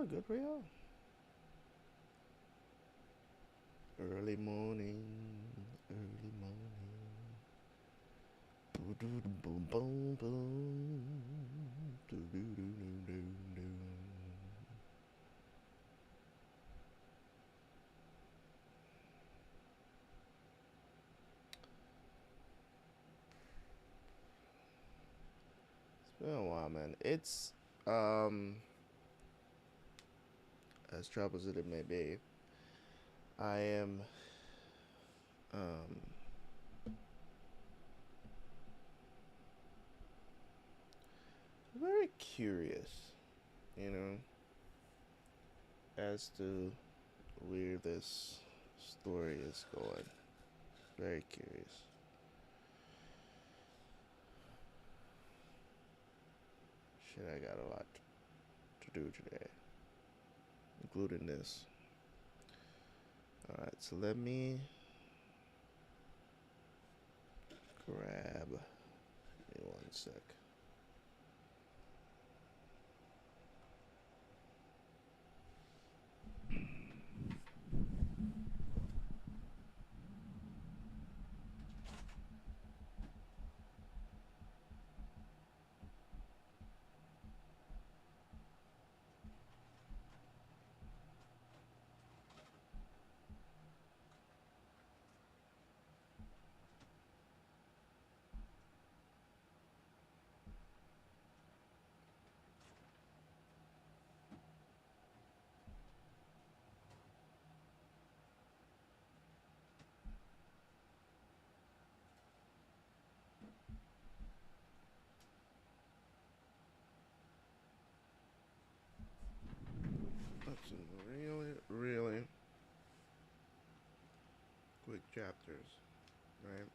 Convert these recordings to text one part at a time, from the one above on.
good for y'all. Early morning, early morning. Boom, boom, boom, boom. Do, do, do, do, do, do. It's been a while, man. It's um as troubled as it may be. I am um very curious, you know, as to where this story is going. Very curious. Shit, I got a lot to do today, including this. Alright, so let me grab. Give me one sec. That's some really, really quick chapters, right?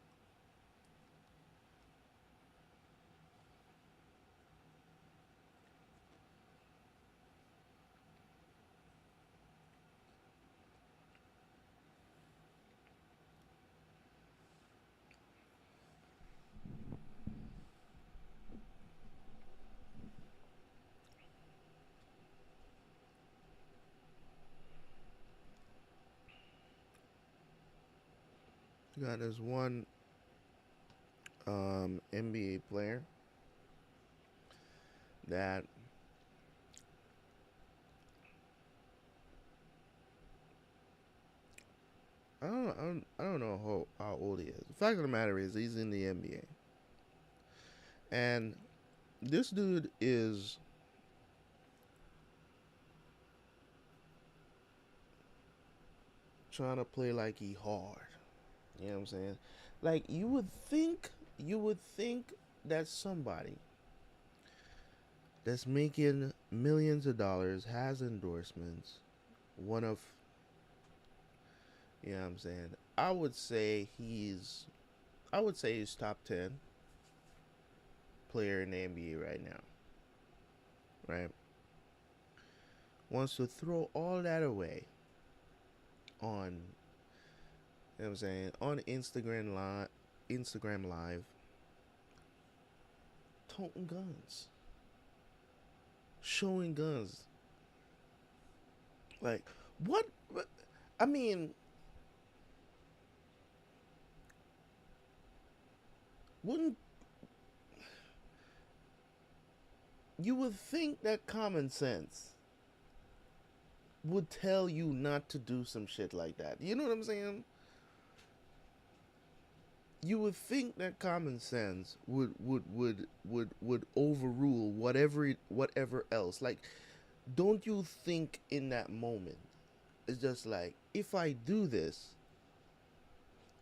You got this one NBA player that I don't know how old he is. The fact of the matter is he's in the NBA, and this dude is trying to play like he hard. You know what I'm saying? Like you would think that somebody that's making millions of dollars has endorsements. One of you know what I'm saying? I would say he's top 10 player in the NBA right now, right? Wants to throw all that away on you know what I'm saying, on Instagram live toting guns, showing guns. Like what I mean, wouldn't you would think that common sense would tell you not to do some shit like that. You know what I'm saying? You would think that common sense would overrule whatever else. Like, don't you think in that moment it's just like, if I do this,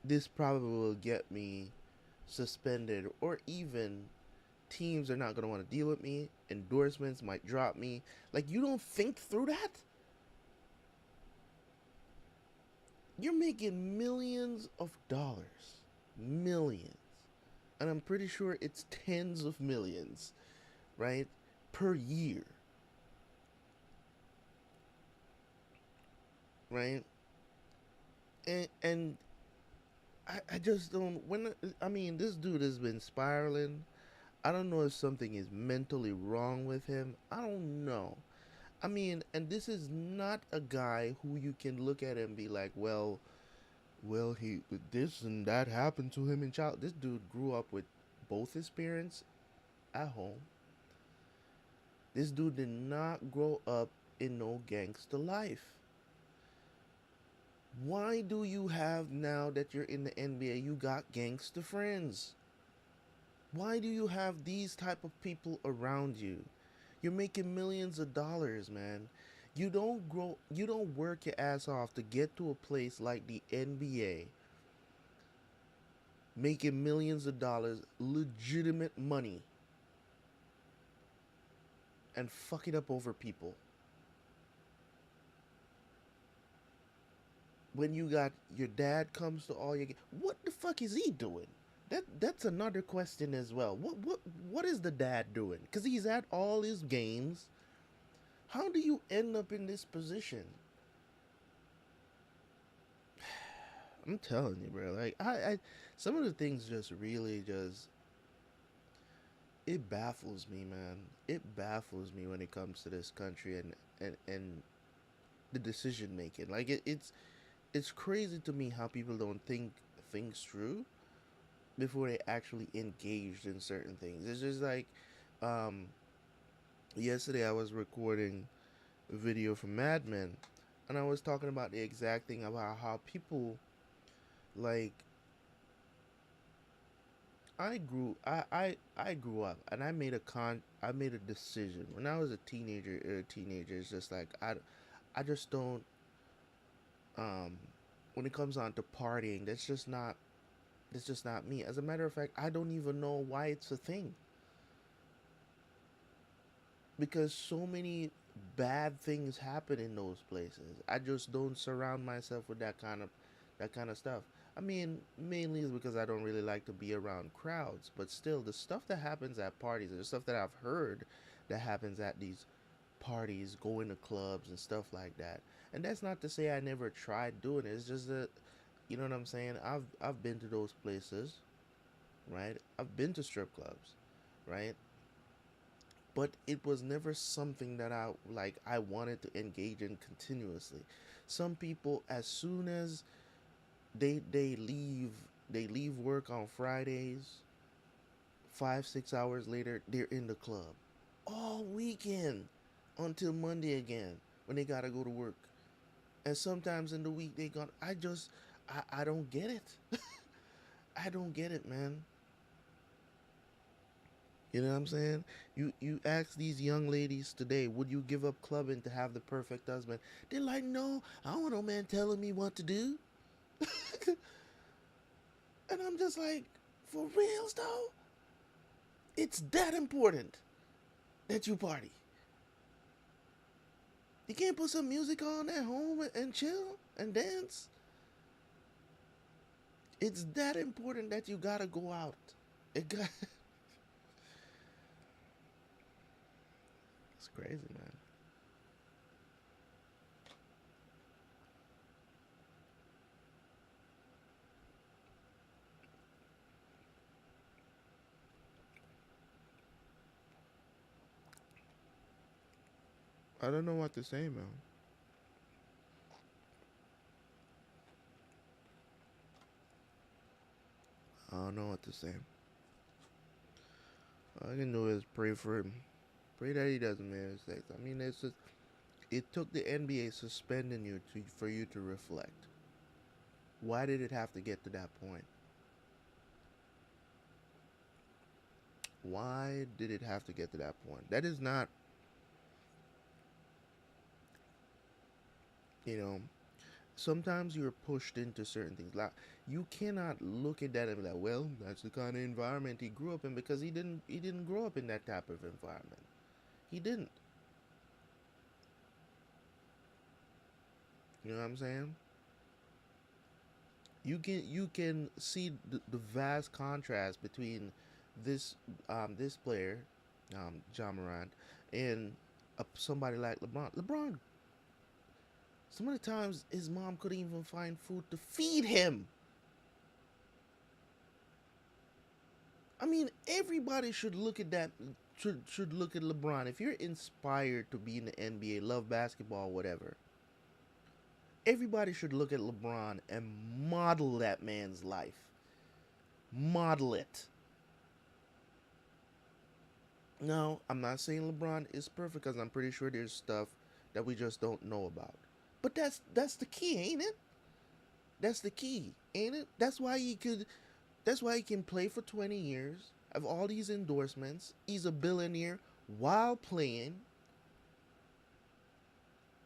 this probably will get me suspended, or even teams are not going to want to deal with me, endorsements might drop me. Like, you don't think through that? You're making millions of dollars. Millions. And I'm pretty sure it's tens of millions, right? Per year, right? And I just don't. I mean, this dude has been spiraling. I don't know if something is mentally wrong with him. I don't know. I mean, and this is not a guy who you can look at and be like, well, he this and that happened to him in child. This dude grew up with both his parents at home. This dude did not grow up in no gangster life. Why do you have, now that you're in the NBA, you got gangster friends? Why do you have these type of people around you? You're making millions of dollars, man. You don't work your ass off to get to a place like the NBA, making millions of dollars, legitimate money, and fuck it up over people. When you got your dad comes to all your what the fuck is he doing? That's another question as well. What is the dad doing? Cuz he's at all his games. How do you end up in this position? I'm telling you, bro. Like I some of the things just really just it baffles me, man. It baffles me when it comes to this country and the decision making. Like it's crazy to me how people don't think things through before they actually engaged in certain things. It's just like um yesterday I was recording a video from Mad Men, and I was talking about the exact thing about how people like I grew up and I made a decision when I was a teenager. It's just like I just don't um when it comes on to partying, that's just not me. As a matter of fact, I don't even know why it's a thing, because so many bad things happen in those places. I just don't surround myself with that kind of stuff. I mean, mainly is because I don't really like to be around crowds, but still the stuff that happens at parties, the stuff that I've heard that happens at these parties, going to clubs and stuff like that. And that's not to say I never tried doing it. It's just that, you know what I'm saying? I've been to those places, right? I've been to strip clubs, right? But it was never something that I wanted to engage in continuously. Some people, as soon as they leave they leave work on Fridays, 5 6 hours later they're in the club all weekend until Monday again when they gotta go to work. And sometimes in the week they gone. I don't get it. I don't get it, man. You know what I'm saying? You ask these young ladies today, would you give up clubbing to have the perfect husband? They're like, no, I don't want no man telling me what to do. And I'm just like, for reals though? It's that important that you party. You can't put some music on at home and chill and dance. It's that important that you gotta go out. It got it's crazy, man. I don't know what to say, man. I don't know what to say. All I can do is pray for him. Pray that he doesn't make mistakes. I mean, it's just it took the NBA suspending you for you to reflect. Why did it have to get to that point? Why did it have to get to that point? That is not, you know, sometimes you're pushed into certain things. Like you cannot look at that and be like, well, that's the kind of environment he grew up in, because he didn't grow up in that type of environment. He didn't. You know what I'm saying? You can see the vast contrast between this player, John Morant, and somebody like LeBron. LeBron, some of the times his mom couldn't even find food to feed him. I mean, everybody should look at that. should look at LeBron. If you're inspired to be in the NBA, love basketball, whatever, everybody should look at LeBron and model that man's life. Model it. No, I'm not saying LeBron is perfect because I'm pretty sure there's stuff that we just don't know about. But that's the key, ain't it? That's the key, ain't it? That's why he can play for 20 years, have all these endorsements. He's a billionaire while playing.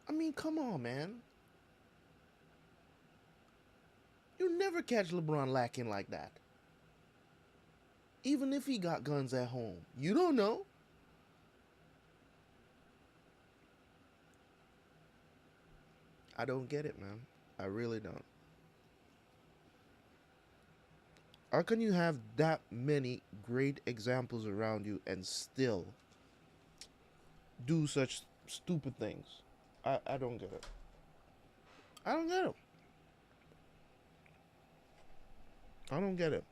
I mean, come on, man. You never catch LeBron lacking like that. Even if he got guns at home. You don't know. I don't get it, man. I really don't. How can you have that many great examples around you and still do such stupid things? I don't get it. I don't get it. I don't get it.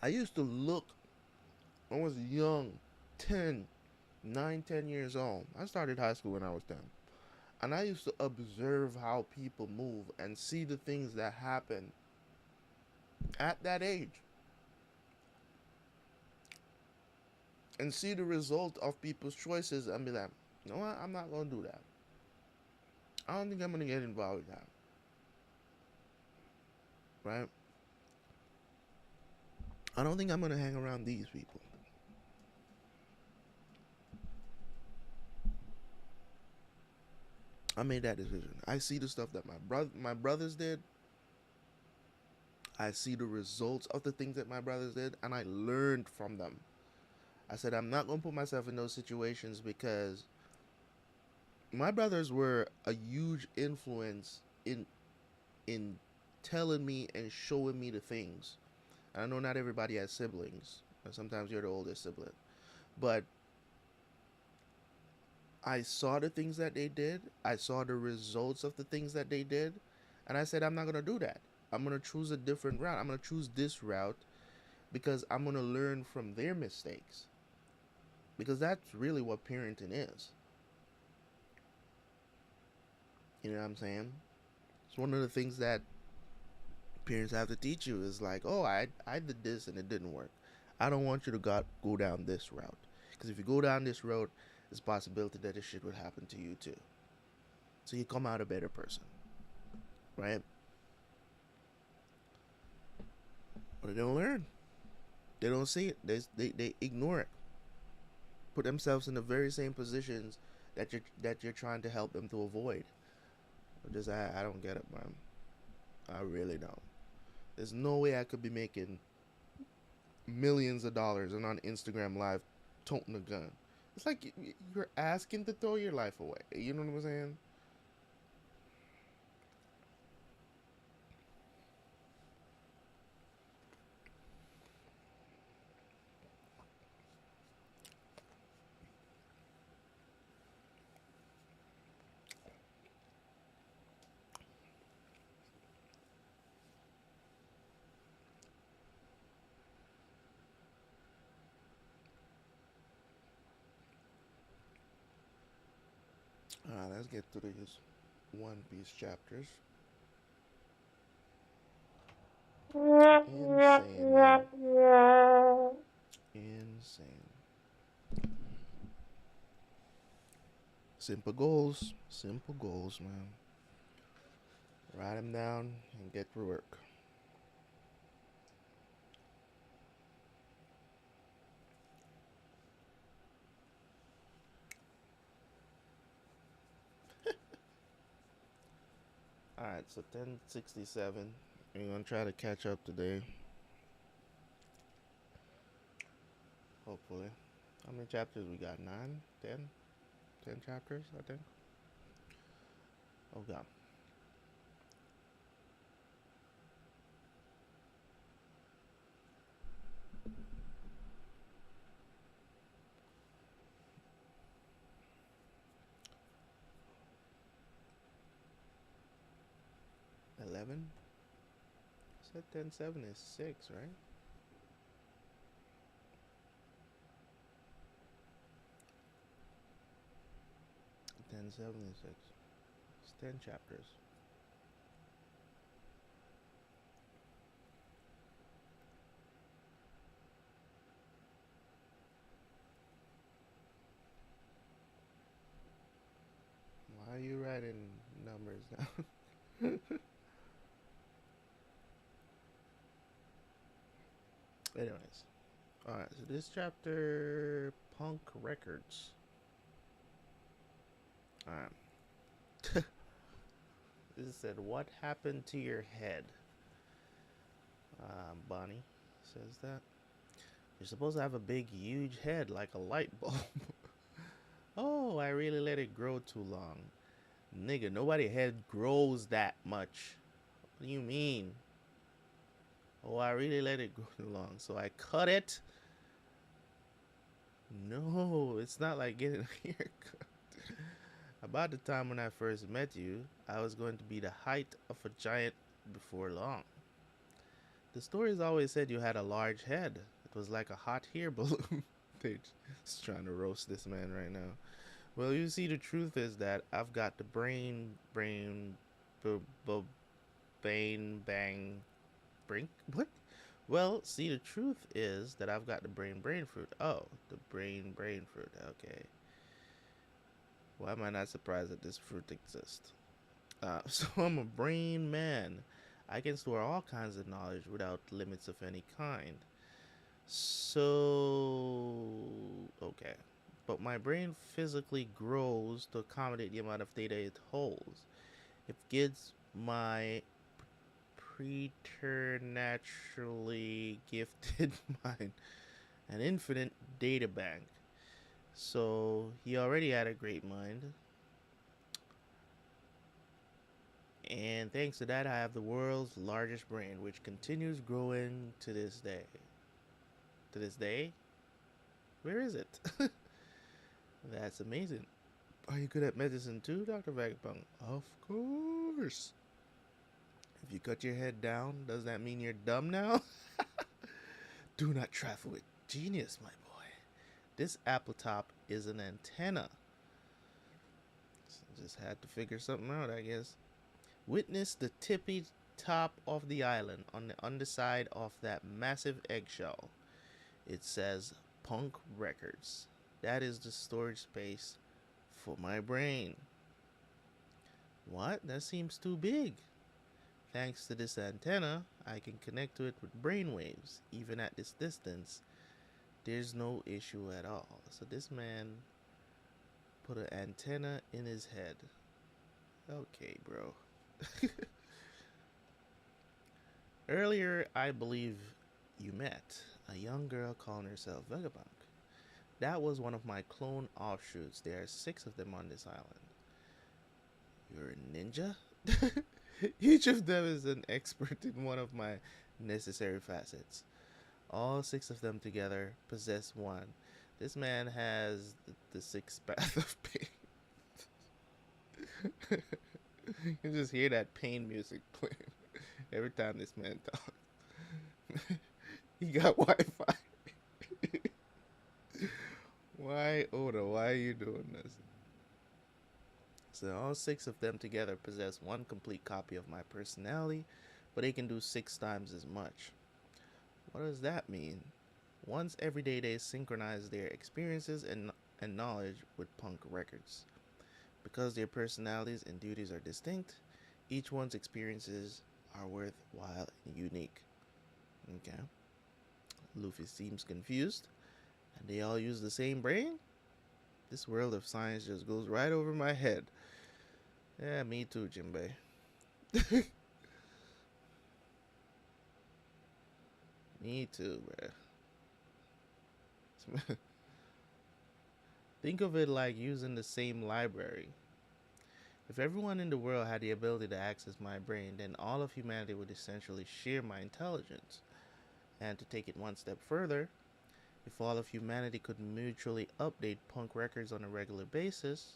I used to look, I was young, 10, 9, 10 years old. I started high school when I was 10. And I used to observe how people move and see the things that happen at that age. And see the result of people's choices and be like, you know what, I'm not going to do that. I don't think I'm going to get involved with that. Right? I don't think I'm going to hang around these people. I made that decision. I see the stuff that my brothers did. I see the results of the things that my brothers did, and I learned from them. I said I'm not going to put myself in those situations because my brothers were a huge influence in telling me and showing me the things. And I know not everybody has siblings. Sometimes you're the oldest sibling. But I saw the things that they did. I saw the results of the things that they did. And I said, I'm not going to do that. I'm going to choose a different route. I'm going to choose this route because I'm going to learn from their mistakes. Because that's really what parenting is. You know what I'm saying? It's one of the things that parents have to teach you is like, oh, I did this and it didn't work. I don't want you to go down this route. Because if you go down this road, there's a possibility that this shit would happen to you too. So you come out a better person. Right? But they don't learn. They don't see it. They ignore it. Put themselves in the very same positions that you're trying to help them to avoid. I don't get it, man. I really don't. There's no way I could be making millions of dollars and on Instagram Live toting a gun. It's like you're asking to throw your life away. You know what I'm saying? Alright, let's get through these One Piece chapters. Insane, man. Insane. Simple goals, man. Write them down and get to work. Alright, so 1067. We're going to try to catch up today. Hopefully. How many chapters we got? 9? 10? 10 chapters, I think. Oh, God. Said 10-7 is 6, right? 1076. It's 10 chapters. Why are you writing numbers down? Anyways. Alright, so this chapter, Punk Records. Alright. This said, what happened to your head? Bonnie says that. You're supposed to have a big, huge head like a light bulb. Oh, I really let it grow too long. Nigga, nobody head grows that much. What do you mean? Oh, I really let it grow too long, so I cut it. No, it's not like getting a haircut. About the time when I first met you, I was going to be the height of a giant before long. The stories always said you had a large head. It was like a hot air balloon. They're just trying to roast this man right now. Well, you see, the truth is that I've got the bang, brink. What? Well, see, the truth is that I've got the brain fruit. Oh, the brain fruit. Okay. Why am I not surprised that this fruit exists? So I'm a brain man. I can store all kinds of knowledge without limits of any kind. So, okay. But my brain physically grows to accommodate the amount of data it holds. It gives my preternaturally gifted mind an infinite data bank. So he already had a great mind. And thanks to that, I have the world's largest brain, which continues growing to this day. To this day? Where is it? That's amazing. Are you good at medicine too, Dr. Vagabond? Of course. If you cut your head down, does that mean you're dumb now? Do not trifle with genius, my boy. This apple top is an antenna. So just had to figure something out, I guess. Witness the tippy top of the island on the underside of that massive eggshell. It says Punk Records. That is the storage space for my brain. What? That seems too big. Thanks to this antenna, I can connect to it with brainwaves. Even at this distance, there's no issue at all. So this man put an antenna in his head. Okay, bro. Earlier, I believe you met a young girl calling herself Vagabond. That was one of my clone offshoots. There are 6 of them on this island. You're a ninja? Each of them is an expert in one of my necessary facets. All 6 of them together possess one. This man has the 6th path of pain. You just hear that pain music playing every time this man talks. He got Wi-Fi. Why, Oda, why are you doing this? So all 6 of them together possess one complete copy of my personality, but they can do 6 times as much. What does that mean? Once every day they synchronize their experiences and knowledge with Punk Records. Because their personalities and duties are distinct, each one's experiences are worthwhile and unique. Okay. Luffy seems confused. And they all use the same brain? This world of science just goes right over my head. Yeah, me too, Jinbei. Me too, bruh. Think of it like using the same library. If everyone in the world had the ability to access my brain, then all of humanity would essentially share my intelligence. And to take it one step further, if all of humanity could mutually update Punk Records on a regular basis,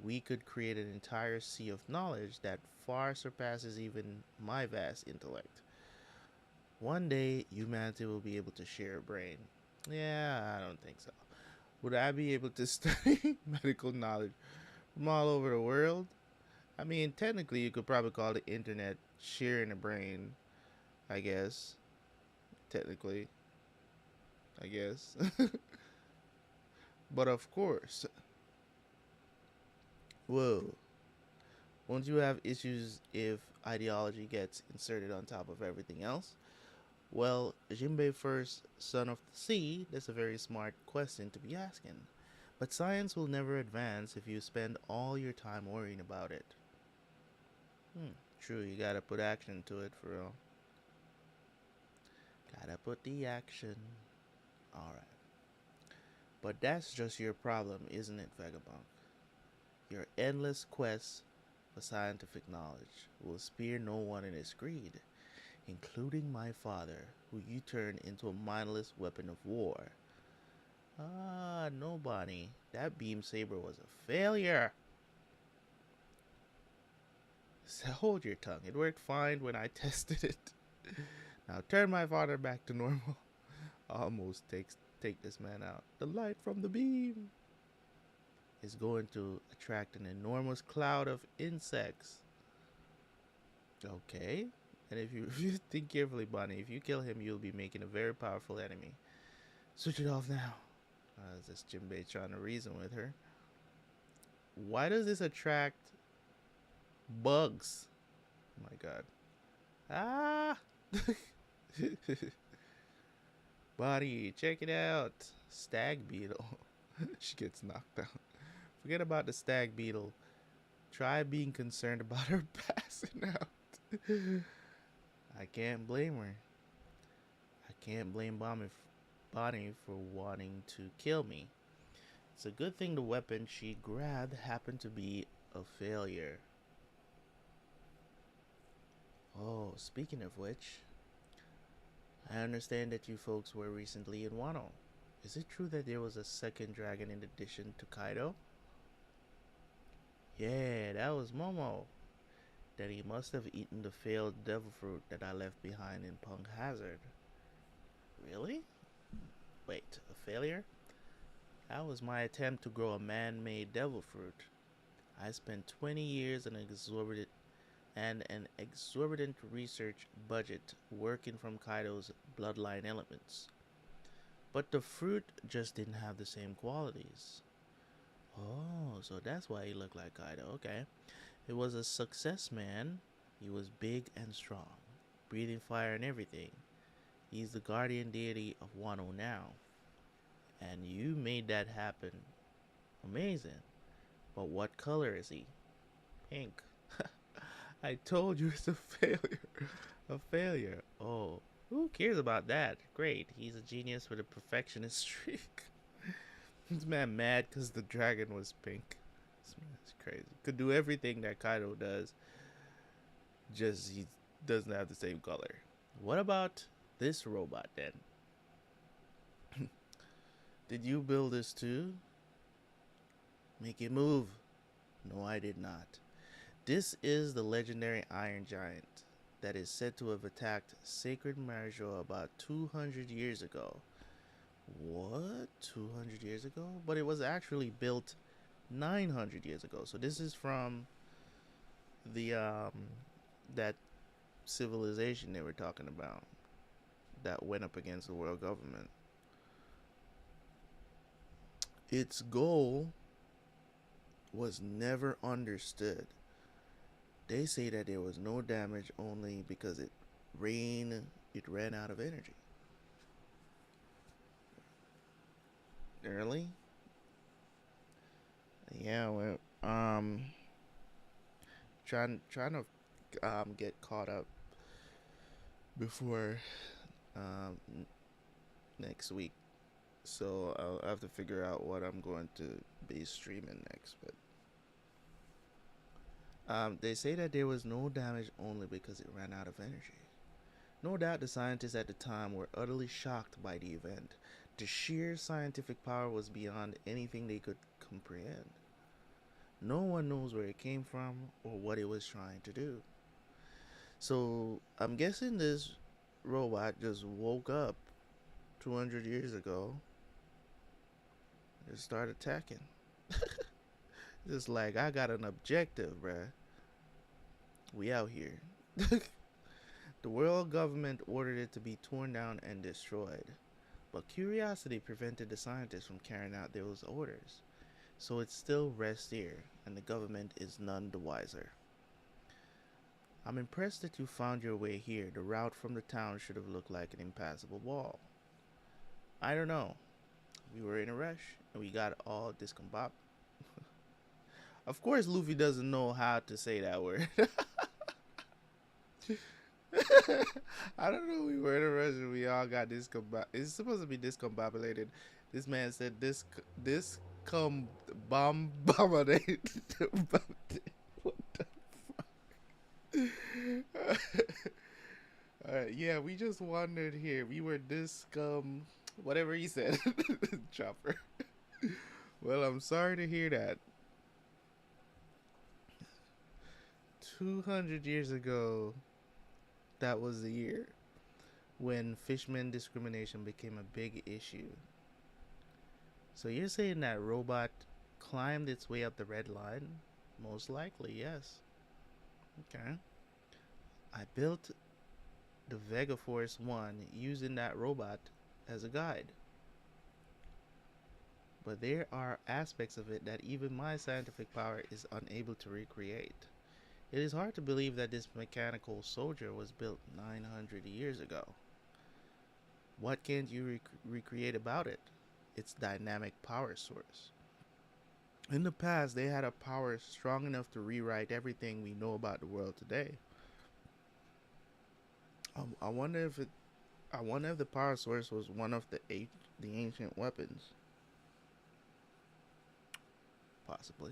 we could create an entire sea of knowledge that far surpasses even my vast intellect. One day, humanity will be able to share a brain. Yeah, I don't think so. Would I be able to study medical knowledge from all over the world. I mean, technically, you could probably call the internet sharing the brain, I guess. Technically, I guess. But of course, whoa, won't you have issues if ideology gets inserted on top of everything else? Well, Jinbei first, son of the sea, that's a very smart question to be asking. But science will never advance if you spend all your time worrying about it. True, you gotta put action to it for real. Gotta put the action. Alright. But that's just your problem, isn't it, Vagabond? Your endless quest for scientific knowledge will spare no one in its greed, including my father, who you turned into a mindless weapon of war. Ah, nobody. That beam saber was a failure. So hold your tongue. It worked fine when I tested it. Now turn my father back to normal. Almost take this man out. The light from the beam is going to attract an enormous cloud of insects. Okay. And if you think carefully, Bonnie, if you kill him, you'll be making a very powerful enemy. Switch it off now. This Jinbei trying to reason with her. Why does this attract bugs? Oh my god. Ah! Bonnie, check it out. Stag beetle. She gets knocked down. Forget about the stag beetle. Try being concerned about her passing out. I can't blame her. I can't blame Bonnie for wanting to kill me. It's a good thing the weapon she grabbed happened to be a failure. Oh, speaking of which, I understand that you folks were recently in Wano. Is it true that there was a second dragon in addition to Kaido? Yeah, that was Momo. That he must have eaten the failed devil fruit that I left behind in Punk Hazard. Really? Wait, a failure? That was my attempt to grow a man-made devil fruit. I spent 20 years and an exorbitant research budget working from Kaido's bloodline elements. But the fruit just didn't have the same qualities. Oh, so that's why he looked like Kaido. Okay. It was a success, man. He was big and strong, breathing fire and everything. He's the guardian deity of Wano now. And you made that happen. Amazing. But what color is he? Pink. I told you it's a failure. A failure. Oh, who cares about that? Great. He's a genius with a perfectionist streak. This man mad because the dragon was pink. This man's crazy. Could do everything that Kaido does. Just he doesn't have the same color. What about this robot then? Did you build this too? Make it move. No, I did not. This is the legendary Iron Giant that is said to have attacked Sacred Marijo about 200 years ago. What? 200 years ago? But it was actually built 900 years ago. So this is from the that civilization they were talking about that went up against the world government. Its goal was never understood. They say that there was no damage only because it ran out of energy. Early? Yeah, well, trying to get caught up before next week. So I'll have to figure out what I'm going to be streaming next, but they say that there was no damage only because it ran out of energy. No doubt the scientists at the time were utterly shocked by the event. The sheer scientific power was beyond anything they could comprehend. No one knows where it came from or what it was trying to do. So I'm guessing this robot just woke up 200 years ago and started attacking. Just like, I got an objective, bruh. We out here. The world government ordered it to be torn down and destroyed. But curiosity prevented the scientists from carrying out those orders. So it still rests here, and the government is none the wiser. I'm impressed that you found your way here. The route from the town should have looked like an impassable wall. I don't know. We were in a rush, and we got all discombobulated. Of course, Luffy doesn't know how to say that word. I don't know. We were in a rush, and we all got discombobulated. It's supposed to be discombobulated. This man said this come bombarded. What the fuck? Alright, yeah, we just wandered here. We were whatever he said. Chopper. Well, I'm sorry to hear that. 200 years ago, that was the year when fisherman discrimination became a big issue. So you're saying that robot climbed its way up the red line? Most likely, yes. Okay. I built the Vega Force 1 using that robot as a guide. But there are aspects of it that even my scientific power is unable to recreate. It is hard to believe that this mechanical soldier was built 900 years ago. What can't you recreate about it? Its dynamic power source. In the past, they had a power strong enough to rewrite everything we know about the world today. I wonder if the power source was one of the ancient weapons. Possibly.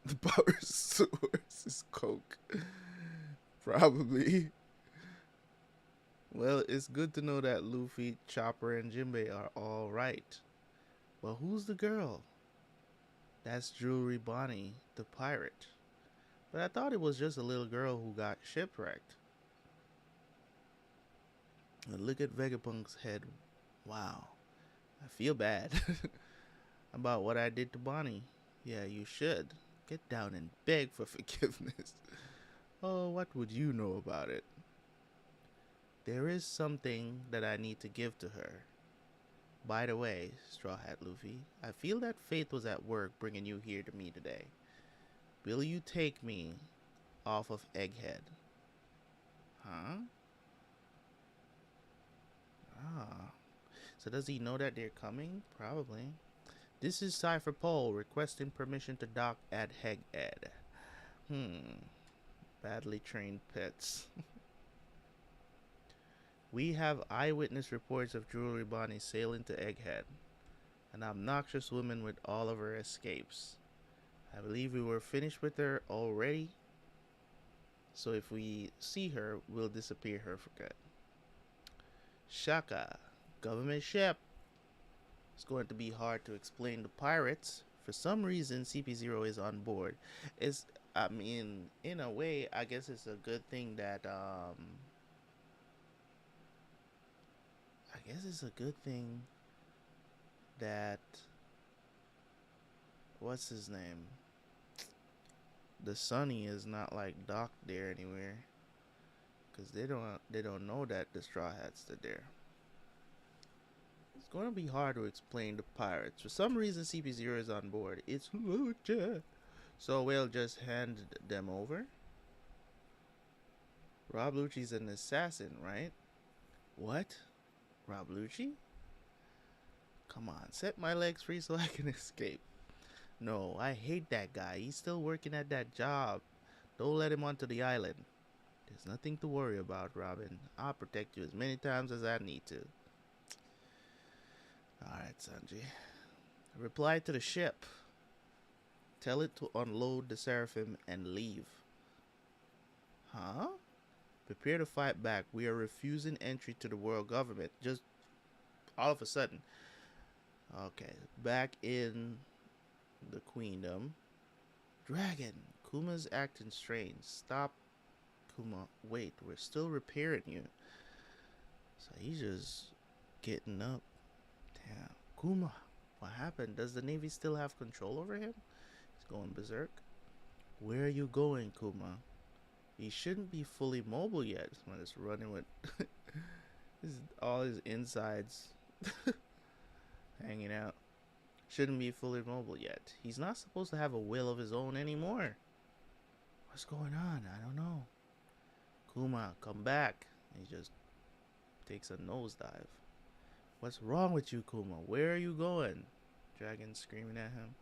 The power source is Coke. Probably. Well, it's good to know that Luffy, Chopper, and Jinbei are all right. But who's the girl? That's Jewelry Bonnie, the pirate. But I thought it was just a little girl who got shipwrecked. And look at Vegapunk's head. Wow. I feel bad about what I did to Bonnie. Yeah, you should. Get down and beg for forgiveness. Oh, what would you know about it? There is something that I need to give to her. By the way, Straw Hat Luffy, I feel that fate was at work bringing you here to me today. Will you take me off of Egghead? Huh? Ah. So does he know that they're coming? Probably. This is Cypher Pole requesting permission to dock at Egghead. Badly trained pets. We have eyewitness reports of Jewelry Bonnie sailing to Egghead. An obnoxious woman with all of her escapes. I believe we were finished with her already. So if we see her, we'll disappear her for good. Shaka. Government ship. It's going to be hard to explain to pirates. For some reason, CP0 is on board. I mean, in a way, I guess it's a good thing that, what's his name? The Sunny is not like docked there anywhere. Because they don't know that the Straw Hats are there. It's going to be hard to explain to pirates. For some reason, CP0 is on board. It's Lucci. So we'll just hand them over. Rob Lucci's an assassin, right? What? Rob Lucci? Come on, set my legs free so I can escape. No, I hate that guy. He's still working at that job. Don't let him onto the island. There's nothing to worry about, Robin. I'll protect you as many times as I need to. Alright, Sanji. Reply to the ship. Tell it to unload the Seraphim and leave. Huh? Prepare to fight back. We are refusing entry to the world government. Just all of a sudden. Okay, back in the queendom. Dragon. Kuma's acting strange. Stop, Kuma. Wait, we're still repairing you. So he's just getting up. Damn. Kuma, what happened? Does the Navy still have control over him? He's going berserk. Where are you going, Kuma? He shouldn't be fully mobile yet. This man is running with all his insides hanging out. Shouldn't be fully mobile yet. He's not supposed to have a will of his own anymore. What's going on? I don't know. Kuma, come back. He just takes a nosedive. What's wrong with you, Kuma? Where are you going? Dragon screaming at him.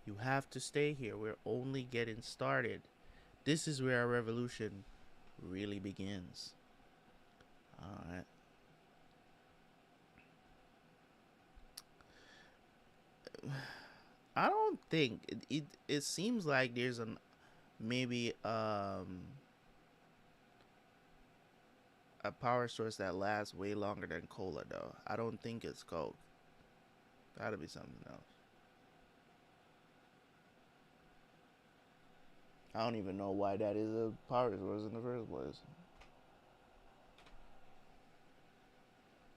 You have to stay here. We're only getting started. This is where our revolution really begins. Alright. I don't think it seems like there's an maybe a power source that lasts way longer than cola though. I don't think it's Coke. Gotta be something else. I don't even know why that is a power source in the first place.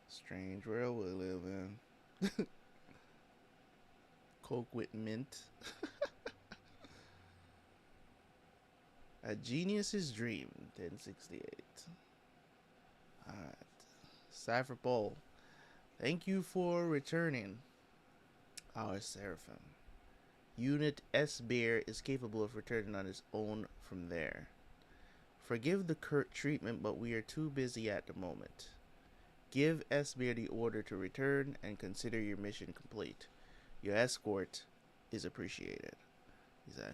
Strange world we live in. Coke with mint. A genius's dream, 1068. Alright. Cypher Pole. Thank you for returning our Seraphim. Unit S Bear is capable of returning on its own from there. Forgive the curt treatment, but we are too busy at the moment. Give S Bear the order to return and consider your mission complete. Your escort is appreciated. He's like,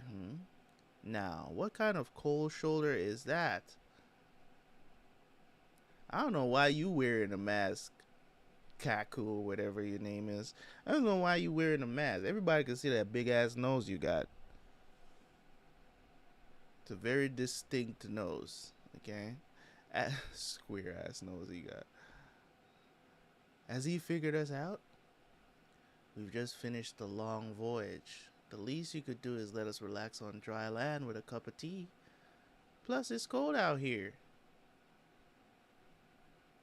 Now, what kind of cold shoulder is that? I don't know why you wearing a mask, Kaku, or whatever your name is. I don't know why you wearing a mask. Everybody can see that big ass nose you got. It's a very distinct nose, okay? Square ass nose you got. Has he figured us out? We've just finished the long voyage. The least you could do is let us relax on dry land with a cup of tea. Plus, it's cold out here.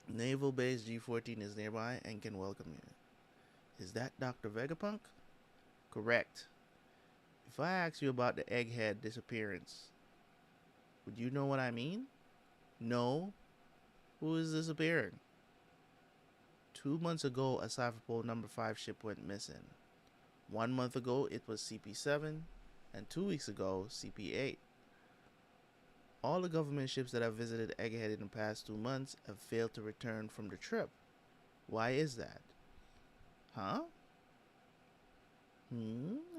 Naval Base G14 is nearby and can welcome you. Is that Dr. Vegapunk? Correct. If I ask you about the egghead disappearance, would you know what I mean? No. Who is disappearing? 2 months ago, a Cypher Pole number 5 ship went missing. 1 month ago, it was CP7, and 2 weeks ago, CP8. All the government ships that have visited Egghead in the past 2 months have failed to return from the trip. Why is that? Huh?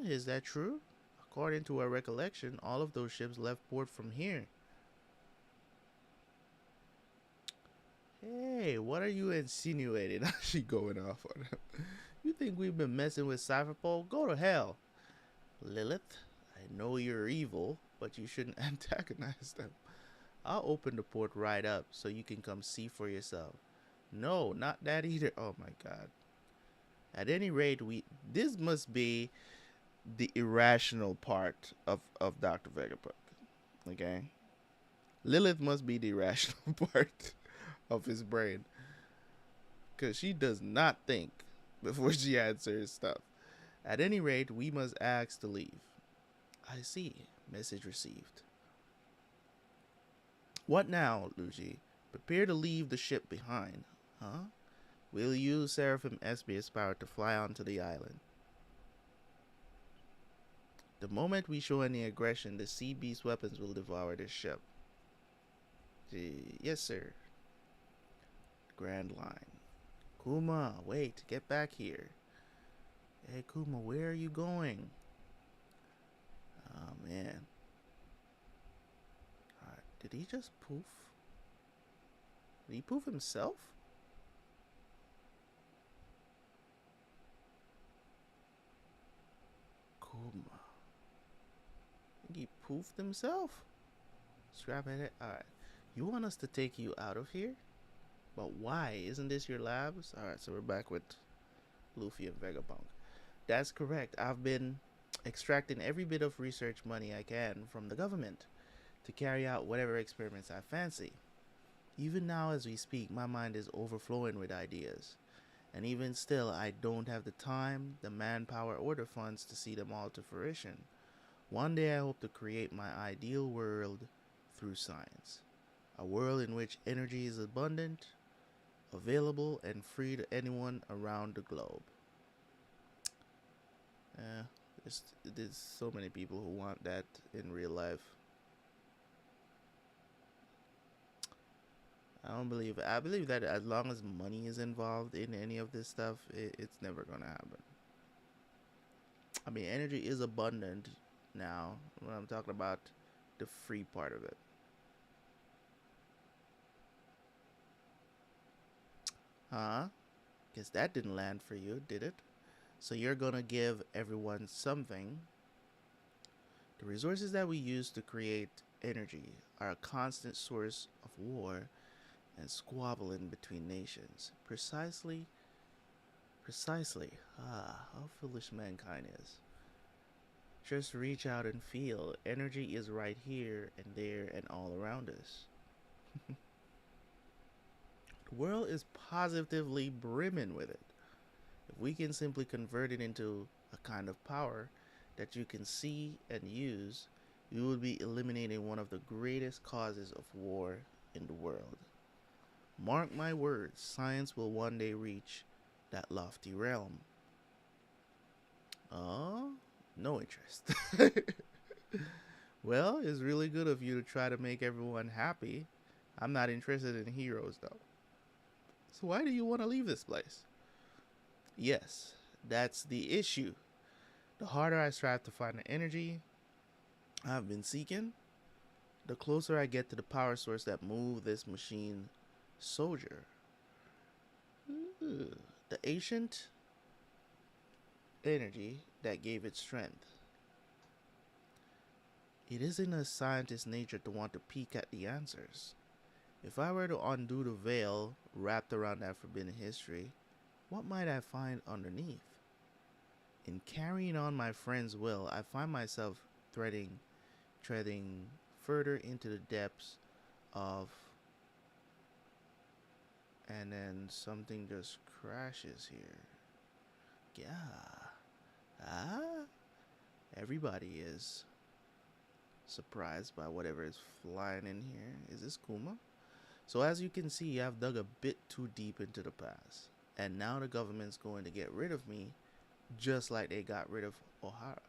Is that true? According to our recollection, all of those ships left port from here. Hey, what are you insinuating? She going off on him. You think we've been messing with Cypher Pole? Go to hell. Lilith, I know you're evil, but you shouldn't antagonize them. I'll open the port right up so you can come see for yourself. No, not that either. Oh my god. At any rate, this must be the irrational part of Dr. Vegapunk. Okay? Lilith must be the irrational part of his brain. Because she does not think before she answers stuff. At any rate, we must ask to leave. I see. Message received. What now, Lucci? Prepare to leave the ship behind. Huh? We'll use Seraphim SB's power to fly onto the island. The moment we show any aggression, the Sea Beast weapons will devour this ship. Yes, sir. Grand Line. Kuma, wait, get back here. Hey, Kuma, where are you going? Oh, man. Alright, did he just poof? Did he poof himself? Kuma. I think he poofed himself? Scrap at it. Alright. You want us to take you out of here? But why? Isn't this your labs? Alright, so we're back with Luffy and Vegapunk. That's correct. I've been extracting every bit of research money I can from the government to carry out whatever experiments I fancy. Even now as we speak, my mind is overflowing with ideas. And even still, I don't have the time, the manpower, or the funds to see them all to fruition. One day I hope to create my ideal world through science. A world in which energy is abundant, available, and free to anyone around the globe. Uh, there's so many people who want that in real life. I don't believe it. I believe that as long as money is involved in any of this stuff, it's never gonna happen. I mean, energy is abundant now. When I'm talking about the free part of it. Huh? Guess that didn't land for you, did it? So you're gonna give everyone something. The resources that we use to create energy are a constant source of war and squabbling between nations. Precisely. How foolish mankind is. Just reach out and feel. Energy is right here and there and all around us. The world is positively brimming with it. If we can simply convert it into a kind of power that you can see and use, we would be eliminating one of the greatest causes of war in the world. Mark my words, science will one day reach that lofty realm. Oh, no interest. Well, it's really good of you to try to make everyone happy. I'm not interested in heroes, though. So why do you want to leave this place? Yes, that's the issue. The harder I strive to find the energy I've been seeking, the closer I get to the power source that moved this machine soldier. Ooh, the ancient energy that gave it strength. It isn't a scientist's nature to want to peek at the answers. If I were to undo the veil wrapped around that forbidden history, what might I find underneath? In carrying on my friend's will, I find myself treading further into the depths of, and then something just crashes here. Yeah. Everybody is surprised by whatever is flying in here. Is this Kuma? So as you can see, I've dug a bit too deep into the past. And now the government's going to get rid of me, just like they got rid of O'Hara.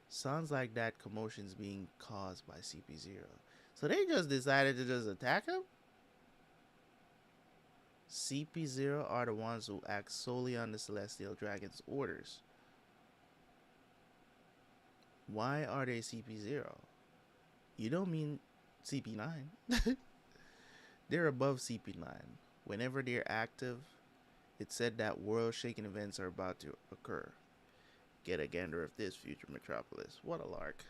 Sounds like that commotion's being caused by CP0. So they just decided to just attack him? CP0 are the ones who act solely on the Celestial Dragon's orders. Why are they CP0? You don't mean CP9? They're above CP9. Whenever they're active, it's said that world-shaking events are about to occur. Get a gander of this, future metropolis. What a lark.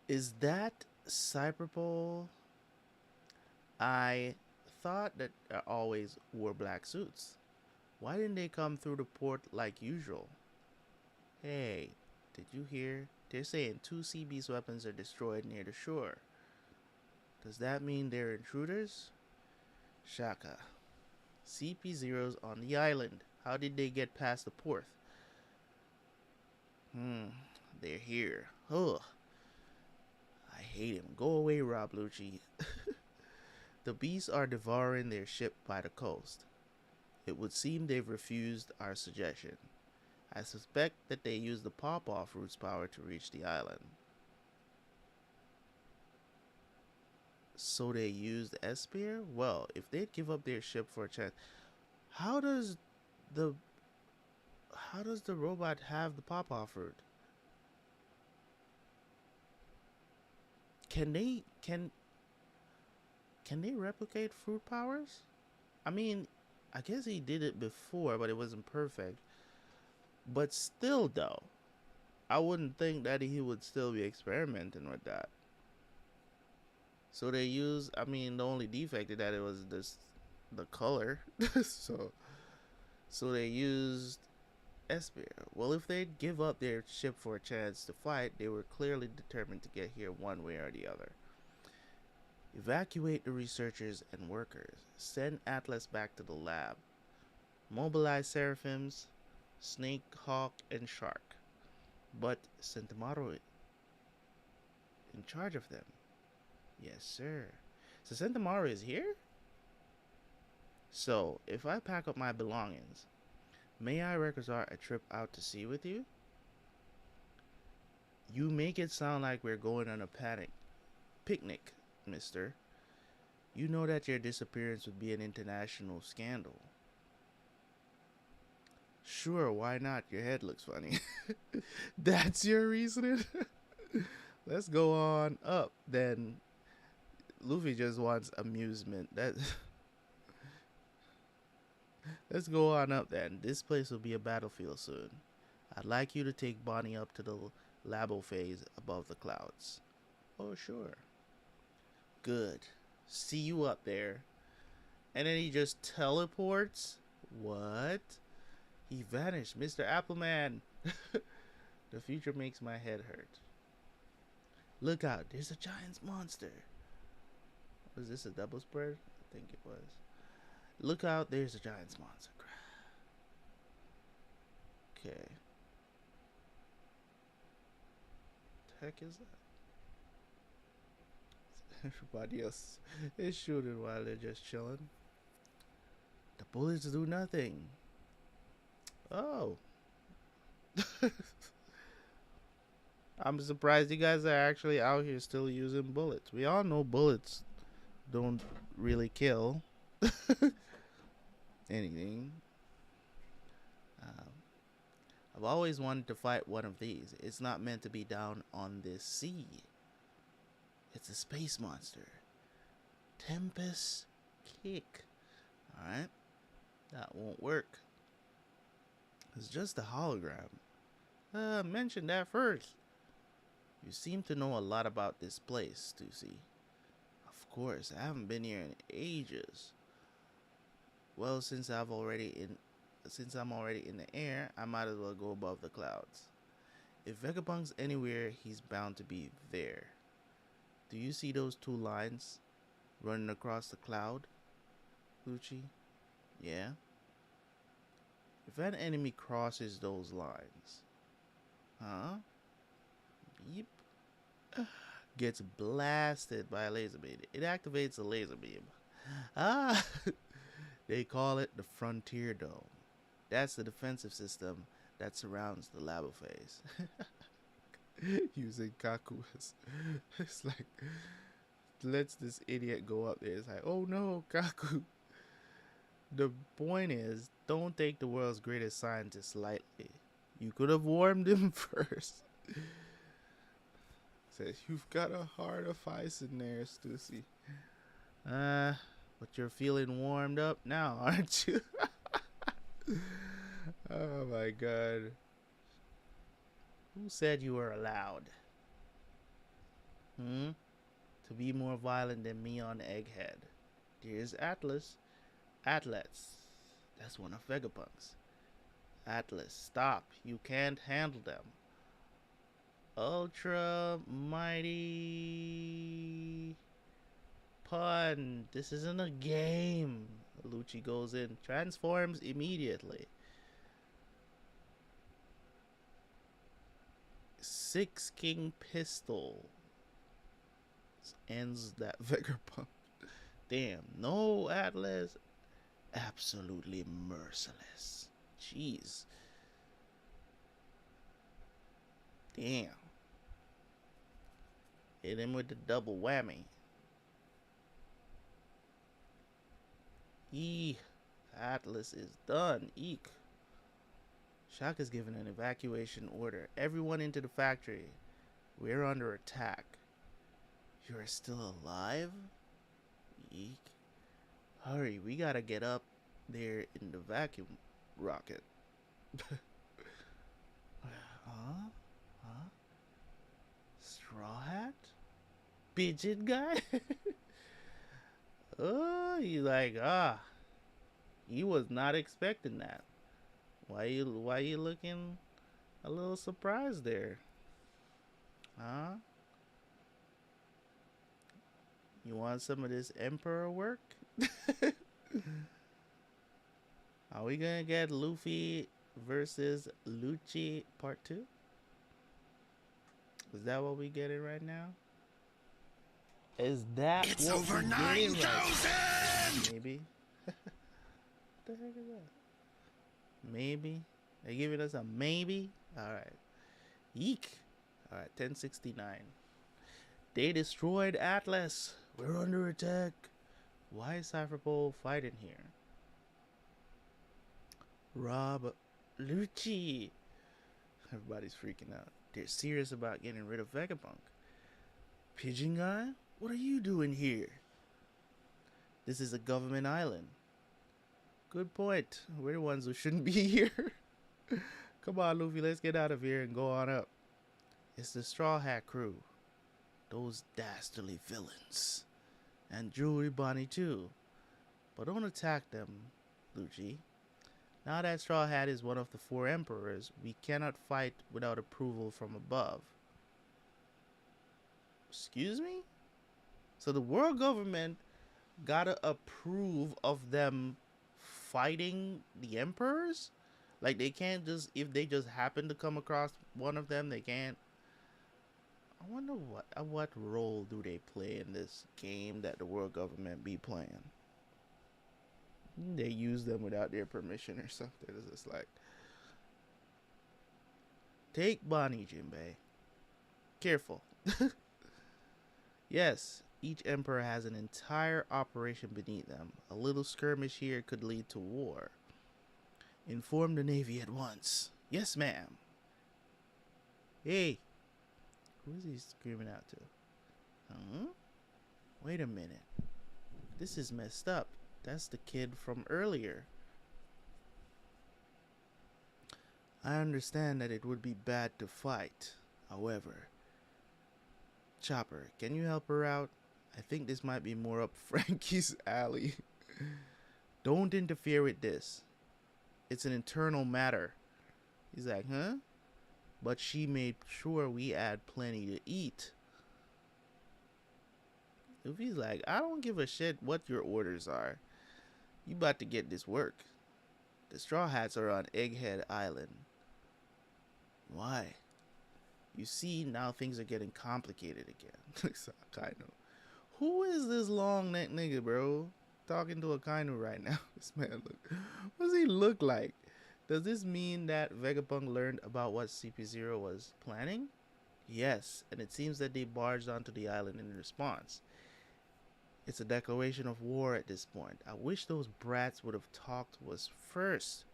Is that Cyberpole? I thought that they always wore black suits. Why didn't they come through the port like usual? Hey, did you hear? They're saying 2 CB's weapons are destroyed near the shore. Does that mean they're intruders? Shaka. CP0's on the island. How did they get past the port? They're here. Ugh. I hate him. Go away, Rob Lucci. The beasts are devouring their ship by the coast. It would seem they've refused our suggestion. I suspect that they used the pawpaw fruit's power to reach the island. So they used Espear? Well, if they'd give up their ship for a chance, how does the robot have the pawpaw fruit? Can they replicate fruit powers? I mean, I guess he did it before, but it wasn't perfect. But still, though, I wouldn't think that he would still be experimenting with that. So they used, I mean, the only defect is that it was the color. so they used Espear. Well, if they'd give up their ship for a chance to fight, they were clearly determined to get here one way or the other. Evacuate the researchers and workers. Send Atlas back to the lab. Mobilize Seraphims, Snake, Hawk, and Shark. But Sentomaru in charge of them. Yes, sir. So Sentomaru is here? So, if I pack up my belongings, may I requisite a trip out to sea with you? You make it sound like we're going on a picnic, mister. You know that your disappearance would be an international scandal. Sure, why not? Your head looks funny. That's your reasoning? Let's go on up then. Luffy just wants amusement. Let's go on up then. This place will be a battlefield soon. I'd like you to take Bonnie up to the LABOPHASE above the clouds. Oh, sure. Good. See you up there. And then he just teleports? What? He vanished, Mr. Appleman. The future makes my head hurt. Look out, there's a giant monster. Was this a double spread? I think it was. Look out, there's a giant monster. Okay. The heck is that? Everybody else is shooting while they're just chilling. The bullets do nothing. Oh. I'm surprised you guys are actually out here still using bullets. We all know bullets don't really kill anything. I've always wanted to fight one of these. It's not meant to be down on this sea. It's a space monster. Tempest Kick. Alright. That won't work. It's just a hologram. Mention that first. You seem to know a lot about this place, STUSSY. Of course, I haven't been here in ages. Well, since I'm already in the air, I might as well go above the clouds. If Vegapunk's anywhere, he's bound to be there. Do you see those two lines running across the cloud, Lucci? Yeah? If an enemy crosses those lines, beep, gets blasted by a laser beam. It activates a laser beam. They call it the Frontier Dome. That's the defensive system that surrounds the LABOPHASE. Using Kaku as, it's like, lets this idiot go up there. It's like, oh no, Kaku. The point is, don't take the world's greatest scientist lightly. You could have warmed him first. Says, you've got a heart of ice in there, STUSSY. But you're feeling warmed up now, aren't you? Oh my god. Who said you were allowed? To be more violent than me on Egghead. Here's Atlas. Atlas. That's one of Vegapunk's. Atlas, stop. You can't handle them. Ultra mighty pun. This isn't a game. Lucci goes in. Transforms immediately. 6 King Pistol. Ends that Vegapunk. Damn. No, Atlas. Absolutely merciless. Jeez. Damn. Hit him with the double whammy. Atlas is done. Eek. Shock has given an evacuation order. Everyone into the factory. We're under attack. You're still alive? Eek. Hurry, we gotta get up there in the vacuum rocket. Huh? Straw Hat? Pigeon guy? Oh, he's like, he was not expecting that. Why you looking a little surprised there? Huh? You want some of this Emperor work? Are we gonna get Luffy versus Lucci part 2? Is that what we getting right now? Is that it's what over we 9,000? Right? Maybe. What the heck is that? Maybe. They're giving us a maybe? Alright. Yeek. Alright, 1069. They destroyed Atlas. We're under attack. Why is Cypherpole fighting here? Rob Lucci. Everybody's freaking out. They're serious about getting rid of Vegapunk. Pigeon Guy? What are you doing here? This is a government island. Good point. We're the ones who shouldn't be here. Come on, Luffy, let's get out of here and go on up. It's the Straw Hat crew. Those dastardly villains. And Jewelry Bonnie too. But don't attack them, Lucci. Now that Straw Hat is one of the 4 emperors, we cannot fight without approval from above. Excuse me? So the world government gotta approve of them fighting the emperors? Like they can't just, if they just happen to come across one of them, they can't. I wonder what role do they play in this game that the world government be playing? They use them without their permission or something. It's just like, take Bonnie, Jinbei. Careful. Yes, each emperor has an entire operation beneath them. A little skirmish here could lead to war. Inform the Navy at once. Yes, ma'am. Hey. Who is he screaming out to? Huh? Wait a minute. This is messed up. That's the kid from earlier. I understand that it would be bad to fight. However, Chopper, can you help her out? I think this might be more up Frankie's alley. Don't interfere with this. It's an internal matter. He's like, huh? But she made sure we had plenty to eat. Luffy's like, I don't give a shit what your orders are. You about to get this work. The Straw Hats are on Egghead Island. Why? You see, now things are getting complicated again. Akainu. Who is this long neck nigga, bro? Talking to Akainu right now. This man look. What does he look like? Does this mean that Vegapunk learned about what CP0 was planning? Yes, and it seems that they barged onto the island in response. It's a declaration of war at this point. I wish those brats would have talked to us first.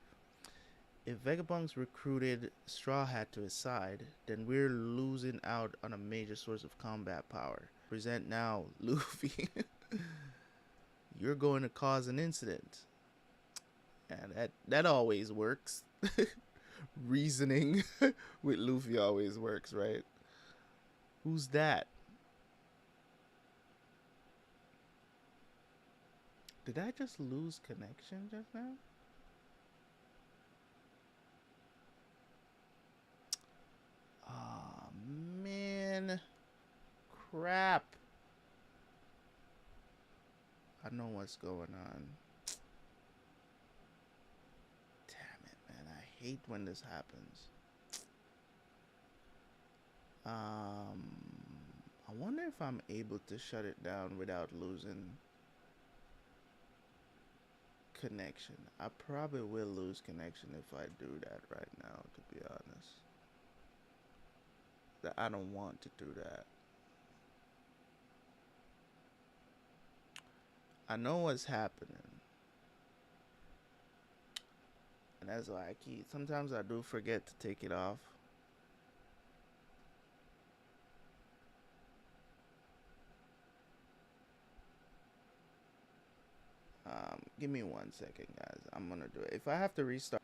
If Vegapunk's recruited Straw Hat to his side, then we're losing out on a major source of combat power. Present now, Luffy. You're going to cause an incident. And that always works. Reasoning with Luffy always works, right? Who's that? Did I just lose connection just now? Aw, man. Crap. I know what's going on. Damn it, man. I hate when this happens. I wonder if I'm able to shut it down without losing connection. I probably will lose connection if I do that right now, to be honest. I don't want to do that. I know what's happening. And that's why sometimes I do forget to take it off. Give me 1 second, guys. I'm gonna do it. If I have to restart.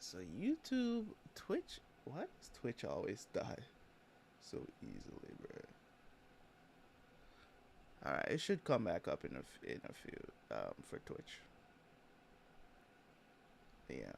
So YouTube, Twitch, why does Twitch always die so easily, bro? All right, it should come back up in a few for Twitch. Yeah.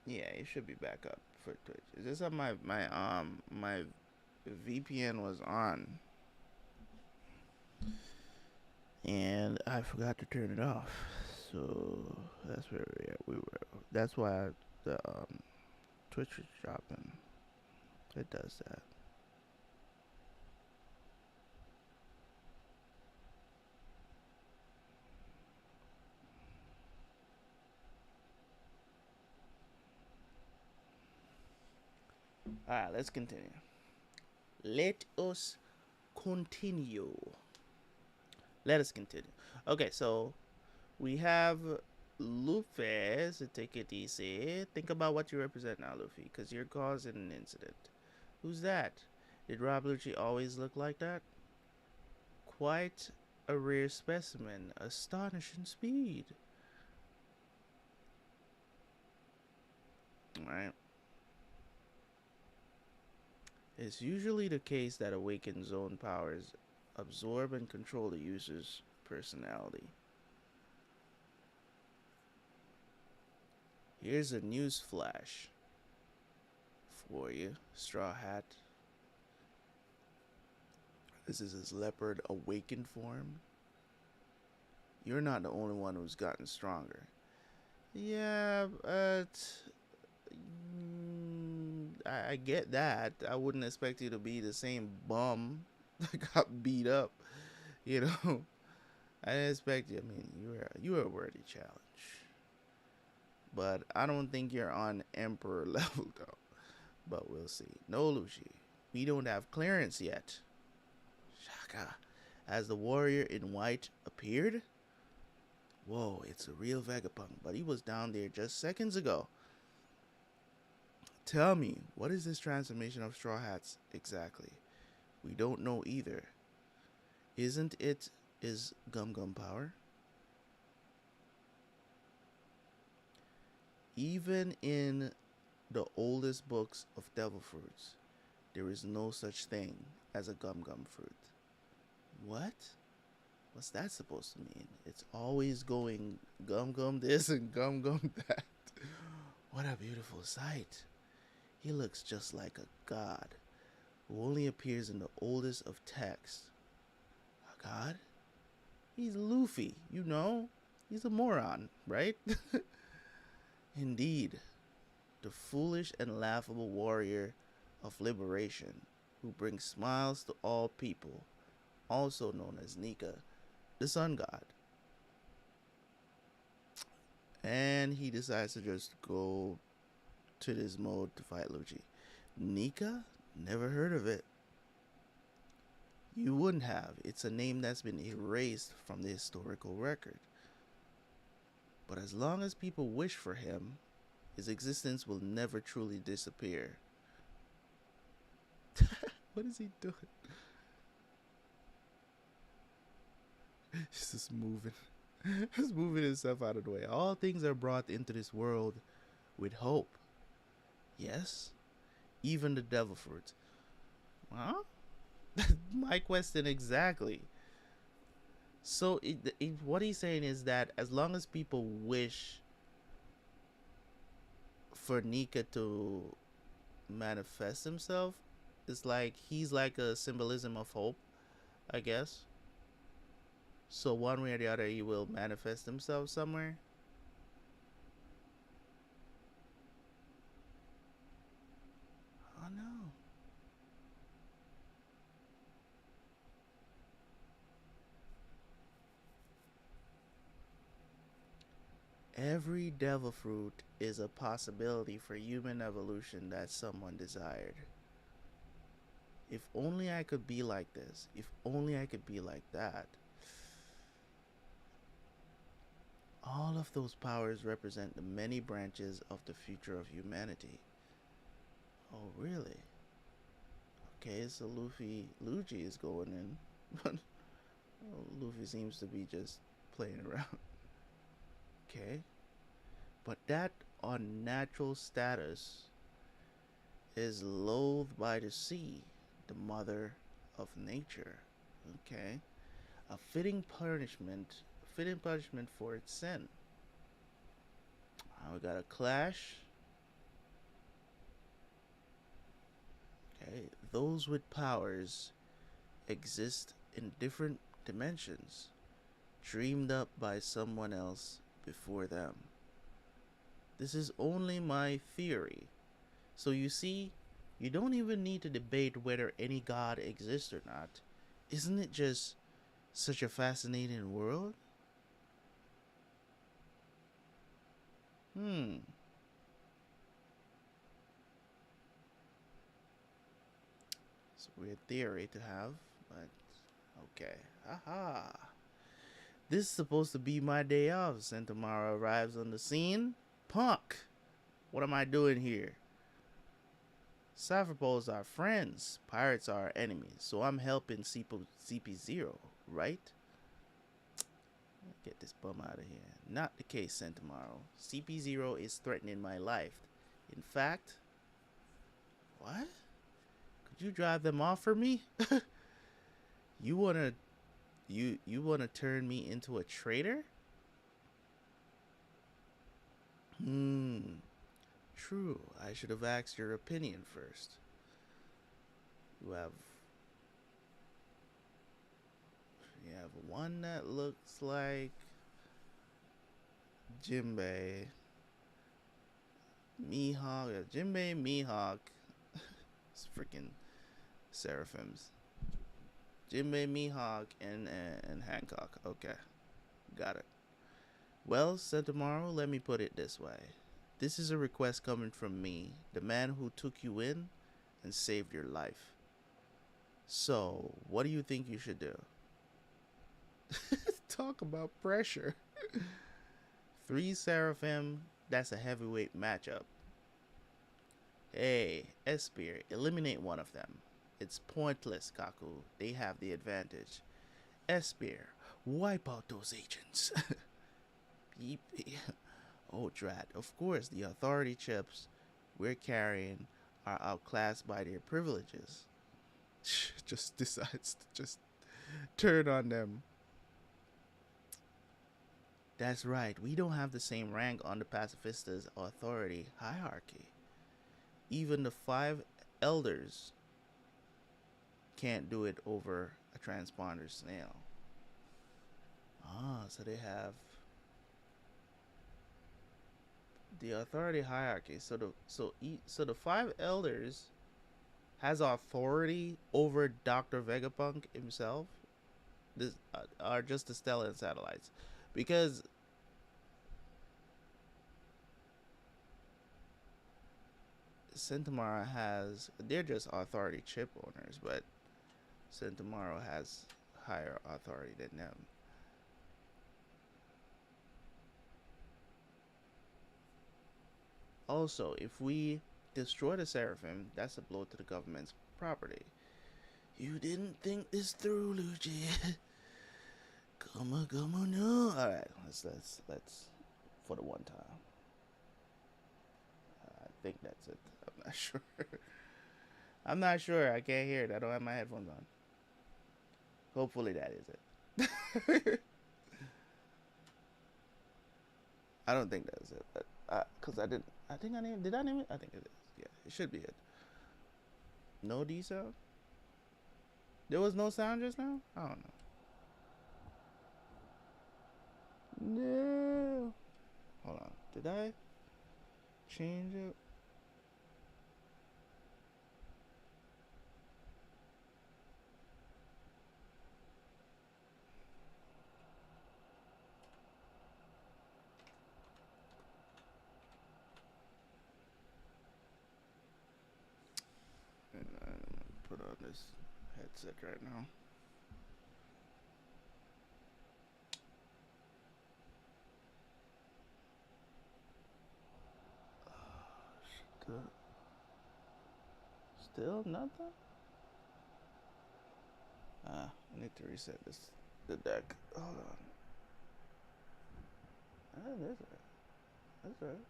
Yeah, it should be back up for Twitch. It's just that my VPN was on and I forgot to turn it off. So that's where we were. That's why the Twitch is dropping. It does that. All right, let's continue. Let us continue. Let us continue. Okay, so we have Luffy. So take it easy. Think about what you represent now, Luffy, because you're causing an incident. Who's that? Did Rob Lucci always look like that? Quite a rare specimen. Astonishing speed. Alright. It's usually the case that awakened zone powers absorb and control the user's personality. Here's a news flash for you, Straw Hat. This is his leopard awakened form. You're not the only one who's gotten stronger. Yeah, but I get that. I wouldn't expect you to be the same bum that got beat up. You know, I didn't expect you. I mean, you were a worthy challenge, but I don't think you're on Emperor level though. But we'll see. No, Lucci, we don't have clearance yet. Shaka, as the warrior in white appeared. Whoa, it's a real Vegapunk, but he was down there just seconds ago. Tell me, what is this transformation of Straw Hats exactly? We don't know either. Isn't it is Gum Gum power? Even in the oldest books of devil fruits, there is no such thing as a Gum Gum fruit. What? What's that supposed to mean? It's always going Gum Gum this and Gum Gum that. What a beautiful sight. He looks just like a god who only appears in the oldest of texts. A god? He's Luffy, you know. He's a moron, right? Indeed, the foolish and laughable warrior of liberation who brings smiles to all people, also known as Nika, the sun god. And he decides to just go to this mode to fight Lucci. Nika? Never heard of it. You wouldn't have. It's a name that's been erased from the historical record. But as long as people wish for him, his existence will never truly disappear. What is he doing? He's just moving. He's moving himself out of the way. All things are brought into this world with hope. Yes, even the devil fruit. Huh? My question exactly. So what he's saying is that as long as people wish for Nika to manifest himself, it's like he's like a symbolism of hope, I guess. So one way or the other, he will manifest himself somewhere. Oh no. Every devil fruit is a possibility for human evolution that someone desired. If only I could be like this. If only I could be like that. All of those powers represent the many branches of the future of humanity. Oh, really? Okay, so Lucci is going in. But Luffy seems to be just playing around. Okay. But that unnatural status is loathed by the sea, the mother of nature. Okay. A fitting punishment for its sin. We got a clash. Okay. Those with powers exist in different dimensions, dreamed up by someone else before them. This is only my theory. So you see, you don't even need to debate whether any god exists or not. Isn't it just such a fascinating world? It's a weird theory to have, but okay. Aha. This is supposed to be my day off. Sentomaro arrives on the scene. Punk! What am I doing here? Cypherpoles are friends. Pirates are enemies. So I'm helping CP0, right? Get this bum out of here. Not the case, Sentomaro. CP0 is threatening my life. In fact... What? Could you drive them off for me? You wanna... You wanna turn me into a traitor? True. I should have asked your opinion first. You have one that looks like Jinbei, Mihawk, Jinbei, Mihawk. It's freaking seraphims. Jinbei, Mihawk, and Hancock. Okay, got it. Well, Sentomaro, let me put it this way. This is a request coming from me, the man who took you in and saved your life. So, what do you think you should do? Talk about pressure. 3 Seraphim, that's a heavyweight matchup. Hey, Espear, eliminate one of them. It's pointless, Kaku. They have the advantage. Espear, wipe out those agents. Beep. Oh, drat. Of course, the authority chips we're carrying are outclassed by their privileges. Just decides to just turn on them. That's right. We don't have the same rank on the Pacifista's authority hierarchy. Even the 5 elders can't do it over a transponder snail. So they have the authority hierarchy. So the 5 elders has authority over Dr. Vegapunk himself. This are just the Stellan satellites, because Sentomaro they're just authority chip owners, but Sentomaro has higher authority than them. Also, if we destroy the Seraphim, that's a blow to the government's property. You didn't think this through, Lucci. Come on, no. All right, let's for the one time. I think that's it. I'm not sure. I'm not sure. I can't hear it. I don't have my headphones on. Hopefully that is it. I don't think that is it, but because I think I named. Did I name it? I think it is. Yeah, it should be it. No D sound. There was no sound just now. I don't know. No. Hold on. Did I change it? this headset right now. Still nothing? I need to reset the deck. Hold on. That's right. That's right.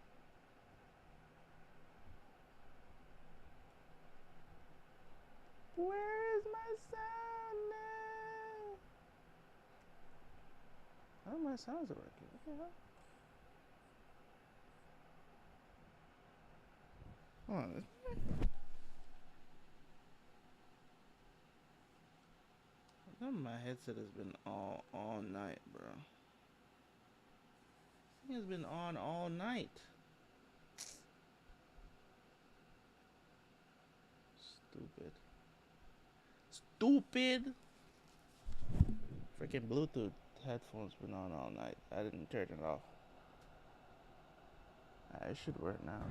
Where is my sound now? Oh, my sounds are working. Yeah. Hold on. My headset has been all night, bro. It has been on all night. Stupid. Stupid. Freaking Bluetooth headphones been on all night. I didn't turn it off. It should work now.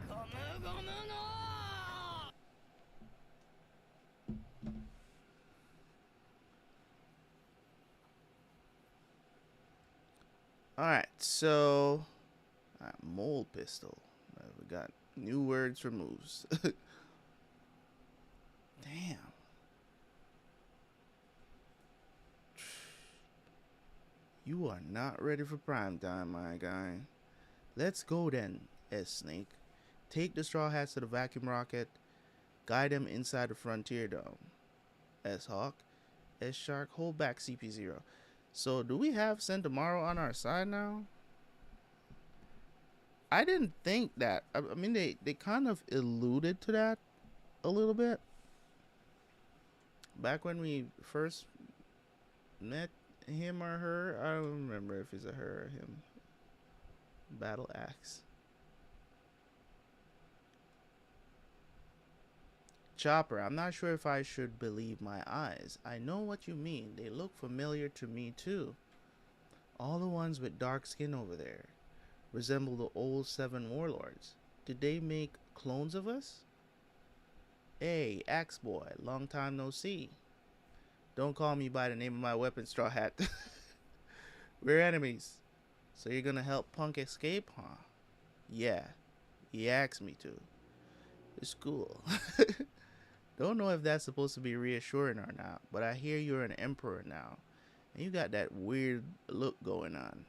Alright, so mole pistol. We got new words for moves. Damn. You are not ready for prime time, my guy. Let's go then, S-Snake. Take the Straw Hats to the vacuum rocket. Guide them inside the Frontier Dome. S-Hawk. S-Shark. Hold back CP0. So, do we have Sentomaro on our side now? I didn't think that. I mean, they kind of alluded to that a little bit. Back when we first met him or her. I don't remember if it's a her or him. Battle Axe. Chopper, I'm not sure if I should believe my eyes. I know what you mean. They look familiar to me too. All the ones with dark skin over there resemble the old 7 warlords. Did they make clones of us? Hey, Axe Boy, long time no see. Don't call me by the name of my weapon, Straw Hat. We're enemies. So you're gonna help Punk escape, huh? Yeah, he asked me to. It's cool. Don't know if that's supposed to be reassuring or not, but I hear you're an emperor now, and you got that weird look going on.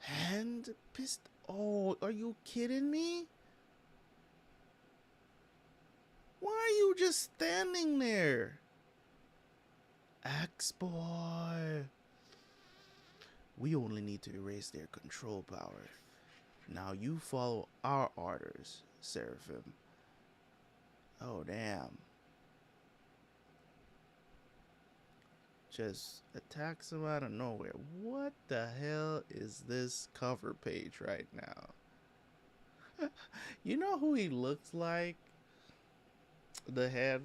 Hand pissed? Oh, are you kidding me? Why are you just standing there? Axe Boy. We only need to erase their control power. Now you follow our orders, Seraphim. Oh, damn. Just attacks him out of nowhere. What the hell is this cover page right now? You know who he looks like? The head?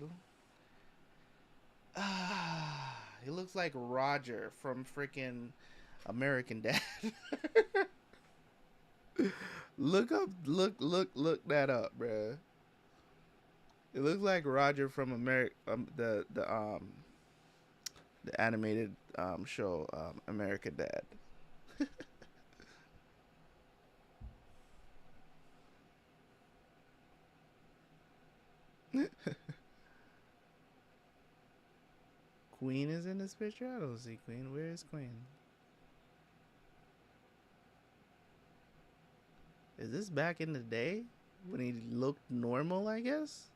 He looks like Roger from freaking American Dad. Look that up, bruh. It looks like Roger from the animated show American Dad. Queen is in this picture? I don't see Queen. Where is Queen? Is this back in the day when he looked normal, I guess?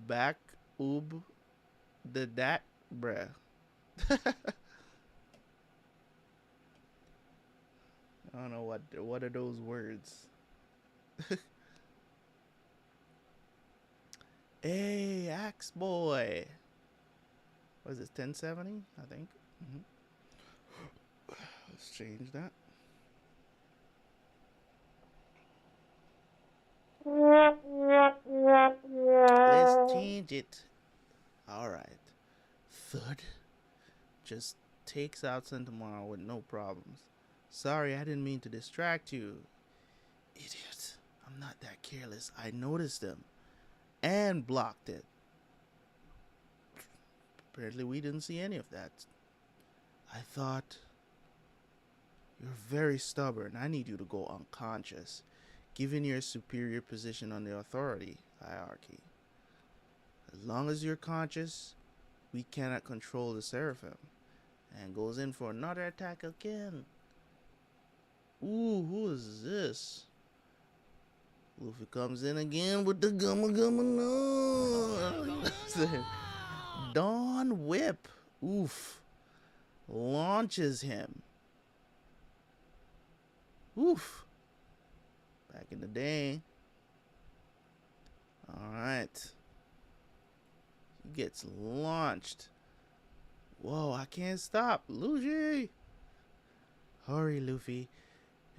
Back oob the dat bruh. I don't know what are those words. Hey, Axe Boy. What is this, 1070? I think. Let's change that. Let's change it. Alright. Thud just takes out Sentomaro with no problems. Sorry, I didn't mean to distract you. Idiot. I'm not that careless. I noticed them and blocked it. Apparently, we didn't see any of that. I thought, you're very stubborn. I need you to go unconscious, given your superior position on the authority hierarchy. As long as you're conscious, we cannot control the Seraphim. And goes in for another attack again. Ooh, who is this? Luffy comes in again with the Gumma Gumma no. Dawn Whip. Oof. Launches him. Oof. Back in the day. Alright. He gets launched. Whoa, I can't stop. Lucci! Hurry, Luffy.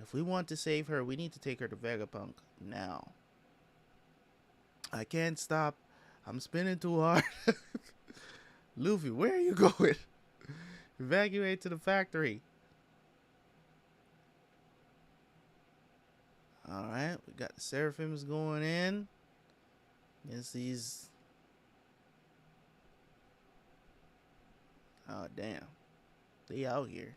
If we want to save her, we need to take her to Vegapunk now. I can't stop. I'm spinning too hard. Luffy, where are you going? Evacuate to the factory. Alright, we got the Seraphims going in. Against these. Oh, damn. They out here.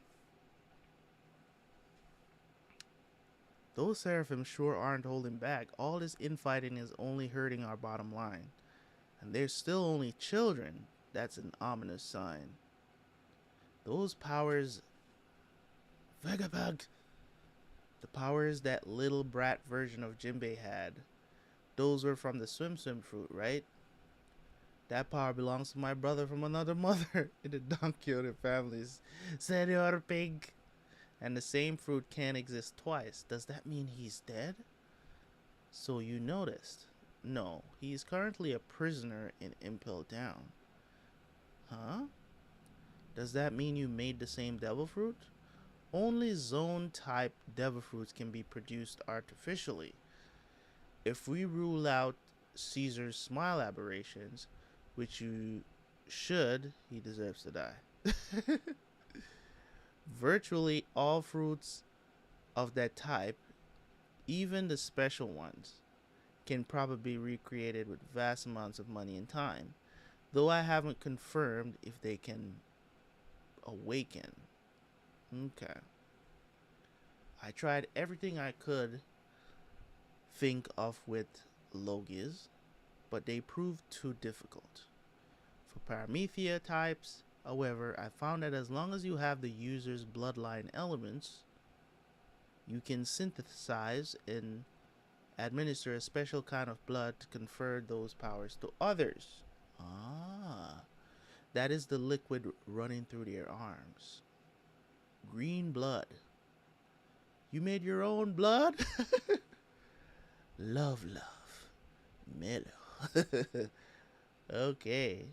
Those Seraphims sure aren't holding back. All this infighting is only hurting our bottom line. And they're still only children. That's an ominous sign. Those powers... Vegapunk! The powers that little brat version of Jinbei had. Those were from the Swim Swim fruit, right? That power belongs to my brother from another mother in the Don Quixote families. Senor Pig. And the same fruit can't exist twice. Does that mean he's dead? So you noticed. No, he's currently a prisoner in Impel Down. Huh? Does that mean you made the same devil fruit? Only zone-type devil fruits can be produced artificially. If we rule out Caesar's smile aberrations, which you should, he deserves to die. Virtually all fruits of that type, even the special ones, can probably be recreated with vast amounts of money and time, though I haven't confirmed if they can awaken. Okay. I tried everything I could think of with Logias, but they proved too difficult. For Paramethea types, however, I found that as long as you have the user's bloodline elements, you can synthesize and administer a special kind of blood to confer those powers to others. Ah, that is the liquid running through their arms. Green blood. You made your own blood? Love. Mellow. Okay.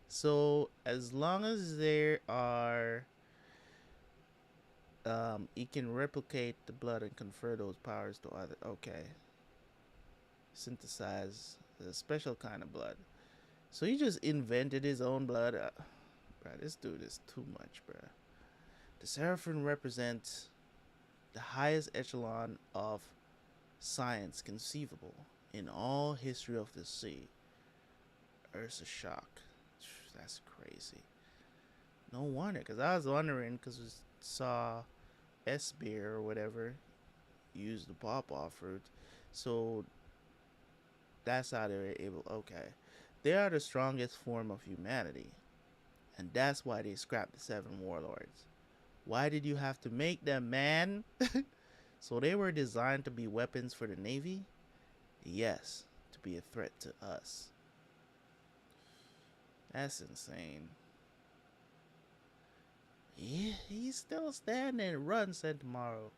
So, as long as there are... it can replicate the blood and confer those powers to other... Okay. Synthesize a special kind of blood. So he just invented his own blood. Bruh, this dude is too much, bruh. The Seraphim represent the highest echelon of science conceivable in all history of the sea. Ursa shock. That's crazy. No wonder, because I was wondering, because we saw S-Beer or whatever use the pawpaw fruit. So that's how they were able... Okay. They are the strongest form of humanity. And that's why they scrapped the 7 warlords. Why did you have to make them, man? So they were designed to be weapons for the Navy? Yes, to be a threat to us. That's insane. Yeah, he's still standing and runs, said tomorrow.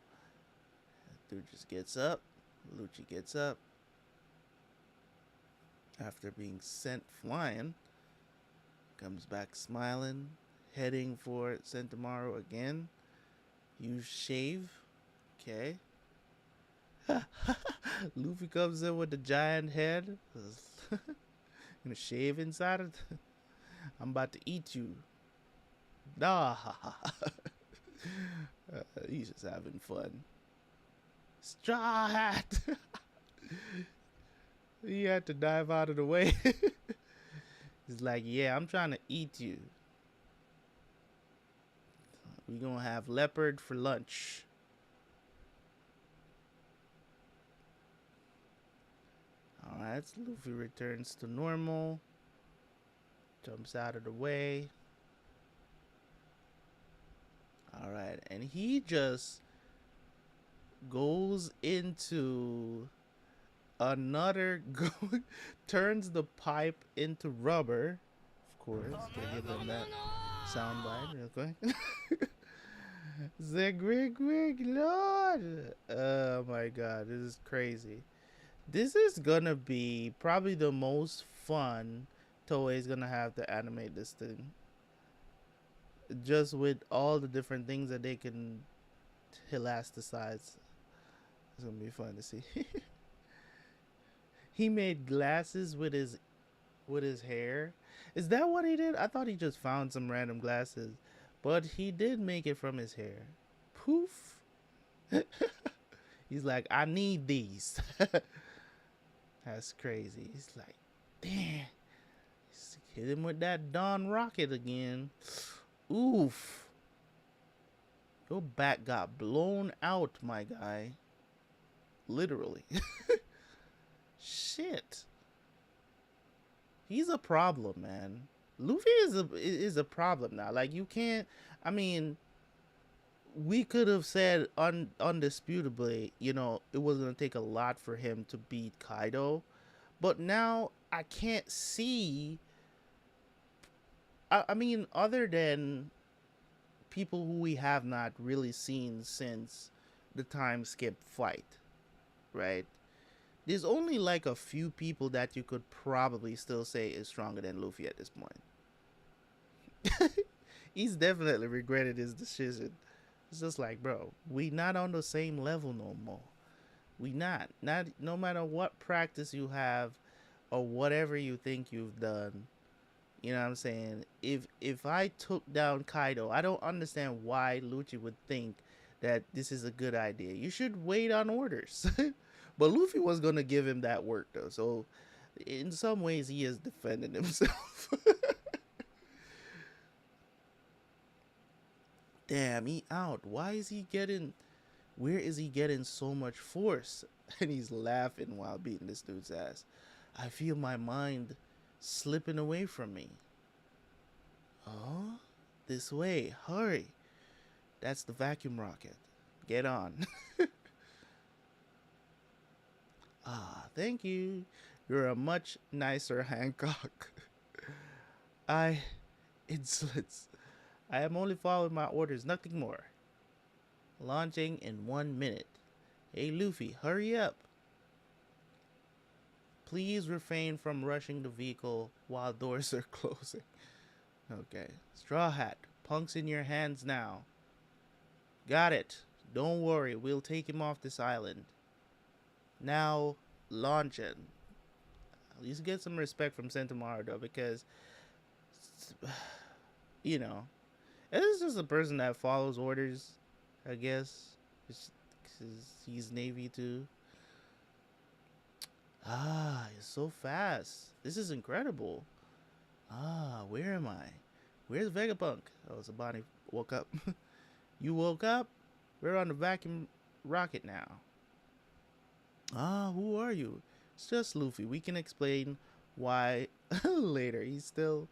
Dude just gets up. Lucci gets up. After being sent flying. Comes back smiling. Heading for Sentomaro again. Use shave. Okay. Luffy comes in with the giant head. Gonna shave inside it. I'm about to eat you. Nah. He's just having fun. Straw Hat. He had to dive out of the way. He's like, yeah, I'm trying to eat you. We gonna have leopard for lunch. Alright, so Luffy returns to normal. Jumps out of the way. Alright, and he just goes into another turns the pipe into rubber. Of course, to give them that soundbite real quick. Zig, Lord. Oh my god, this is crazy. This is gonna be probably the most fun Toei's gonna have to animate this thing. Just with all the different things that they can elasticize. It's gonna be fun to see. He made glasses with his hair. Is that what he did? I thought he just found some random glasses. But he did make it from his hair. Poof. He's like, I need these. That's crazy. He's like, damn. He's hit him with that Dawn Rocket again. Oof. Your back got blown out, my guy. Literally. Shit. He's a problem, man. Luffy is a problem now. Like, you can't. I mean, we could have said undisputably, you know, it was gonna take a lot for him to beat Kaido, but now I can't see. I mean, other than people who we have not really seen since the time skip fight, right? There's only like a few people that you could probably still say is stronger than Luffy at this point. He's definitely regretted his decision. It's just like, bro, we not on the same level no more. We not no matter what practice you have or whatever you think you've done. You know what I'm saying? If I took down Kaido, I don't understand why Lucci would think that this is a good idea. You should wait on orders. But Luffy was gonna give him that work though, so in some ways he is defending himself. Damn, he out. Why is he getting? Where is he getting so much force? And he's laughing while beating this dude's ass. I feel my mind slipping away from me. Oh, this way. Hurry. That's the vacuum rocket. Get on. Ah, thank you. You're a much nicer Hancock. Insolence. I am only following my orders, nothing more. Launching in 1 minute. Hey Luffy, hurry up. Please refrain from rushing the vehicle while doors are closing. Okay. Straw Hat, punk's in your hands now. Got it. Don't worry, we'll take him off this island. Now, launch it. At least get some respect from Sentomaru though, because, you know, it's just a person that follows orders, I guess. Because he's Navy too. Ah, he's so fast. This is incredible. Ah, where am I? Where's Vegapunk? Oh, Sabani woke up. You woke up? We're on the vacuum rocket now. Ah, who are you? It's just Luffy. We can explain why later. He's still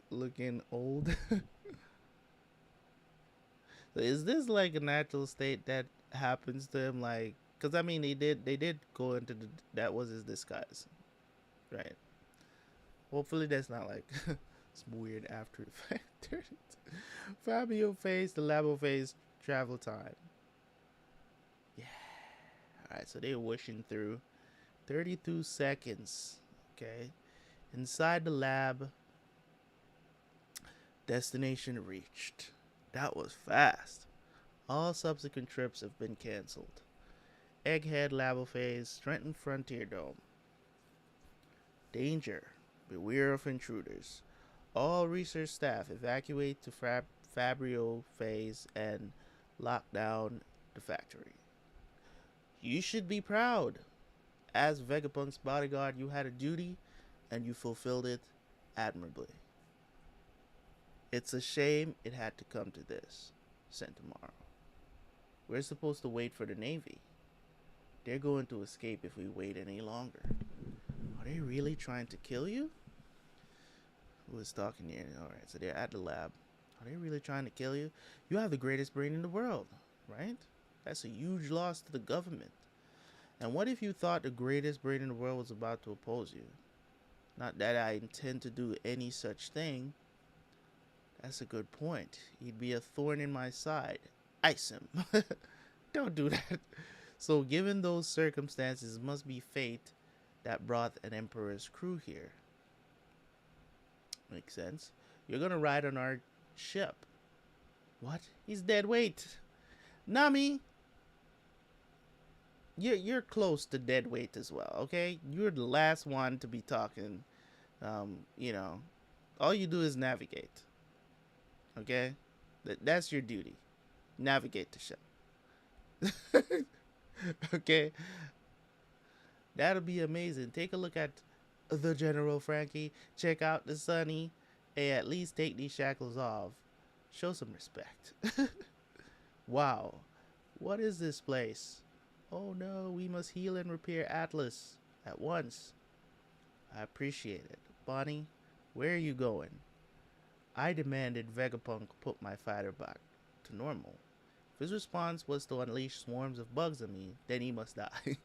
looking old. So is this like a natural state that happens to him? Like, because I mean, they did go into that was his disguise, right? Hopefully that's not like some weird after effect. Fabio phase, the LABOPHASE travel time. Yeah. Alright, so they're wishing through 32 seconds. Okay. Inside the lab. Destination reached. That was fast. All subsequent trips have been cancelled. Egghead LABOPHASE, strengthen Frontier Dome. Danger. Beware of intruders. All research staff evacuate to Fabrio phase and lock down the factory. You should be proud. As Vegapunk's bodyguard, you had a duty and you fulfilled it admirably. It's a shame it had to come to this, Sentomaro. We're supposed to wait for the Navy. They're going to escape if we wait any longer. Are they really trying to kill you? Who is talking here? Alright, so they're at the lab. Are they really trying to kill you? You have the greatest brain in the world, right? That's a huge loss to the government. And what if you thought the greatest brain in the world was about to oppose you? Not that I intend to do any such thing. That's a good point. He'd be a thorn in my side. Ice him. Don't do that. So given those circumstances, it must be fate that brought an Emperor's crew here. Makes sense. You're gonna ride on our ship. What? He's dead weight. Nami! You're close to dead weight as well, okay? You're the last one to be talking. You know, all you do is navigate. Okay? That's your duty. Navigate the ship. Okay? That'll be amazing. Take a look at the General Frankie. Check out the Sunny. Hey, at least take these shackles off. Show some respect. Wow. What is this place? Oh no, we must heal and repair Atlas at once. I appreciate it. Bonnie, where are you going? I demanded Vegapunk put my fighter back to normal. If his response was to unleash swarms of bugs on me, then he must die.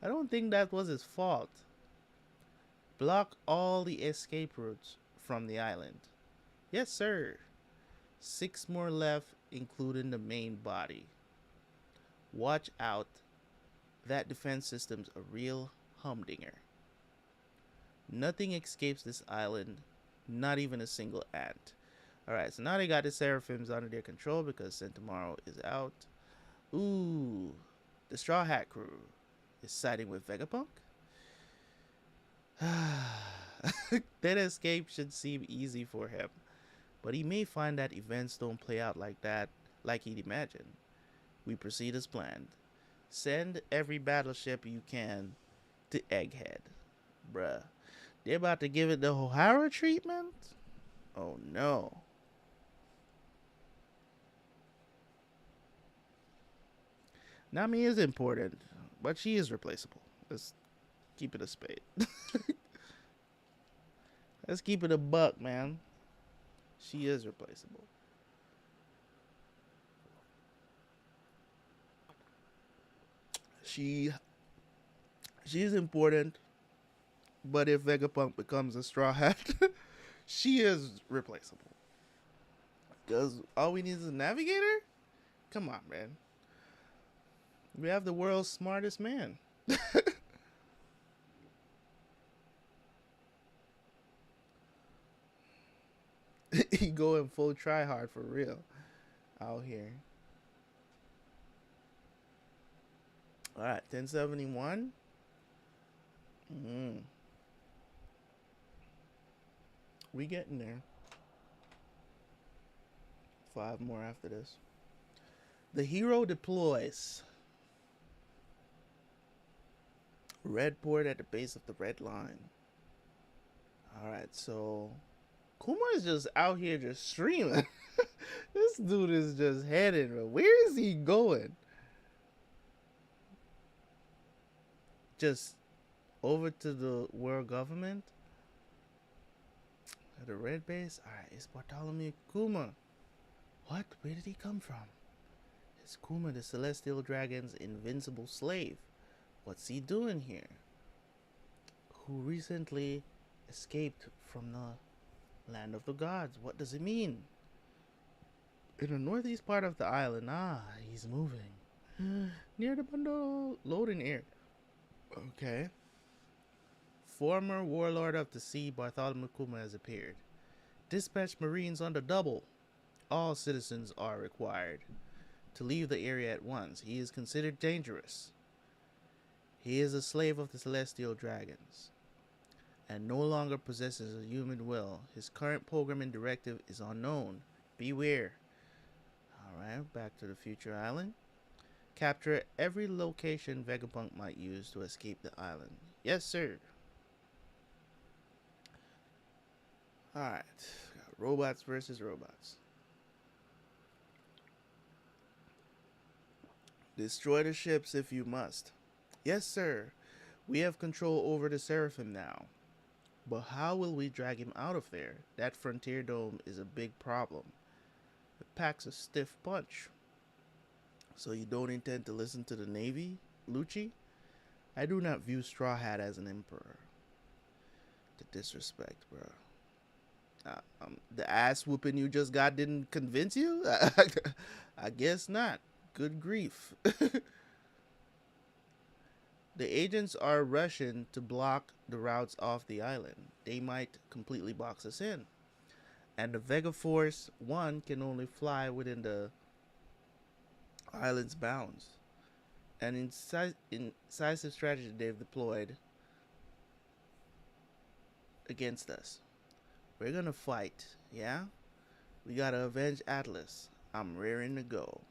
I don't think that was his fault. Block all the escape routes from the island. Yes, sir. 6 more left, including the main body. Watch out. That defense system's a real humdinger. Nothing escapes this island, not even a single ant. Alright, so now they got the Seraphims under their control because Sentomaro is out. Ooh, the Straw Hat crew is siding with Vegapunk. That escape should seem easy for him, but he may find that events don't play out like that, like he'd imagined. We proceed as planned. Send every battleship you can to Egghead. Bruh, they're about to give it the O'Hara treatment? Oh no. Nami is important, but she is replaceable. Let's keep it a spade. Let's keep it a buck, man. She is replaceable. She is important, but if Vegapunk becomes a Straw Hat, she is replaceable. Because all we need is a navigator? Come on, man. We have the world's smartest man. He going full try hard for real out here. Alright, 1071. We getting there. 5 more after this. The hero deploys. Red port at the base of the red line. Alright, so Kuma is just out here just streaming. This dude is just heading, but where is he going? Just over to the world government? At the red base? Alright, it's Bartholomew Kuma. What? Where did he come from? It's Kuma, the Celestial Dragon's invincible slave. What's he doing here? Who recently escaped from the land of the gods. What does it mean? In the northeast part of the island. Ah, he's moving. Near the bundle loading area. Okay. Former warlord of the sea, Bartholomew Kuma, has appeared. Dispatch Marines on the double. All citizens are required to leave the area at once. He is considered dangerous. He is a slave of the celestial dragons and no longer possesses a human will. His current programming directive is unknown. Beware. Alright, back to the future island. Capture every location Vegapunk might use to escape the island. Yes, sir. Alright, robots versus robots. Destroy the ships if you must. Yes, sir. We have control over the Seraphim now. But how will we drag him out of there? That frontier dome is a big problem. It packs a stiff punch. So you don't intend to listen to the Navy, Lucci? I do not view Straw Hat as an emperor. The disrespect, bro. The ass whooping you just got didn't convince you? I guess not. Good grief. The agents are rushing to block the routes off the island. They might completely box us in. And the Vega Force 1 can only fly within the island's bounds. An incisive strategy they've deployed against us. We're gonna fight, yeah? We gotta avenge Atlas. I'm raring to go.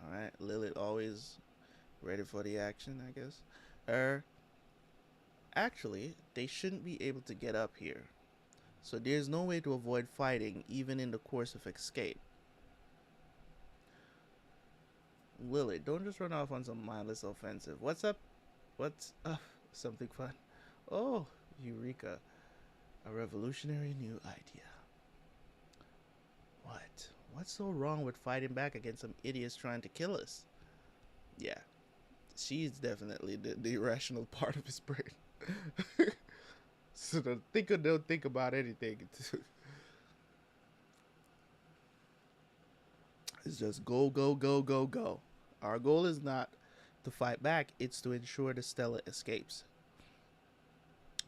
Alright, Lilith always ready for the action, I guess. Actually, they shouldn't be able to get up here. So there's no way to avoid fighting, even in the course of escape. Lilith, don't just run off on some mindless offensive. What's up? What's up? Something fun. Oh, Eureka. A revolutionary new idea. What? What's so wrong with fighting back against some idiots trying to kill us? Yeah. She's definitely the irrational part of his brain. So the thinker don't think about anything. It's just go, go, go, go, go. Our goal is not to fight back, it's to ensure the Stella escapes.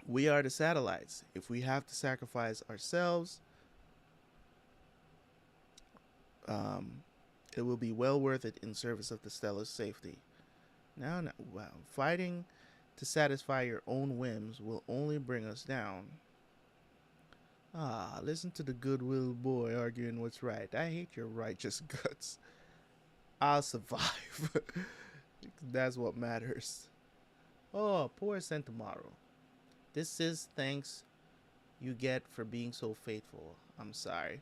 We are the satellites. If we have to sacrifice ourselves, it will be well worth it in service of the Stella's safety. Now, wow, fighting to satisfy your own whims will only bring us down. Ah, listen to the goodwill boy arguing what's right. I hate your righteous guts. I'll survive. That's what matters. Oh, poor Sentomaru. This is thanks you get for being so faithful. I'm sorry.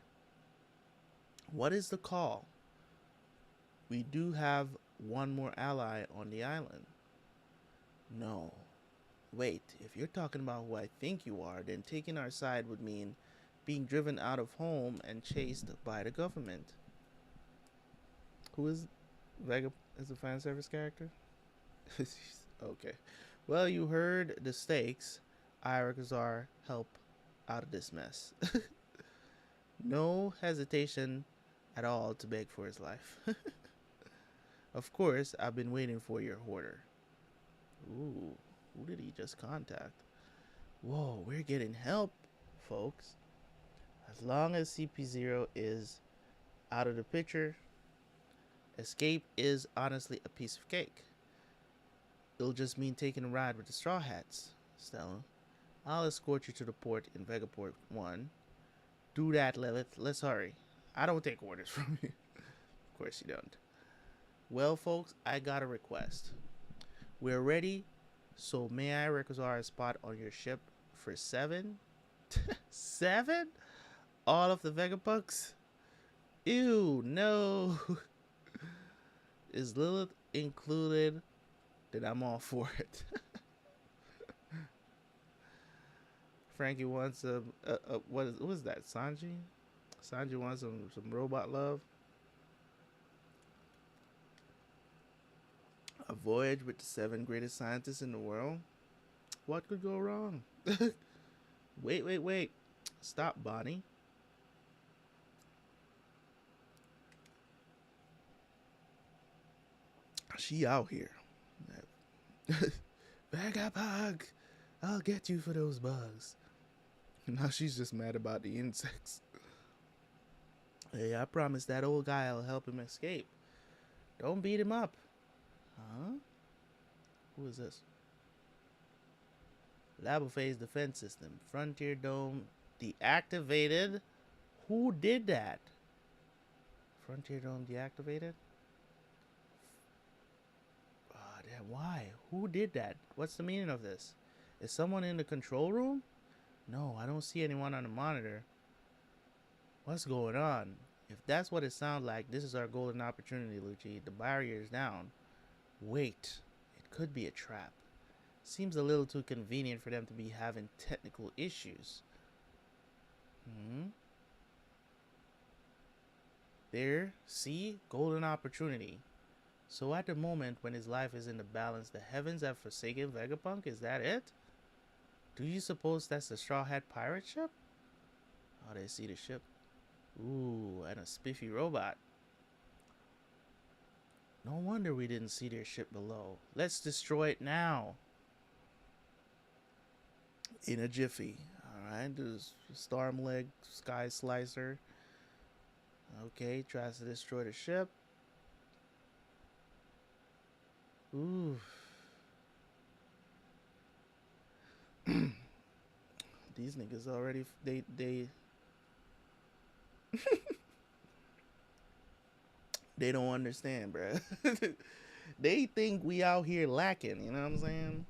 What is the call? We do have one more ally on the island. No. Wait, if you're talking about who I think you are, then taking our side would mean being driven out of home and chased by the government. Who is Vega? Is a fan service character? Okay. Well, you heard the stakes. Irakazar help out of this mess. No hesitation at all to beg for his life. Of course, I've been waiting for your hoarder. Ooh, who did he just contact? Whoa, we're getting help, folks. As long as CP0 is out of the picture, escape is honestly a piece of cake. It'll just mean taking a ride with the Straw Hats, Stella. I'll escort you to the port in Vegaport 1. Do that, Lilith. Let's hurry. I don't take orders from you. Of course you don't. Well, folks, I got a request. We're ready, so may I request a spot on your ship for 7? 7? All of the Vegapunks? Ew, no. Is Lilith included? Then I'm all for it. Frankie wants what is that? Sanji? Sanji wants some robot love. A voyage with the 7 greatest scientists in the world? What could go wrong? Wait. Stop, Bonnie. She out here. Vagabug, I'll get you for those bugs. Now she's just mad about the insects. Hey, I promise that old guy will help him escape. Don't beat him up. Huh? Who is this? LABOPHASE defense system. Frontier dome deactivated. Who did that? Frontier dome deactivated? Oh, damn, why? Who did that? What's the meaning of this? Is someone in the control room? No, I don't see anyone on the monitor. What's going on? If that's what it sounds like, this is our golden opportunity, Lucci. The barrier is down. Wait, it could be a trap. Seems a little too convenient for them to be having technical issues. There, see? Golden opportunity. So at the moment when his life is in the balance, the heavens have forsaken Vegapunk? Is that it? Do you suppose that's the Straw Hat pirate ship? Oh, they see the ship. Ooh, and a spiffy robot. No wonder we didn't see their ship below. Let's destroy it now. In a jiffy. Alright, there's Stormleg, Sky Slicer. Okay, tries to destroy the ship. Ooh. These niggas already, they they don't understand, bruh. They think we out here lacking, you know what I'm saying?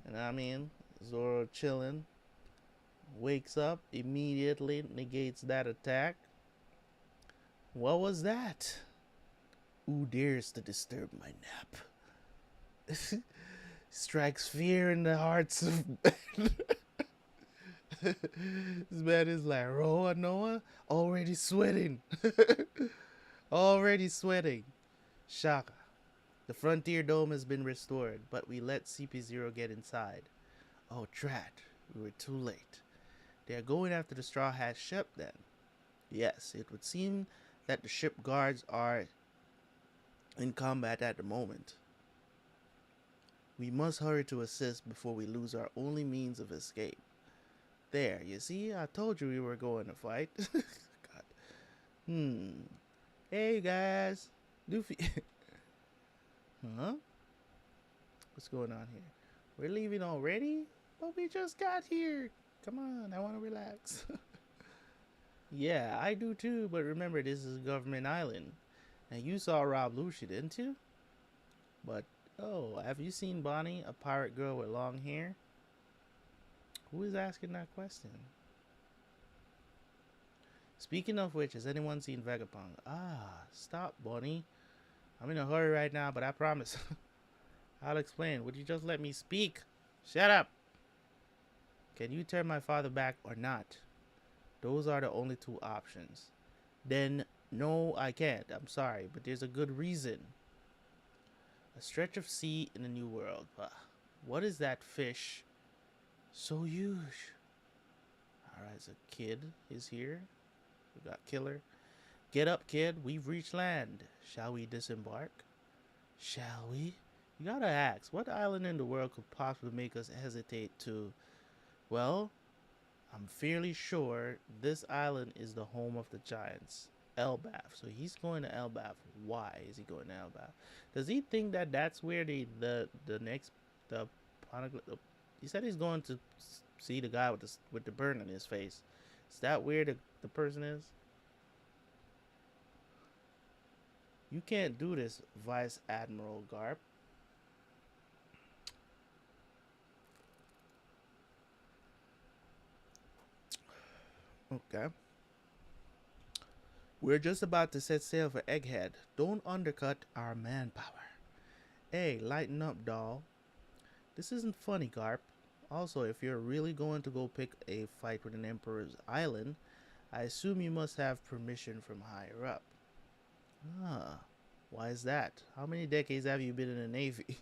And I mean, Zoro chilling, wakes up, immediately negates that attack. What was that? Who dares to disturb my nap? Strikes fear in the hearts of this man is like, Roa Noah, already sweating. Already sweating. Shaka. The frontier dome has been restored, but we let CP0 get inside. Oh, drat. We were too late. They are going after the Straw Hat ship then. Yes, it would seem that the ship guards are in combat at the moment. We must hurry to assist before we lose our only means of escape. There, you see, I told you we were going to fight. God. Hey guys, Luffy. Huh? What's going on here? We're leaving already? But we just got here. Come on, I want to relax. Yeah, I do too, but remember this is a government island. And you saw Rob Lucci, didn't you? But, oh, have you seen Bonnie, a pirate girl with long hair? Who is asking that question? Speaking of which, has anyone seen Vegapunk? Ah, stop, Bonnie. I'm in a hurry right now, but I promise. I'll explain. Would you just let me speak? Shut up! Can you turn my father back or not? Those are the only two options. Then, no, I can't. I'm sorry, but there's a good reason. A stretch of sea in the New World. What is that fish? So huge. Alright, so kid is here. We got killer. Get up, kid. We've reached land. Shall we disembark? Shall we? You gotta ask, what island in the world could possibly make us hesitate to... Well, I'm fairly sure this island is the home of the giants. Elbaf. So he's going to Elbaf. Why is he going to Elbaf? Does he think that that's where he said he's going to see the guy with the burn on his face. Is that where the person is? You can't do this, Vice Admiral Garp. Okay. We're just about to set sail for Egghead. Don't undercut our manpower. Hey, lighten up, doll. This isn't funny, Garp. Also, if you're really going to go pick a fight with an Emperor's Island, I assume you must have permission from higher up. Ah, why is that? How many decades have you been in the Navy?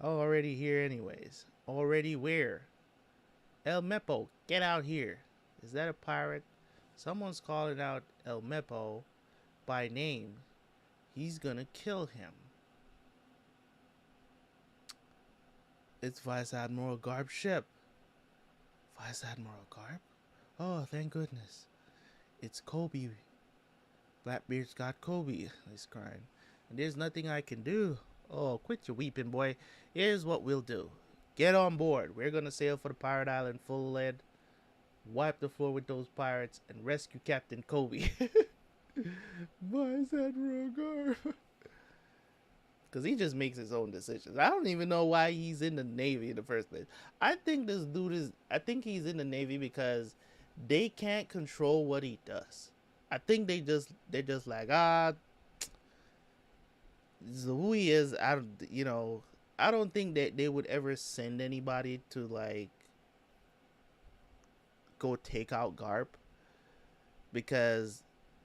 Already here anyways. Already where? El Mepo, get out here. Is that a pirate? Someone's calling out El Mepo by name. He's gonna kill him. It's Vice Admiral Garp's ship. Vice Admiral Garp? Oh, thank goodness. It's Kobe. Blackbeard's got Kobe. He's crying. And there's nothing I can do. Oh, quit your weeping, boy. Here's what we'll do. Get on board. We're gonna sail for the pirate island full lead, wipe the floor with those pirates, and rescue Captain Kobe. Why is that wrong? Because he just makes his own decisions. I don't even know why he's in the Navy in the first place. I think this dude is. I think he's in the Navy because they can't control what he does. I think they're just like so who he is. I don't I don't think that they would ever send anybody to like go take out Garp because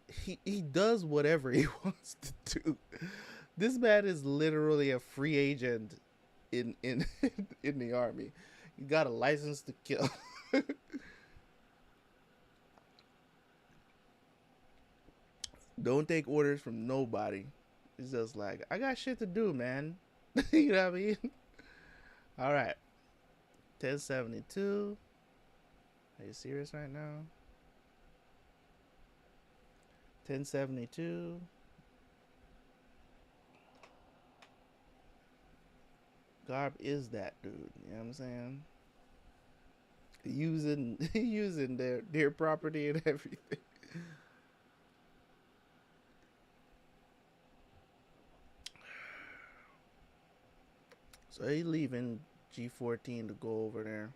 he does whatever he wants to do. This man is literally a free agent in in the army. He got a license to kill. Don't take orders from nobody. It's just like I got shit to do, man. You know what I mean? All right, 1072. Are you serious right now? 1072. Garb is that dude. You know what I'm saying? Using their property and everything. So he's leaving G14 to go over there.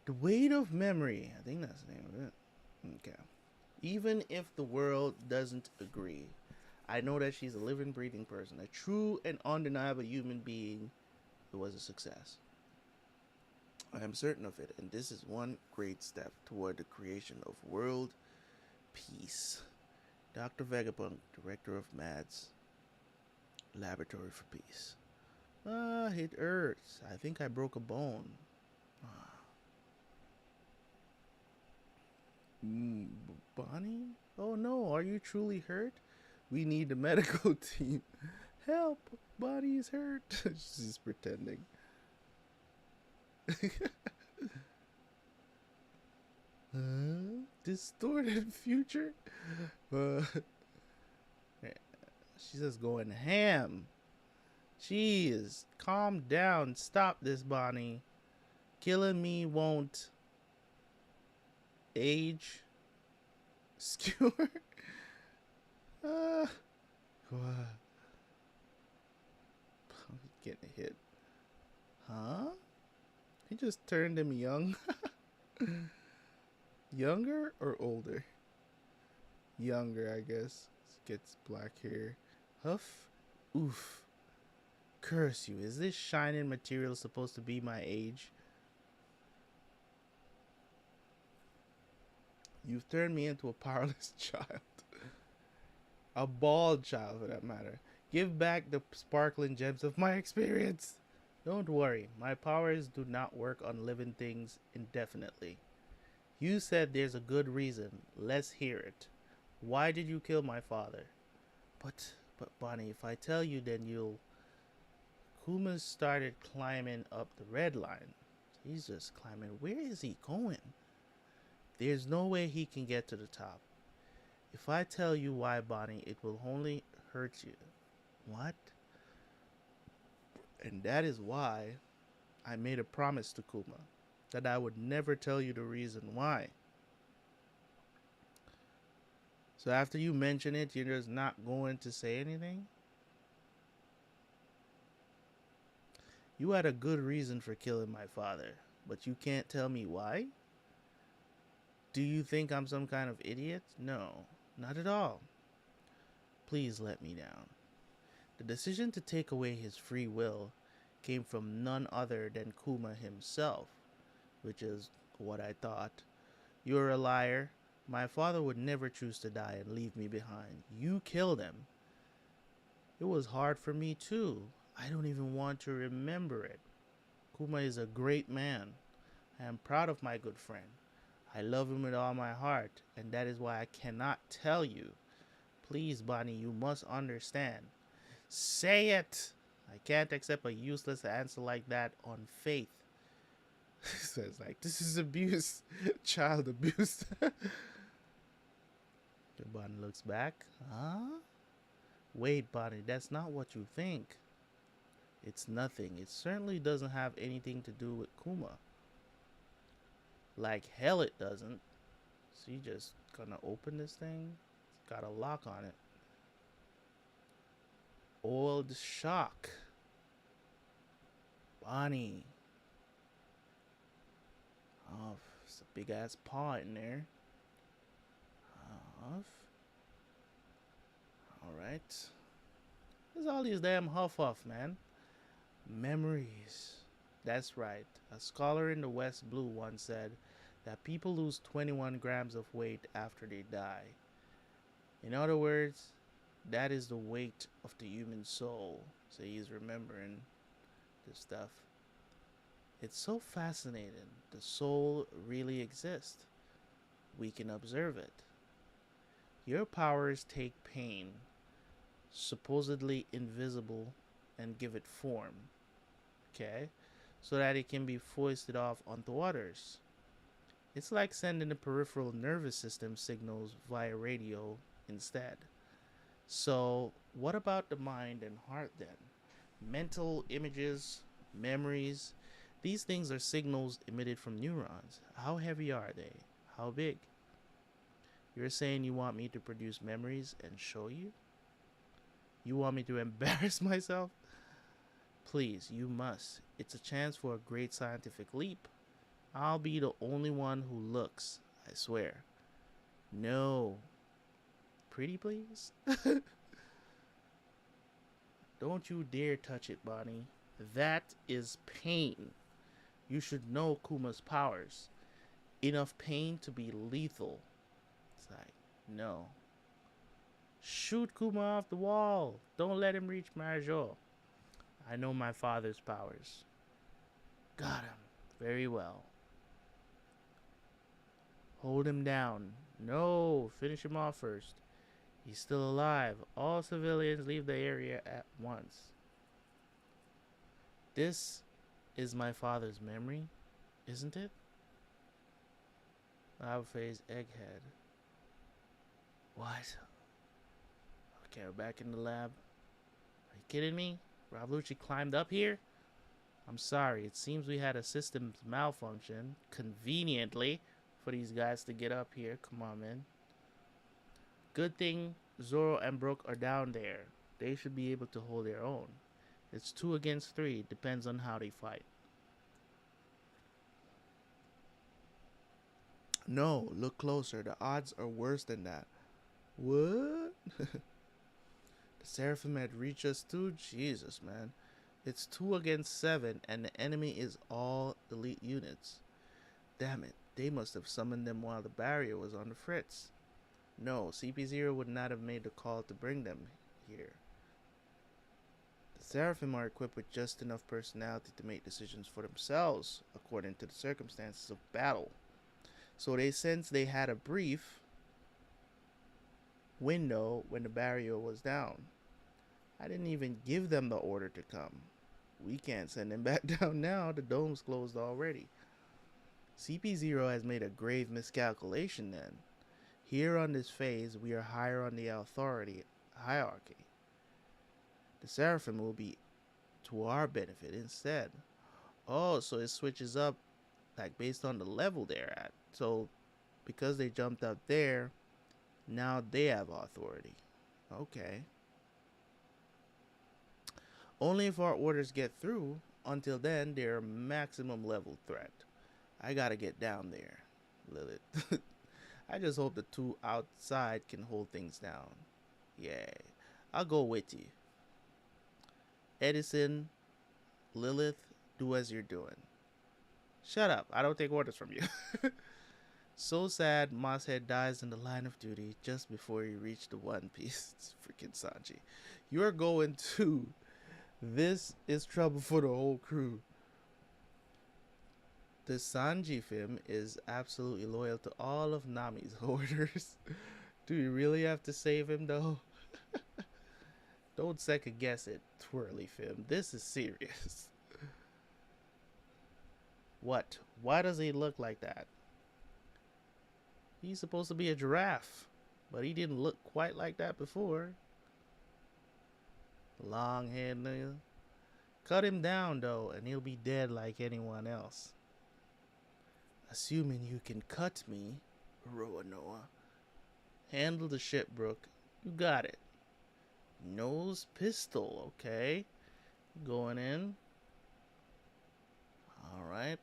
The weight of memory. I think that's the name of it. Okay. Even if the world doesn't agree, I know that she's a living, breathing person, a true and undeniable human being who was a success. I am certain of it, and this is one great step toward the creation of world peace. Dr. Vegapunk, director of MAD's Laboratory for Peace. It hurts. I think I broke a bone. Bonnie? Oh no, are you truly hurt? We need the medical team. Help! Bonnie is hurt. She's pretending. Distorted future? She's just going ham. Jeez, calm down. Stop this, Bonnie. Killing me won't age skewer. I'm getting hit. Huh? He just turned him young. Younger or older? Younger, I guess. Gets black hair. Huff. Oof. Curse you. Is this shining material supposed to be my age? You've turned me into a powerless child. A bald child, for that matter. Give back the sparkling gems of my experience. Don't worry. My powers do not work on living things indefinitely. You said there's a good reason. Let's hear it. Why did you kill my father? But Bonnie, if I tell you, then you'll... Kuma started climbing up the red line. He's just climbing. Where is he going? There's no way he can get to the top. If I tell you why, Bonnie, it will only hurt you. What? And that is why I made a promise to Kuma that I would never tell you the reason why. So after you mention it, you're just not going to say anything? You had a good reason for killing my father, but you can't tell me why? Do you think I'm some kind of idiot? No, not at all. Please let me down. The decision to take away his free will came from none other than Kuma himself, which is what I thought. You're a liar. My father would never choose to die and leave me behind. You killed him. It was hard for me too. I don't even want to remember it. Kuma is a great man. I am proud of my good friend. I love him with all my heart, and that is why I cannot tell you. Please, Bonnie, you must understand. Say it! I can't accept a useless answer like that on faith. So it's like, this is abuse. Child abuse. Bonnie looks back. Huh? Wait, Bonnie, that's not what you think. It's nothing. It certainly doesn't have anything to do with Kuma. Like hell it doesn't. So you just gonna open this thing? It's got a lock on it. Old shock. Bonnie. Oh, it's a big ass paw in there. Huff. Alright. There's all these damn huff, man. Memories. That's right. A scholar in the West Blue once said that people lose 21 grams of weight after they die. In other words, that is the weight of the human soul. So he's remembering this stuff. It's so fascinating. The soul really exists. We can observe it. Your powers take pain, supposedly invisible, and give it form. Okay? So that it can be foisted off onto others. It's like sending the peripheral nervous system signals via radio instead. So, what about the mind and heart then? Mental images, memories, these things are signals emitted from neurons. How heavy are they? How big? You're saying you want me to produce memories and show you? You want me to embarrass myself? Please, you must. It's a chance for a great scientific leap. I'll be the only one who looks, I swear. No. Pretty please? Don't you dare touch it, Bonnie. That is pain. You should know Kuma's powers. Enough pain to be lethal. It's like, no. Shoot Kuma off the wall. Don't let him reach Marijo. I know my father's powers. Got him. Very well. Hold him down. No, finish him off first. He's still alive. All civilians leave the area at once. This is my father's memory, isn't it? LABOPHASE egghead. What? Okay, we're back in the lab. Are you kidding me? Lucci climbed up here? I'm sorry, it seems we had a systems malfunction, conveniently, for these guys to get up here. Come on, man. Good thing Zoro and Brook are down there. They should be able to hold their own. It's 2 against 3. Depends on how they fight. No, look closer. The odds are worse than that. What? The Seraphim had reached us too? Jesus, man. It's 2 against 7, and the enemy is all elite units. Damn it. They must have summoned them while the barrier was on the fritz. No, CP0 would not have made the call to bring them here. The Seraphim are equipped with just enough personality to make decisions for themselves, according to the circumstances of battle. So they sensed they had a brief window when the barrier was down. I didn't even give them the order to come. We can't send them back down now. The dome's closed already. CP0 has made a grave miscalculation then. Here on this phase, we are higher on the authority hierarchy. The Seraphim will be to our benefit instead. Oh, so it switches up like based on the level they're at. So because they jumped up there, now they have authority. Okay. Only if our orders get through. Until then, they're a maximum level threat. I gotta get down there, Lilith. I just hope the 2 outside can hold things down. Yeah, I'll go with you. Edison, Lilith, do as you're doing. Shut up, I don't take orders from you. So sad Mosshead dies in the line of duty just before you reach the One Piece. It's freaking Sanji. You're going to. This is trouble for the whole crew. The Sanji film is absolutely loyal to all of Nami's orders. Do you really have to save him though? Don't second guess it, twirly film. This is serious. What? Why does he look like that? He's supposed to be a giraffe, but he didn't look quite like that before. Long head nigga. Cut him down though, and he'll be dead like anyone else. Assuming you can cut me, Roanoa. Handle the ship, Brooke. You got it. Nose pistol, okay. Going in. Alright.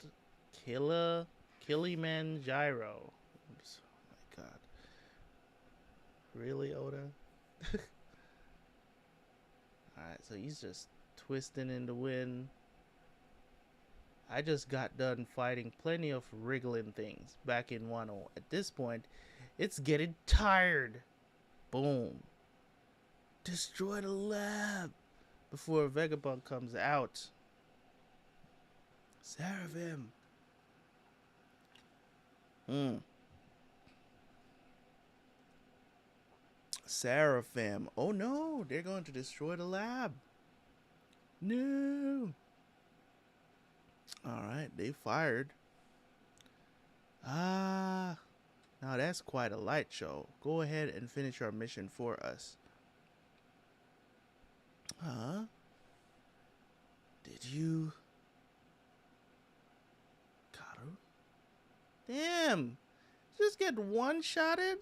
Kilimanjaro. Oops. Oh my god. Really, Oda? Alright, so he's just twisting in the wind. I just got done fighting plenty of wriggling things back in 1-0. At this point, it's getting tired. Boom. Destroy the lab before Vegapunk comes out. Seraphim. Seraphim. Oh no, they're going to destroy the lab. No. Alright, they fired. Now that's quite a light show. Go ahead and finish our mission for us. Huh? Did you... Karu? Damn! Just get one-shotted?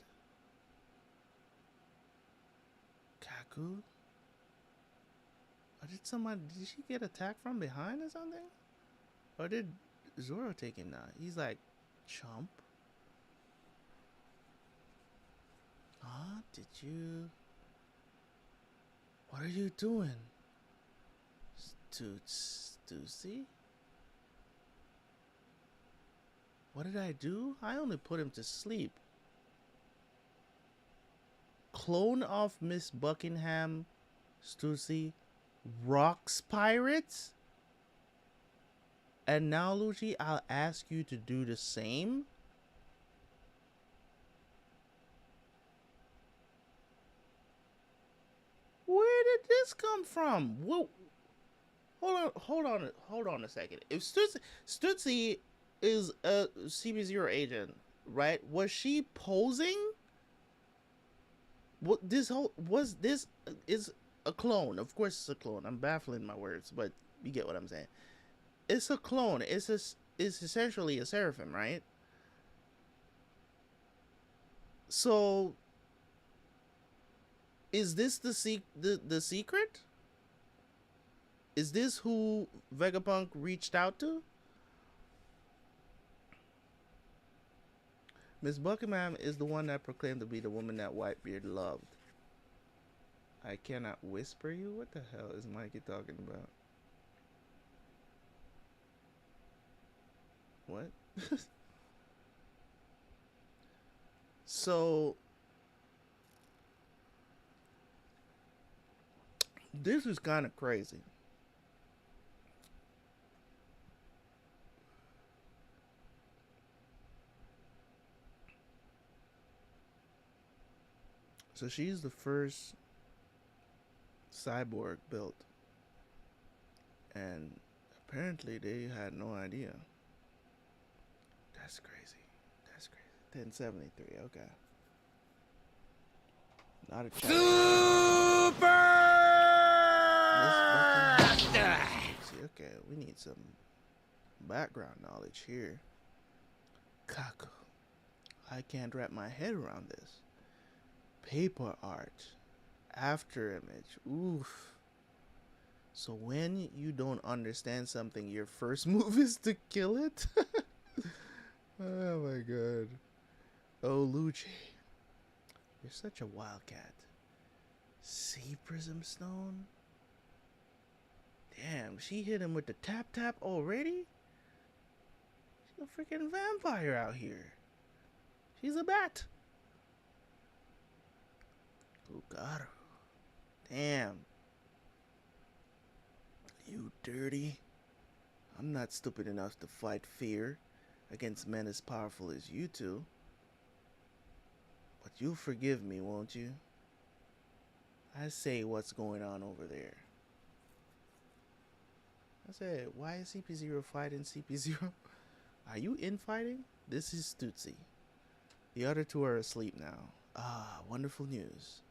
Kaku? Or did she get attacked from behind or something? Or did Zoro take him down? He's like, chump. Huh? Did you... What are you doing? Stussy? What did I do? I only put him to sleep. Clone of Miss Buckingham, Stussy, rocks pirates? And now, Lucci, I'll ask you to do the same? Where did this come from? Whoa. Hold on a second. If Stussy is a CP0 agent, right? Was she posing? What this is a clone. Of course it's a clone. I'm baffling my words, but you get what I'm saying. It's a clone. It's essentially a seraphim, right? So is this the secret? Is this who Vegapunk reached out to? Miss Buckingham is the one that proclaimed to be the woman that Whitebeard loved. I cannot whisper you? What the hell is Mikey talking about? What? So this is kind of crazy. So she's the first cyborg built. And apparently they had no idea. That's crazy. That's crazy. 1073, okay. Not a Super! Okay, we need some background knowledge here. Kaku. I can't wrap my head around this. Paper art. After image. Oof. So when you don't understand something, your first move is to kill it? Oh my god. Oh, Lucci. You're such a wildcat. Sea prism stone? Damn, she hit him with the tap tap already? She's a freaking vampire out here. She's a bat. Ugaru. Damn. You dirty. I'm not stupid enough to fight fear against men as powerful as you two. But you'll forgive me, won't you? I say, what's going on over there? I said, why is CP0 fighting CP0? Are you infighting? This is Stussy. The other two are asleep now. Ah, wonderful news.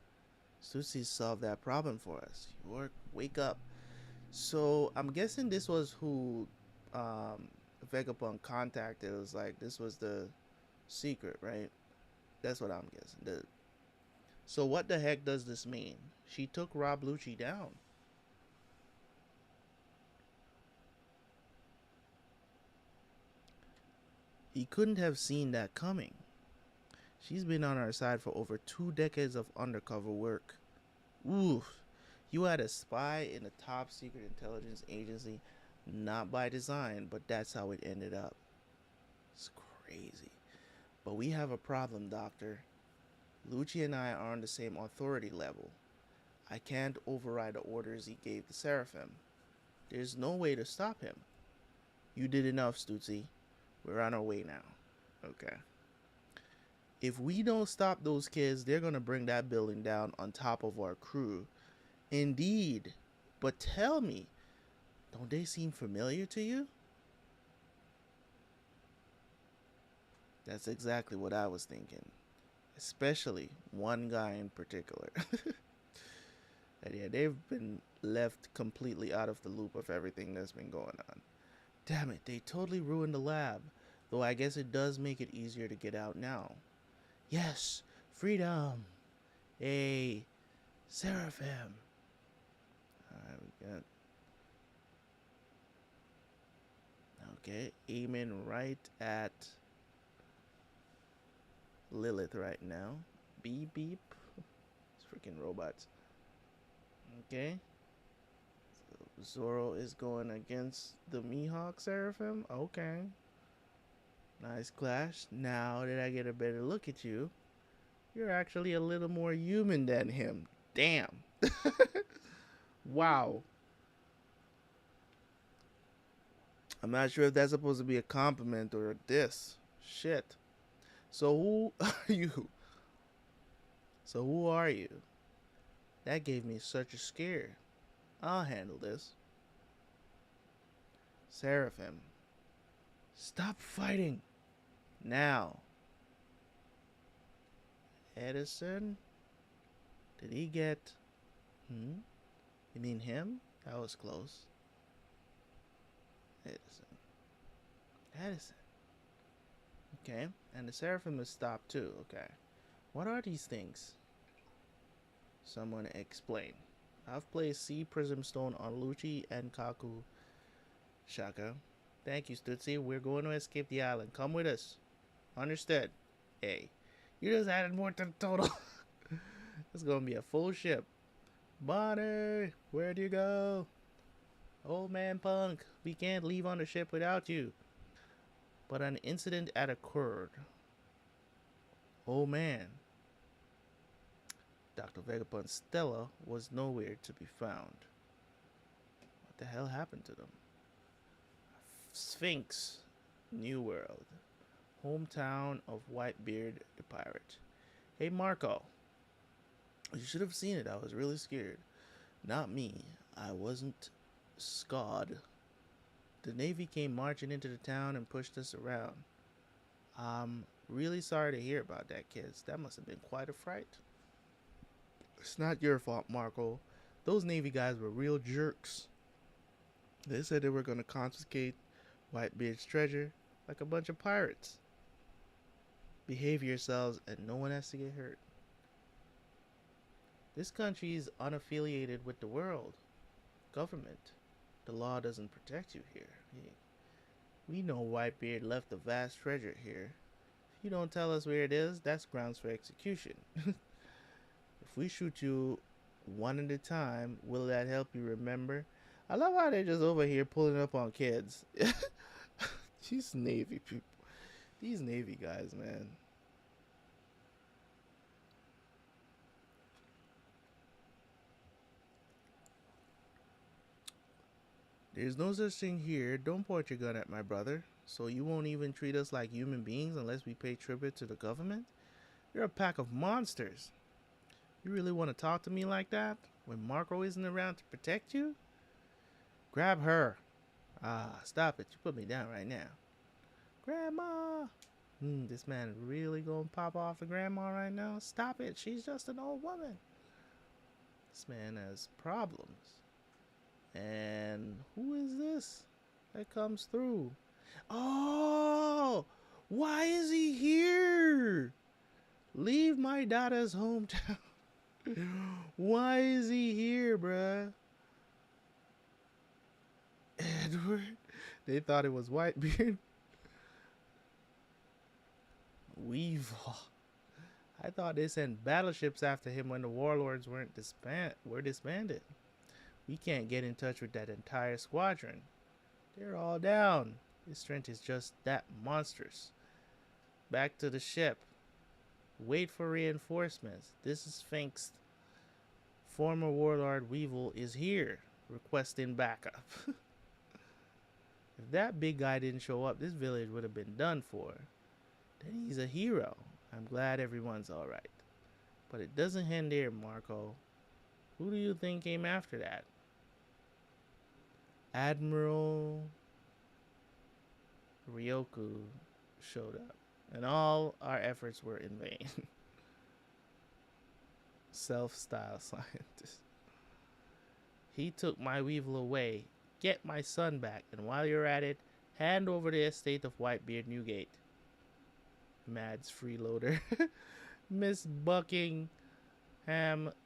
Stussy solved that problem for us. Wake up. So I'm guessing this was who Vegapunk contacted. It was like this was the secret, right? That's what I'm guessing. So what the heck does this mean? She took Rob Lucci down. He couldn't have seen that coming. She's been on our side for over 2 decades of undercover work. Oof. You had a spy in a top secret intelligence agency, not by design, but that's how it ended up. It's crazy. But we have a problem, Doctor. Lucci and I are on the same authority level. I can't override the orders he gave the Seraphim. There's no way to stop him. You did enough, Stussy. We're on our way now. Okay. If we don't stop those kids, they're gonna bring that building down on top of our crew. Indeed. But tell me, don't they seem familiar to you? That's exactly what I was thinking. Especially one guy in particular. And yeah, they've been left completely out of the loop of everything that's been going on. Damn it, they totally ruined the lab. Though I guess it does make it easier to get out now. Yes, freedom. Hey, Seraphim. Alright, we got. Okay, aiming right at Lilith right now. Beep beep. It's freaking robots. Okay. So Zoro is going against the Mihawk Seraphim. Okay. Nice clash. Now that I get a better look at you, you're actually a little more human than him. Damn. Wow. I'm not sure if that's supposed to be a compliment or a diss. Shit. So who are you? So who are you? That gave me such a scare. I'll handle this. Seraphim. Stop fighting. Now. Edison? Did he get... You mean him? That was close. Edison. Okay. And the Seraphim is stopped too. Okay. What are these things? Someone explain. I've placed Sea Prism Stone on Lucci and Kaku. Shaka. Thank you, Stussy. We're going to escape the island. Come with us. Understood. Hey. You just added more to the total. It's going to be a full ship. Bonnie, where'd you go? Old man Punk, we can't leave on the ship without you. But an incident had occurred. Oh man. Dr. Vegapunk's Stella was nowhere to be found. What the hell happened to them? Sphinx, New World, hometown of Whitebeard the pirate. Hey Marco, you should have seen it. I was really scared. Not me. I wasn't scared. The Navy came marching into the town and pushed us around. I'm really sorry to hear about that, kids. That must have been quite a fright. It's not your fault, Marco. Those Navy guys were real jerks. They said they were going to confiscate Whitebeard's treasure like a bunch of pirates. Behave yourselves and no one has to get hurt. This country is unaffiliated with the world government. The law doesn't protect you here. We know Whitebeard left a vast treasure here. If you don't tell us where it is, that's grounds for execution. If we shoot you one at a time, will that help you remember? I love how they're just over here pulling up on kids. These Navy people. These Navy guys, man. There's no such thing here. Don't point your gun at my brother. So you won't even treat us like human beings unless we pay tribute to the government? You're a pack of monsters. You really want to talk to me like that when Marco isn't around to protect you? Grab her. Ah, stop it. You put me down right now. Grandma. This man really gonna pop off the grandma right now? Stop it. She's just an old woman. This man has problems. And who is this that comes through? Oh, why is he here? Leave my daughter's hometown. Why is he here, bruh? Edward. They thought it was Whitebeard. Weevil. I thought they sent battleships after him when the warlords were disbanded. We can't get in touch with that entire squadron. They're all down. His strength is just that monstrous. Back to the ship. Wait for reinforcements. This is Sphinx. Former warlord Weevil is here, requesting backup. If that big guy didn't show up, this village would have been done for. Then he's a hero. I'm glad everyone's alright. But it doesn't end there, Marco. Who do you think came after that? Admiral Ryoku showed up, and all our efforts were in vain. Self-styled scientist. He took my Weevil away. Get my son back, and while you're at it, hand over the estate of Whitebeard Newgate. Mads freeloader. Miss Buckingham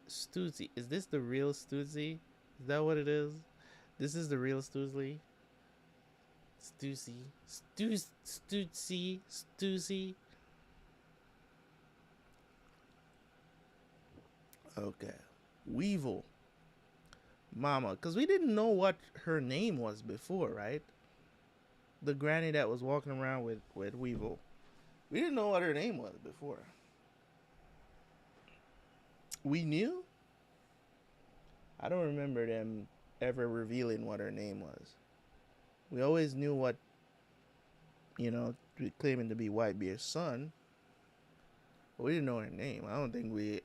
Stussy. Is this the real Stussy? Is that what it is? This is the real Stussy? Stussy. Okay. Weevil. Mama. Because we didn't know what her name was before, right? The granny that was walking around with Weevil. We didn't know what her name was before. We knew? I don't remember them ever revealing what her name was. We always knew what, claiming to be Whitebeard's son. But we didn't know her name. I don't think we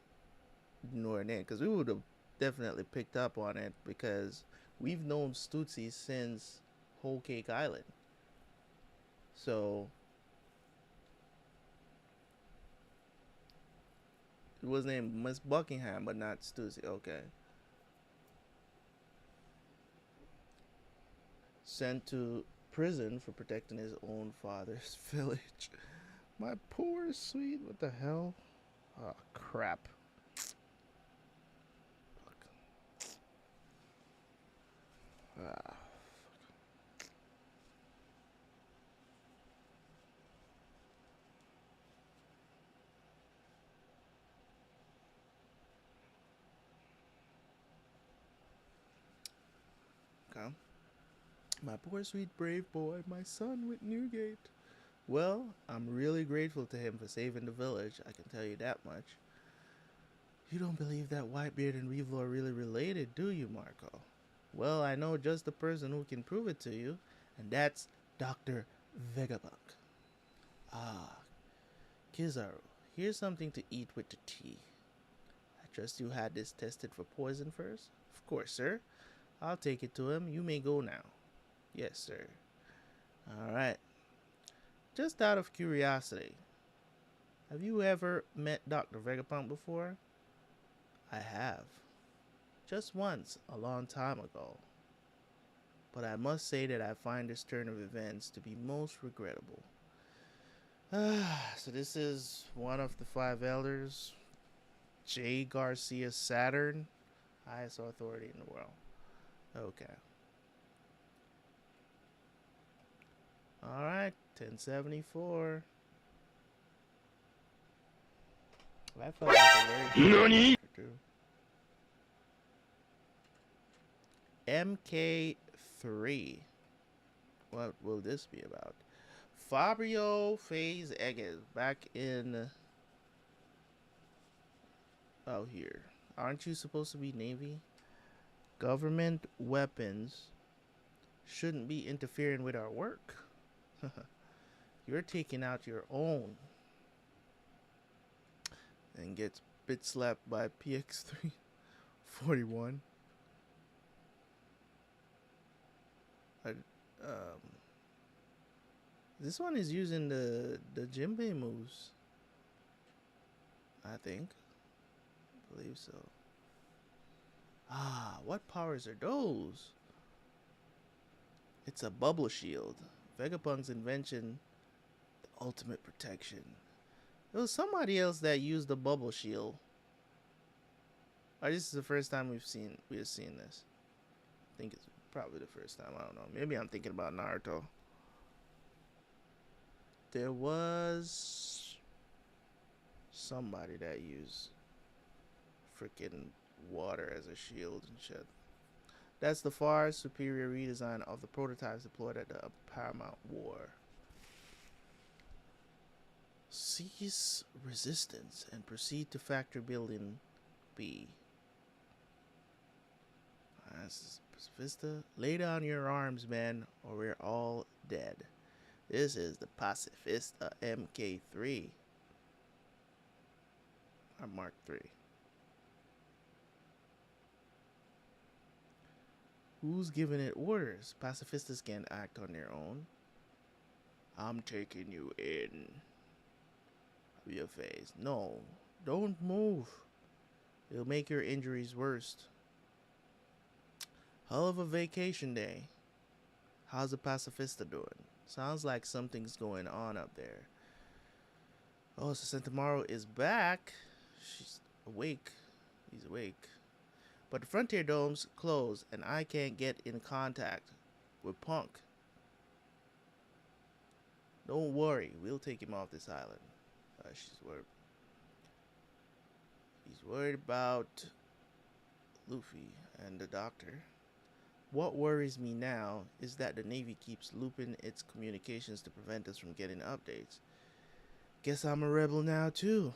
knew her name, because we would have definitely picked up on it, because we've known Stussy since Whole Cake Island. So it was named Miss Buckingham, but not Stussy. Okay. Sent to prison for protecting his own father's village. My poor sweet, what the hell? Oh, crap. Ah. Okay. My poor sweet brave boy, my son with Newgate. Well, I'm really grateful to him for saving the village, I can tell you that much. You don't believe that Whitebeard and Weevil are really related, do you, Marco? Well, I know just the person who can prove it to you, and that's Dr. Vegabunk. Ah, Kizaru, here's something to eat with the tea. I trust you had this tested for poison first? Of course, sir. I'll take it to him. You may go now. Yes, sir. Alright. Just out of curiosity, have you ever met Dr. Vegapunk before? I have. Just once, a long time ago. But I must say that I find this turn of events to be most regrettable. So this is one of the 5 elders, J. Garcia Saturn, highest authority in the world. Okay. Alright, 1074. That felt like a very good MK3. What will this be about? Fabio Phase Eggers back in. Oh, here. Aren't you supposed to be Navy? Government weapons shouldn't be interfering with our work. You're taking out your own. And gets bit slapped by PX341. This one is using the Jinbei moves, I think. I believe so. Ah, what powers are those? It's a bubble shield. Vegapunk's invention, the ultimate protection. It was somebody else that used the bubble shield. Or this is the first time we've seen this. I think it's probably the first time. I don't know. Maybe I'm thinking about Naruto. There was somebody that used freaking water as a shield and shit. That's the far superior redesign of the prototypes deployed at the Paramount War. Cease resistance and proceed to factory building B. This is Vista. Lay down your arms, men, or we're all dead. This is the Pacifista MK3. Or Mark 3. Who's giving it orders? Pacifistas can't act on their own. I'm taking you in. BUCKINGHAM. No, don't move. It'll make your injuries worse. Hell of a vacation day. How's the Pacifista doing? Sounds like something's going on up there. Oh, so Sentomaro is back. She's awake. He's awake. But the frontier dome's closed and I can't get in contact with Punk. Don't worry, we'll take him off this island. She's worried. He's worried about Luffy and the doctor. What worries me now is that the Navy keeps looping its communications to prevent us from getting updates. Guess I'm a rebel now too.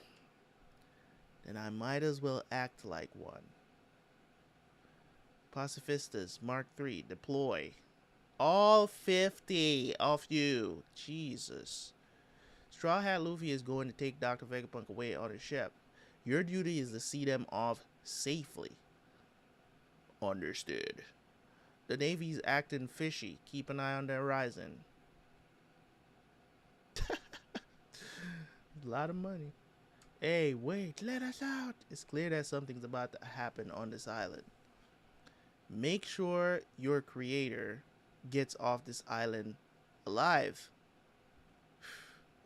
Then I might as well act like one. Pacifistas Mark 3 deploy. All 50 of you. Jesus. Straw Hat Luffy is going to take Dr. Vegapunk away on his ship. Your duty is to see them off safely. Understood. The Navy's acting fishy. Keep an eye on the horizon. A lot of money. Hey, wait, let us out. It's clear that something's about to happen on this island. Make sure your creator gets off this island alive.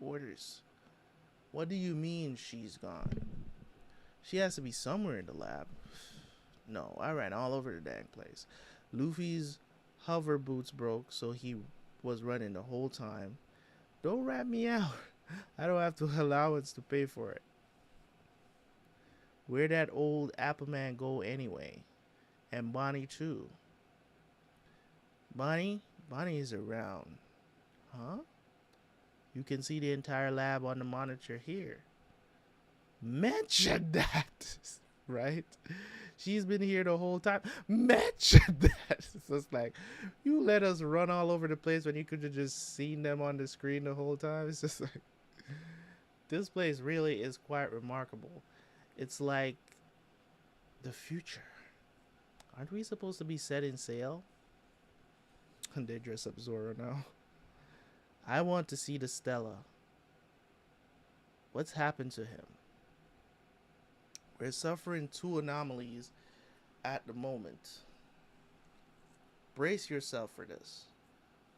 Orders. What do you mean she's gone? She has to be somewhere in the lab. No, I ran all over the dang place. Luffy's hover boots broke, so he was running the whole time. Don't rat me out. I don't have the allowance to pay for it. Where'd that old Appleman go anyway? And Bonnie too. Bonnie is around. Huh? You can see the entire lab on the monitor here. Mention that, right? She's been here the whole time. Mention that. So it's like, you let us run all over the place when you could have just seen them on the screen the whole time. It's just like, this place really is quite remarkable. It's like the future. Aren't we supposed to be setting sail? And they dress up Zoro now. I want to see the Stella. What's happened to him? We're suffering two anomalies at the moment. Brace yourself for this.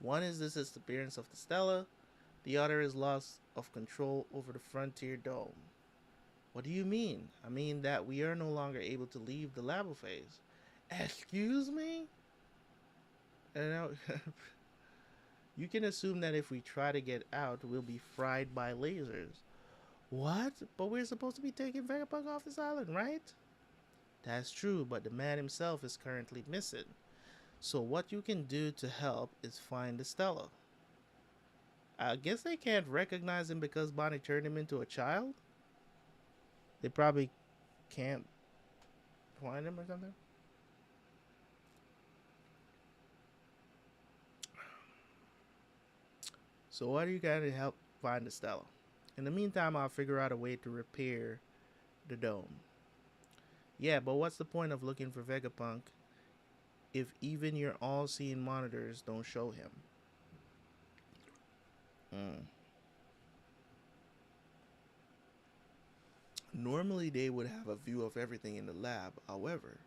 One is the disappearance of the Stella. The other is loss of control over the frontier dome. What do you mean? I mean that we are no longer able to leave the LABOPHASE. Excuse me? You can assume that if we try to get out, we'll be fried by lasers. What? But we're supposed to be taking Vegapunk off this island, right? That's true, but the man himself is currently missing. So what you can do to help is find the Stella. I guess they can't recognize him because Bonnie turned him into a child? They probably can't find him or something? So what are you going to help find the Stella? In the meantime, I'll figure out a way to repair the dome. Yeah, but what's the point of looking for Vegapunk if even your all-seeing monitors don't show him? Normally, they would have a view of everything in the lab. However,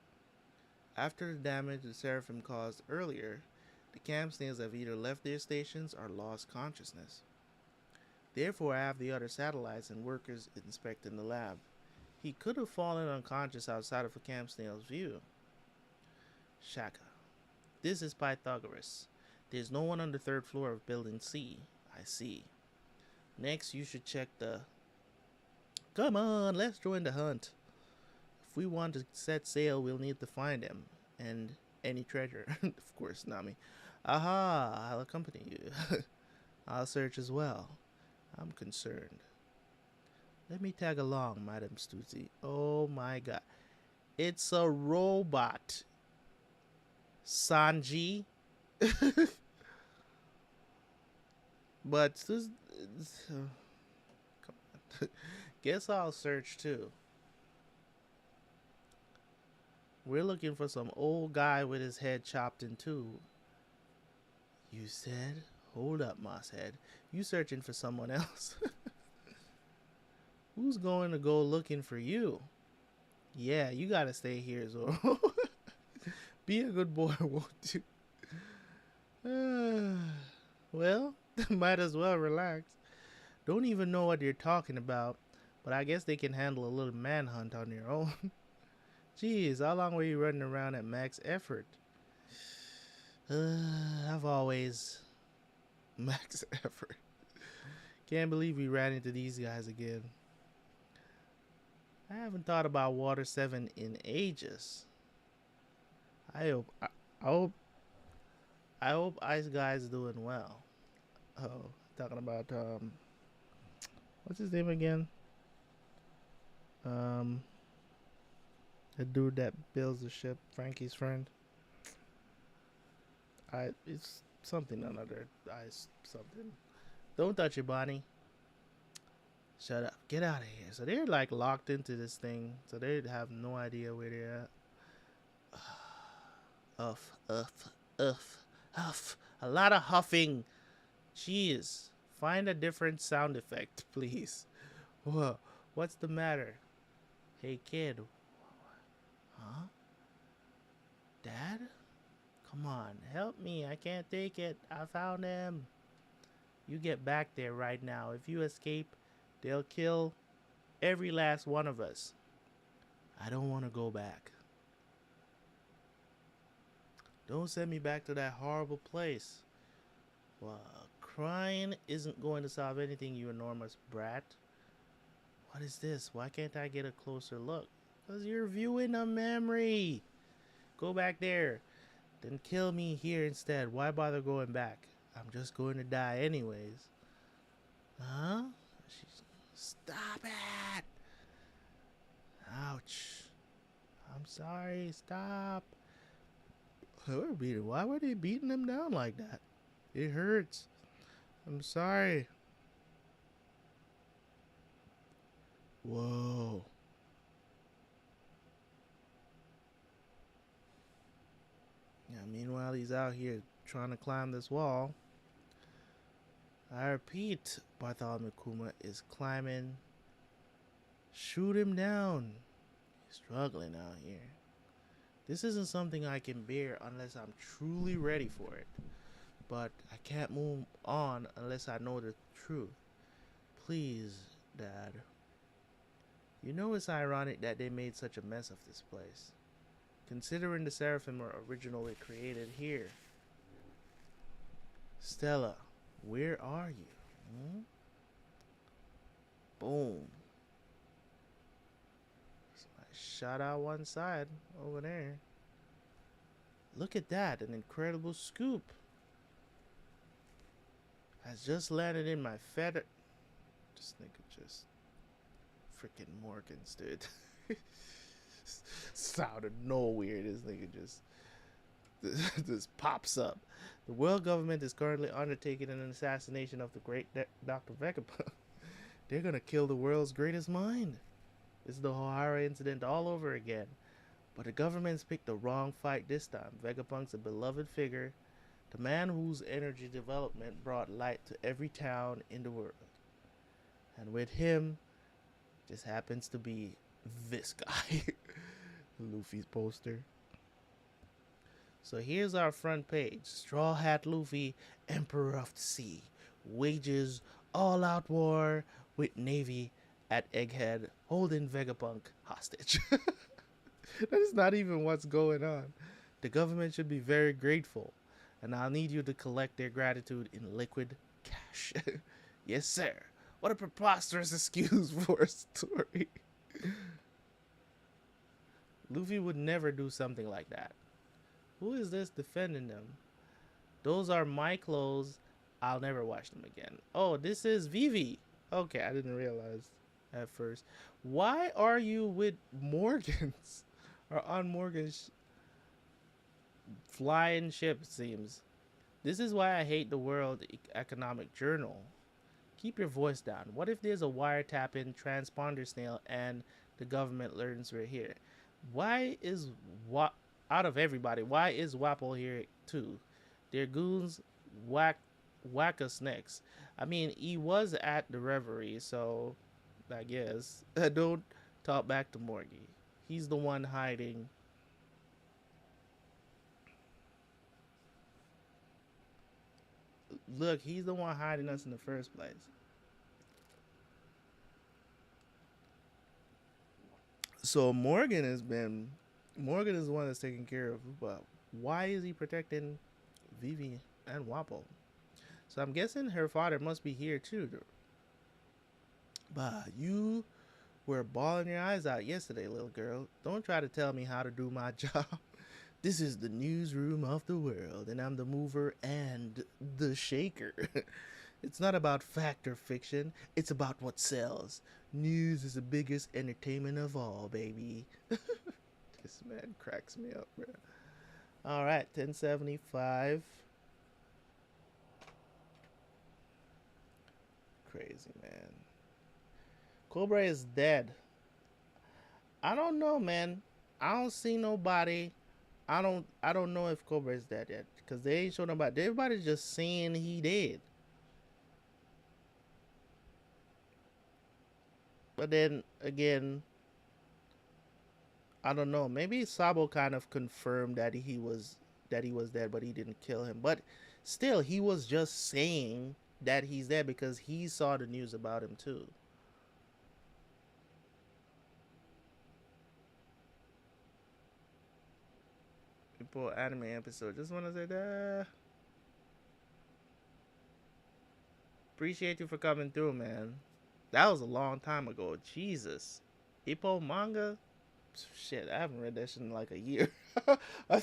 After the damage the Seraphim caused earlier, the camp snails have either left their stations or lost consciousness. Therefore, I have the other satellites and workers inspecting the lab. He could have fallen unconscious outside of a camp snail's view. Shaka. This is Pythagoras. There's no one on the third floor of building C. I see. Next, you should check the... Come on, let's join the hunt. If we want to set sail, we'll need to find him. And any treasure. Of course, Nami. Aha, I'll accompany you. I'll search as well. I'm concerned. Let me tag along, Madam Stussy. Oh my god. It's a robot. Sanji. But come on. Guess I'll search too. We're looking for some old guy with his head chopped in two. You said? Hold up, Mosshead. You searching for someone else? Who's going to go looking for you? Yeah, you gotta stay here, Zoro. Be a good boy, won't you? Well, might as well relax. Don't even know what you're talking about, but I guess they can handle a little manhunt on their own. Jeez, how long were you running around at max effort? I've always... Max effort. Can't believe we ran into these guys again. I haven't thought about Water 7 in ages. I hope Ice Guy's doing well. Oh, talking about what's his name again? The dude that builds the ship, Frankie's friend. It's something another Ice something. Don't touch it, Bonnie. Shut up. Get out of here. So they're like locked into this thing. So they have no idea where they're at. Huff. A lot of huffing. Jeez. Find a different sound effect, please. Whoa. What's the matter? Hey, kid. Huh? Dad? Come on. Help me. I can't take it. I found him. You get back there right now. If you escape, they'll kill every last one of us. I don't want to go back. Don't send me back to that horrible place. Well, crying isn't going to solve anything, you enormous brat. What is this? Why can't I get a closer look? Because you're viewing a memory. Go back there. Then kill me here instead. Why bother going back? I'm just going to die anyways. Huh? Stop it! Ouch. I'm sorry. Stop. Why were they beating him down like that? It hurts. I'm sorry. Whoa. Yeah, meanwhile, he's out here trying to climb this wall. I repeat, Bartholomew Kuma is climbing. Shoot him down. He's struggling out here. This isn't something I can bear unless I'm truly ready for it. But I can't move on unless I know the truth. Please, Dad. You know it's ironic that they made such a mess of this place, considering the Seraphim were originally created here. Stella, where are you? Boom. I shot out one side over there. Look at that, an incredible scoop. Has just landed in my feather. This nigga just freaking Morgans, dude. Out of nowhere, this nigga just pops up. The world government is currently undertaking an assassination of the great Dr. Vegapunk. They're gonna kill the world's greatest mind. It's the O'Hara incident all over again. But the government's picked the wrong fight this time. Vegapunk's a beloved figure, the man whose energy development brought light to every town in the world. And with him, just happens to be this guy. Luffy's poster. So here's our front page. Straw Hat Luffy, Emperor of the Sea, wages all-out war with Navy at Egghead, holding Vegapunk hostage. That is not even what's going on. The government should be very grateful, and I'll need you to collect their gratitude in liquid cash. Yes, sir. What a preposterous excuse for a story. Luffy would never do something like that. Who is this defending them? Those are my clothes. I'll never wash them again. Oh, this is Vivi. Okay, I didn't realize at first. Why are you with Morgan's? Or on Morgan's flying ship, it seems. This is why I hate the World Economic Journal. Keep your voice down. What if there's a wiretapping transponder snail and the government learns we're here? Why is out of everybody? Why is Wapple here too? Their goons whack us next. I mean, he was at the reverie, so I guess don't talk back to Morgie. He's the one hiding. Look, he's the one hiding us in the first place. So Morgan is the one that's taking care of, but why is he protecting Vivi and Wapple? So I'm guessing her father must be here too. But you were bawling your eyes out yesterday, little girl. Don't try to tell me how to do my job. This is the newsroom of the world, and I'm the mover and the shaker. It's not about fact or fiction. It's about what sells. News is the biggest entertainment of all, baby. This man cracks me up, bro. All right, 1075. Crazy, man. Cobra is dead. I don't know, man. I don't see nobody. I don't know if Cobra is dead yet, because they ain't showing nobody. Everybody's just saying he did. But then again, I don't know. Maybe Sabo kind of confirmed that he was dead, but he didn't kill him. But still, he was just saying that he's dead because he saw the news about him too. People anime episode. Just want to say that. Appreciate you for coming through, man. That was a long time ago. Jesus. Hippo manga? Shit, I haven't read that shit in like a year. I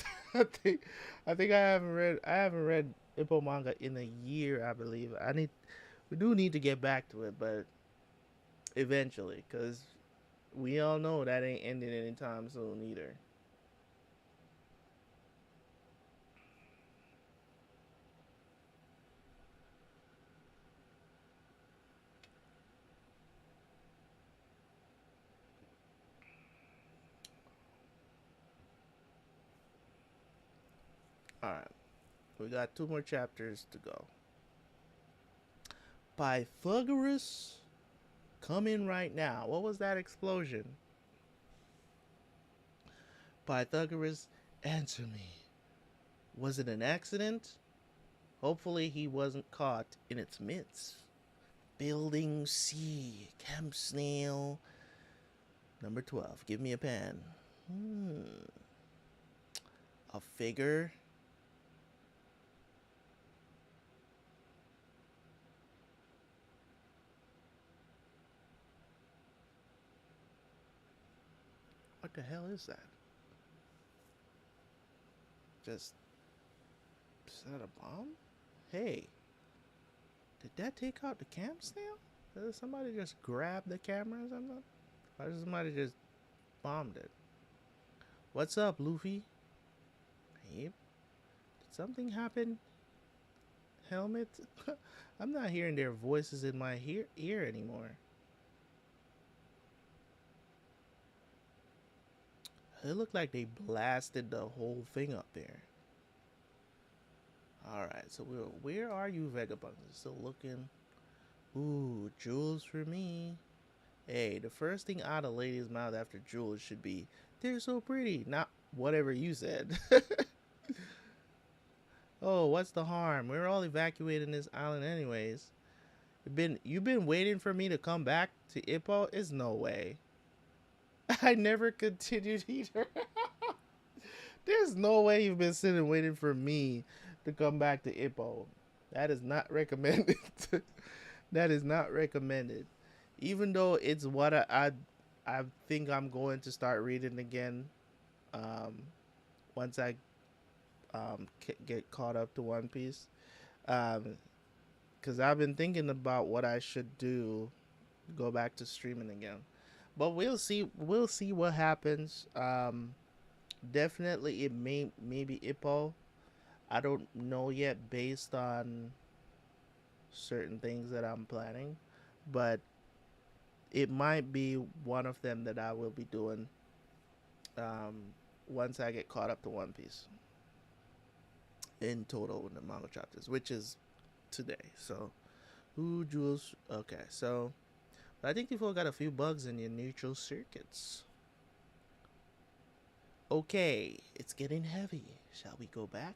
think I haven't read Hippo manga in a year, I believe. We do need to get back to it, but eventually, cuz we all know that ain't ending anytime soon either. All right. We got 2 more chapters to go. Pythagoras, come in right now. What was that explosion? Pythagoras, answer me. Was it an accident? Hopefully he wasn't caught in its midst. Building C, Camp Snail. Number 12, give me a pen. A figure. What the hell is that? Just is that a bomb? Hey, did that take out the camp snail? Did somebody just grab the camera or something? Or did somebody just bombed it? What's up, Luffy? Hey, did something happen? Helmet? I'm not hearing their voices in my ear anymore. It looked like they blasted the whole thing up there. Alright, so where are you, Vegapunk? Still looking. Ooh, jewels for me. Hey, the first thing out of a lady's mouth after jewels should be, they're so pretty. Not whatever you said. Oh, what's the harm? We're all evacuating this island anyways. You've been waiting for me to come back to Ippo? Is no way. I never continued either. There's no way you've been sitting waiting for me to come back to Ippo. That is not recommended. That is not recommended. Even though it's what I think I'm going to start reading again. Um, once I get caught up to One Piece. Um, because I've been thinking about what I should do. Go back to streaming again, but we'll see. We'll see what happens. Definitely it may maybe Ippo. I don't know yet based on certain things that I'm planning, but it might be one of them that I will be doing um, once I get caught up to One Piece in total in the manga chapters, which is today. So, ooh, Jules. Okay, so but I think you've all got a few bugs in your neutral circuits. Okay, it's getting heavy. Shall we go back?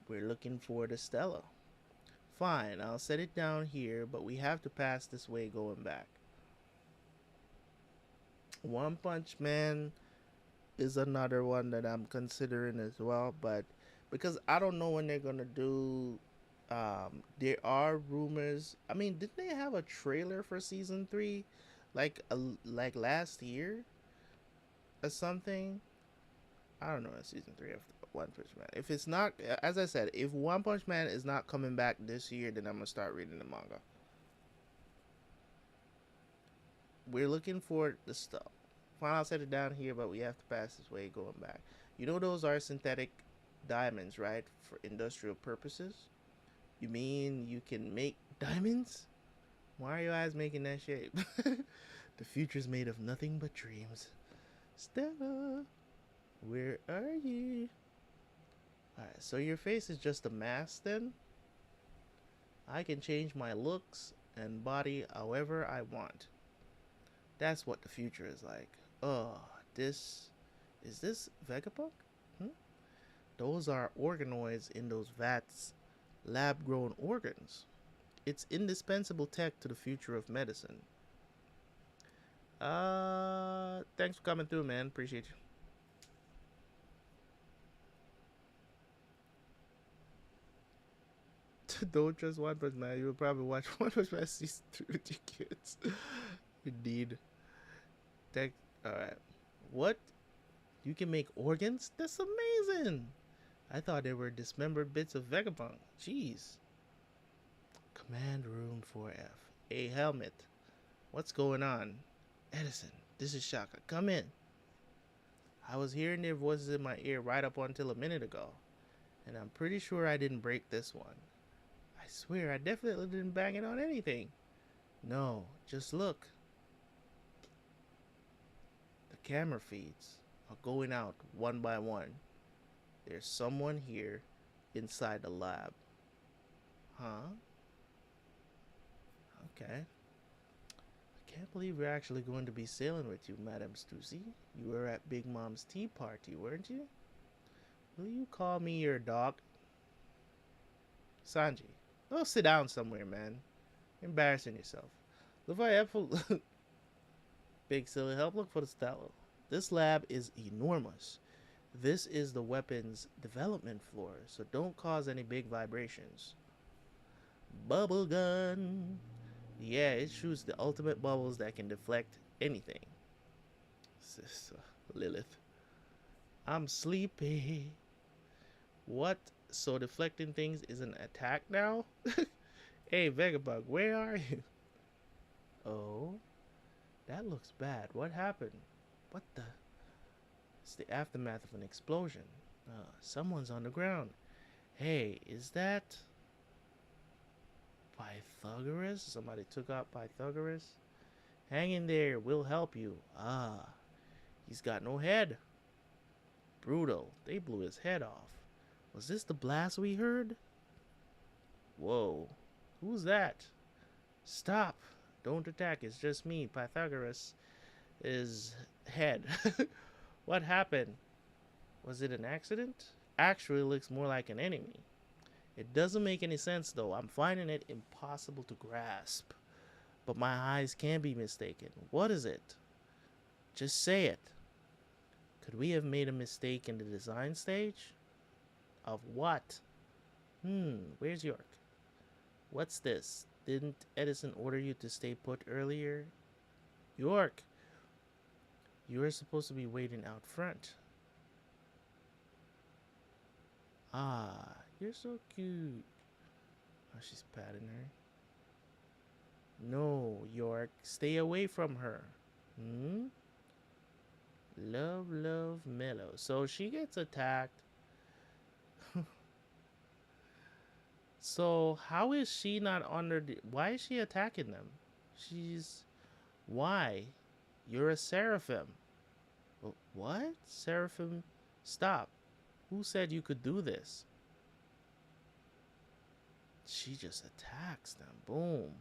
We're looking for the Stella. Fine, I'll set it down here, but we have to pass this way going back. One Punch Man is another one that I'm considering as well, but because I don't know when they're gonna do. There are rumors. I mean, didn't they have a trailer for season 3, like last year or something? I don't know. Season 3 of One Punch Man. If it's not, as I said, if One Punch Man is not coming back this year, then I'm gonna start reading the manga. We're looking for the stuff. Fine, I'll set it down here, but we have to pass this way going back. You know those are synthetic diamonds, right? For industrial purposes. You mean you can make diamonds? Why are your eyes making that shape? The future's made of nothing but dreams. Stella, where are you? Alright, so your face is just a mask then? I can change my looks and body however I want. That's what the future is like. Oh, this... Is this Vegapunk? Hmm? Those are organoids in those vats. Lab-grown organs. It's indispensable tech to the future of medicine. Thanks for coming through, man. Appreciate you. Don't trust One Punch Man. You will probably watch One Punch Man season 3 with your kids. Indeed. Tech. Alright. What? You can make organs? That's amazing. I thought they were dismembered bits of Vegapunk. Jeez. Command room 4F. A helmet. What's going on? Edison, this is Shaka. Come in. I was hearing their voices in my ear right up until a minute ago. And I'm pretty sure I didn't break this one. I swear I definitely didn't bang it on anything. No, just look. The camera feeds are going out one by one. There's someone here inside the lab. Huh? Okay. I can't believe we're actually going to be sailing with you, Madame Stussy. You were at Big Mom's tea party, weren't you? Will you call me your dog? Sanji, go sit down somewhere, man. You're embarrassing yourself. Luffy, Big Silly, help look for the Stella. This lab is enormous. This is the weapons development floor, so don't cause any big vibrations. Bubble gun. Yeah, it shoots the ultimate bubbles that can deflect anything. Sister Lilith. I'm sleepy. What? So deflecting things is an attack now? Hey, Vegabug, where are you? Oh, that looks bad. What happened? What the? It's the aftermath of an explosion. Someone's on the ground. Hey, is that Pythagoras? Somebody took out Pythagoras? Hang in there, we'll help you. Ah, he's got no head. Brutal. They blew his head off. Was this the blast we heard? Whoa. Who's that? Stop. Don't attack. It's just me, Pythagoras. His head. What happened? Was it an accident? actually looks more like an enemy. It doesn't make any sense though. I'm finding it impossible to grasp. But my eyes can be mistaken. What is it? Just say it. Could we have made a mistake in the design stage? Of what? Where's York? What's this? Didn't Edison order you to stay put earlier? York, you were supposed to be waiting out front. Ah, you're so cute. Oh, she's patting her. No, York, stay away from her. Hmm? Love, love, mellow. So she gets attacked. So how is she not under the... Why is she attacking them? She's... Why? You're a seraphim. What? Seraphim? Stop. Who said you could do this? She just attacks them. Boom.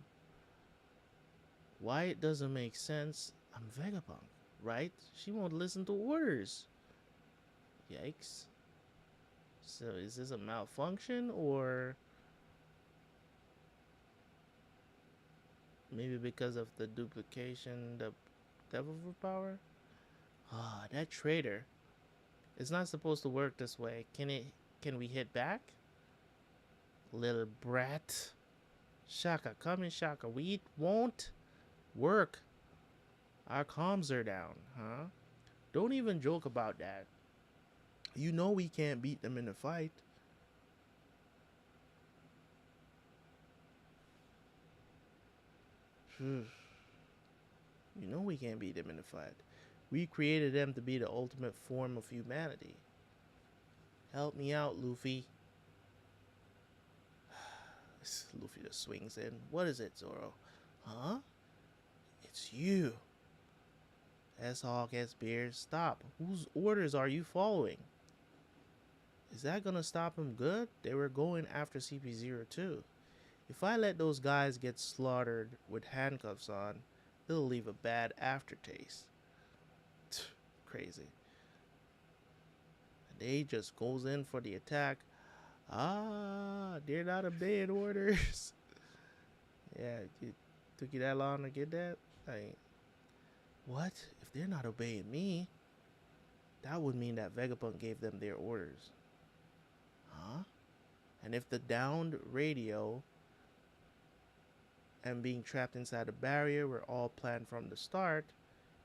Why it doesn't make sense? I'm Vegapunk, right? She won't listen to orders. Yikes. So is this a malfunction or maybe because of the duplication, the devil power? Ah, that traitor. It's not supposed to work this way. Can we hit back? Little brat. Shaka, come in, Shaka. We won't work. Our comms are down, huh? Don't even joke about that. You know we can't beat them in a fight. You know we can't beat them in a fight. We created them to be the ultimate form of humanity. Help me out, Luffy. Luffy just swings in. What is it, Zoro? Huh? It's you. S-Hawk, S-Beard, stop. Whose orders are you following? Is that gonna stop him good? They were going after CP02. If I let those guys get slaughtered with handcuffs on, it'll leave a bad aftertaste. Crazy. They just goes in for the attack. Ah, they're not obeying orders. Yeah, it took you that long to get that? Like, what? If they're not obeying me, that would mean that Vegapunk gave them their orders. Huh? And if the downed radio and being trapped inside a barrier were all planned from the start,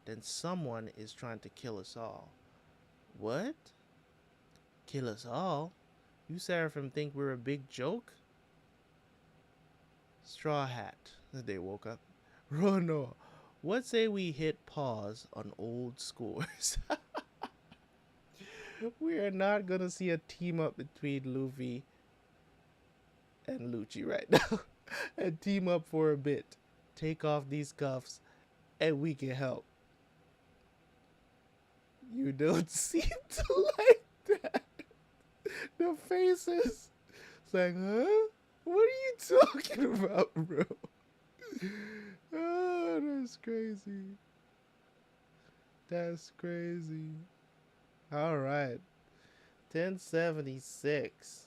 then someone is trying to kill us all. What? Kill us all? You Seraphim think we're a big joke? Straw Hat. They woke up. Rono, what say we hit pause on old scores? We are not gonna see a team up between Luffy and Lucci right now. And team up for a bit. Take off these cuffs and we can help. You don't seem to like that. The faces. It's like, huh? What are you talking about, bro? Oh, that's crazy. That's crazy. All right. 1076.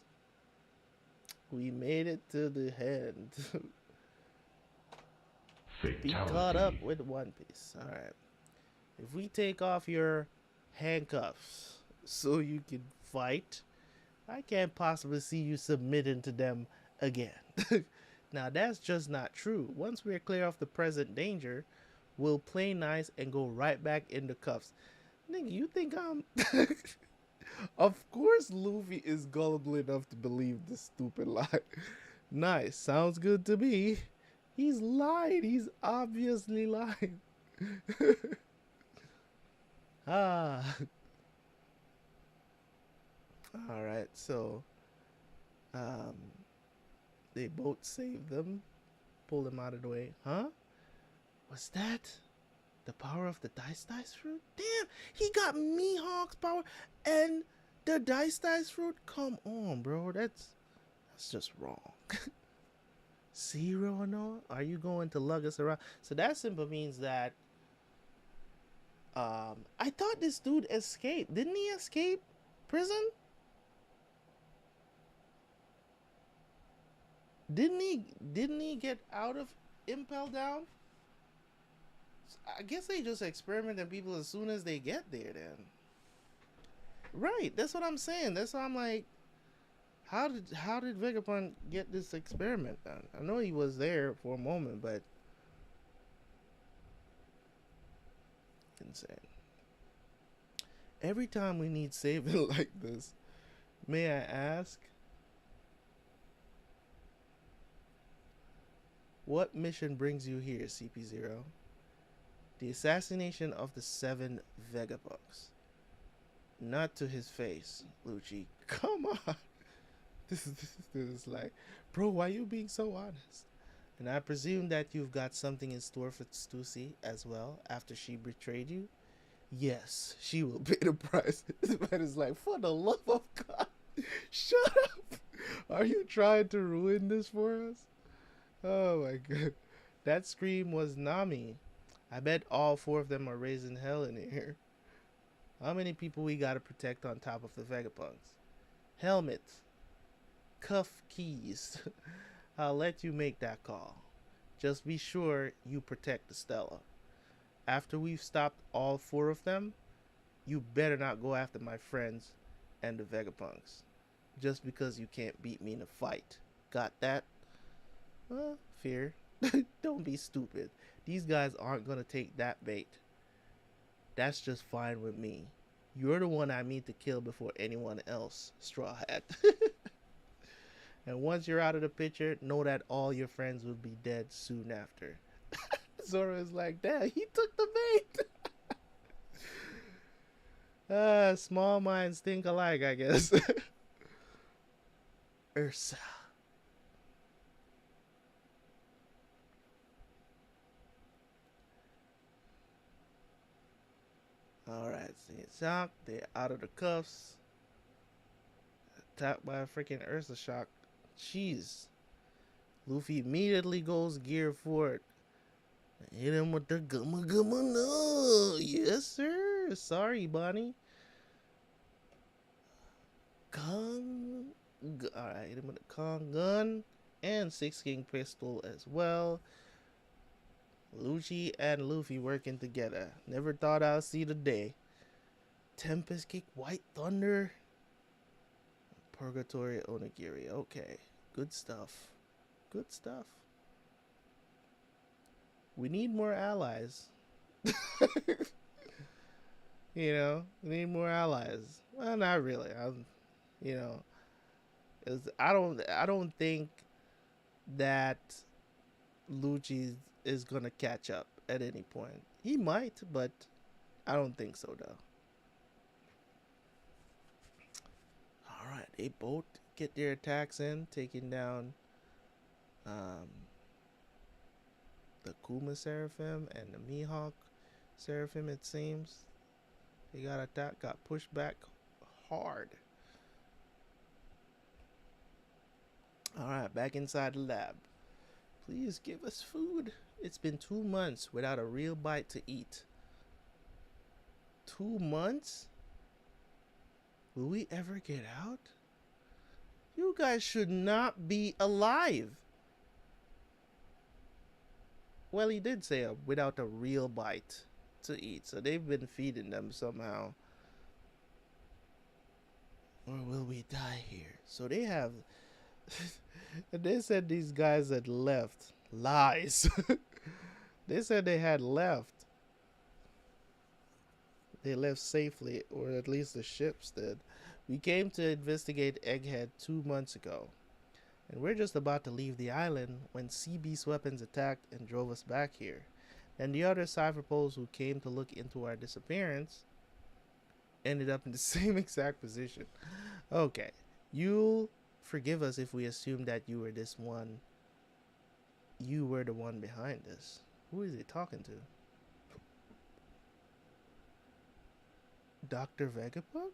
We made it to the end. Be caught up with One Piece. All right. If we take off your handcuffs so you can fight, I can't possibly see you submitting to them again. Now, that's just not true. Once we're clear of the present danger, we'll play nice and go right back in the cuffs. Nigga, you think I'm... Of course Luffy is gullible enough to believe this stupid lie. Nice. Sounds good to me. He's lying. He's obviously lying. Ah. Alright, so... they both saved them. Pull them out of the way. Huh? What's that? The power of the Dice Fruit? Damn, he got Mihawk's power and the Dice Fruit? Come on, bro. That's just wrong. Zero, no? Are you going to lug us around? So that simply means that I thought this dude escaped. Didn't he escape prison? Didn't he get out of Impel Down? I guess they just experiment on people as soon as they get there. Then, right? That's what I'm saying. That's why I'm like, how did Vegapunk get this experiment done? I know he was there for a moment, but insane. Every time we need saving like this, may I ask, what mission brings you here, CP0? The assassination of the 7 Vegapunks. Not to his face, Lucci. Come on. This is like, bro, why you being so honest? And I presume that you've got something in store for Stussy as well after she betrayed you? Yes, she will pay the price. This man is like, for the love of God, shut up. Are you trying to ruin this for us? Oh my god. That scream was Nami. I bet all 4 of them are raising hell in here. How many people we gotta protect on top of the Vegapunks? Helmets. Cuff keys. I'll let you make that call. Just be sure you protect the Stella. After we've stopped all 4 of them, you better not go after my friends and the Vegapunks. Just because you can't beat me in a fight. Got that? Well, fear. Don't be stupid. These guys aren't gonna take that bait. That's just fine with me. You're the one I need to kill before anyone else, Straw Hat. And once you're out of the picture, know that all your friends will be dead soon after. Zoro is like, damn, he took the bait. Small minds think alike, I guess. Ursa. Alright, see, shock. They're out of the cuffs. Attacked by a freaking Ursa shock. Jeez. Luffy immediately goes gear forward. Hit him with the gumma gumma no. Yes, sir. Sorry, Bonnie. Kong. Alright, hit him with the Kong gun. And 6 King pistol as well. Lucci and Luffy working together. Never thought I'd see the day. Tempest kick, White Thunder. Purgatory Onigiri. Okay. Good stuff. Good stuff. We need more allies. You know, we need more allies. Well, not really. You know, I don't think that Lucci is gonna catch up at any point. He might, but I don't think so though. Alright, they both get their attacks in, taking down the Kuma Seraphim and the Mihawk Seraphim, it seems. They got attacked, got pushed back hard. Alright, back inside the lab. Please give us food. It's been 2 months without a real bite to eat. 2 months? Will we ever get out? You guys should not be alive. Well, he did say without a real bite to eat. So they've been feeding them somehow. Or will we die here? So they have... They said these guys had left. Lies. They said they had left. They left safely, or at least the ships did. We came to investigate Egghead 2 months ago, and we're just about to leave the island when Sea Beast weapons attacked and drove us back here. And the other Cypherpoles who came to look into our disappearance ended up in the same exact position. Okay, you'll forgive us if we assume that you were this one. You were the one behind this. Who is he talking to? Dr. Vegapunk?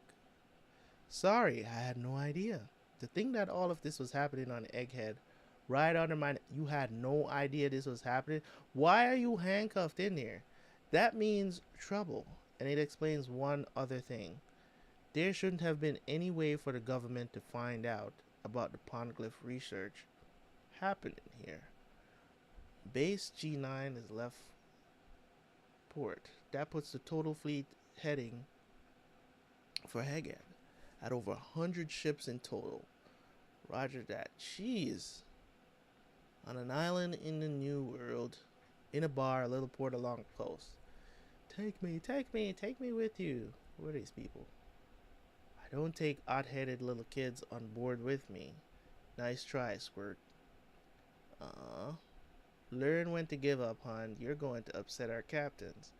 Sorry, I had no idea. To think that all of this was happening on Egghead, right under my... You had no idea this was happening? Why are you handcuffed in here? That means trouble. And it explains one other thing. There shouldn't have been any way for the government to find out about the Poneglyph research happening here? Base G9 is left port. That puts the total fleet heading for Hegad at over 100 ships in total. Roger that. Jeez. On an island in the New World, in a bar, a little port along the coast. Take me, take me, take me with you. Who are these people? I don't take odd-headed little kids on board with me. Nice try, Squirt. Learn when to give up, hon. You're going to upset our captains.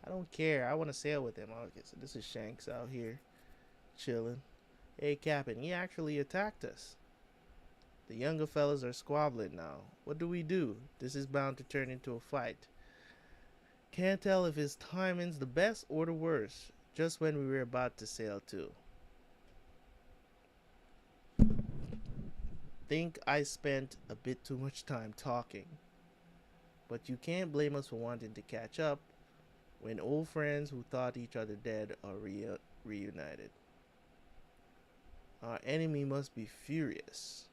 I don't care. I want to sail with him. Okay, so this is Shanks out here, chilling. Hey, Captain, he actually attacked us. The younger fellas are squabbling now. What do? This is bound to turn into a fight. Can't tell if his timing's the best or the worst, just when we were about to sail too. Think I spent a bit too much time talking. But you can't blame us for wanting to catch up when old friends who thought each other dead are reunited. Our enemy must be furious.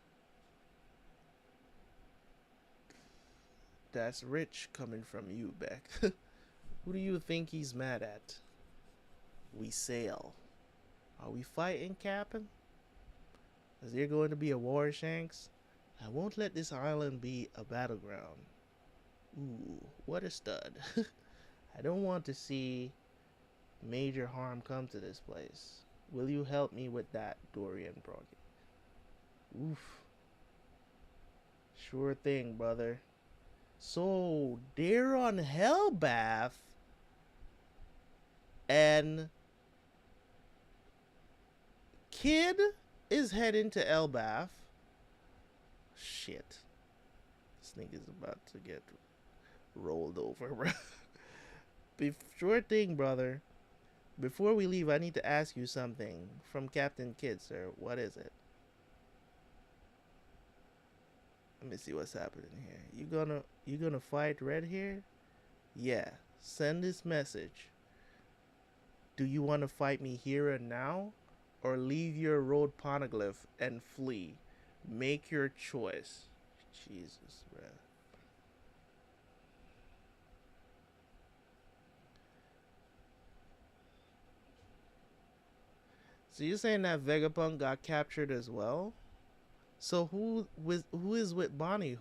That's rich coming from you, Beck. Who do you think he's mad at? We sail. Are we fighting, Captain? Is there going to be a war, Shanks? I won't let this island be a battleground. Ooh, what a stud. I don't want to see major harm come to this place. Will you help me with that, Dorian Broggy? Oof. Sure thing, brother. So, they're on Hellbath. And Kid is heading to Elbath. Shit. This nigga's about to get rolled over, bro. Sure thing, brother. Before we leave, I need to ask you something from Captain Kidd, sir. What is it? Let me see what's happening here. You gonna fight Red here? Yeah. Send this message. Do you want to fight me here and now, or leave your road poneglyph and flee? Make your choice. Jesus, bro. So you're saying that Vegapunk got captured as well? So who is with Bonnie?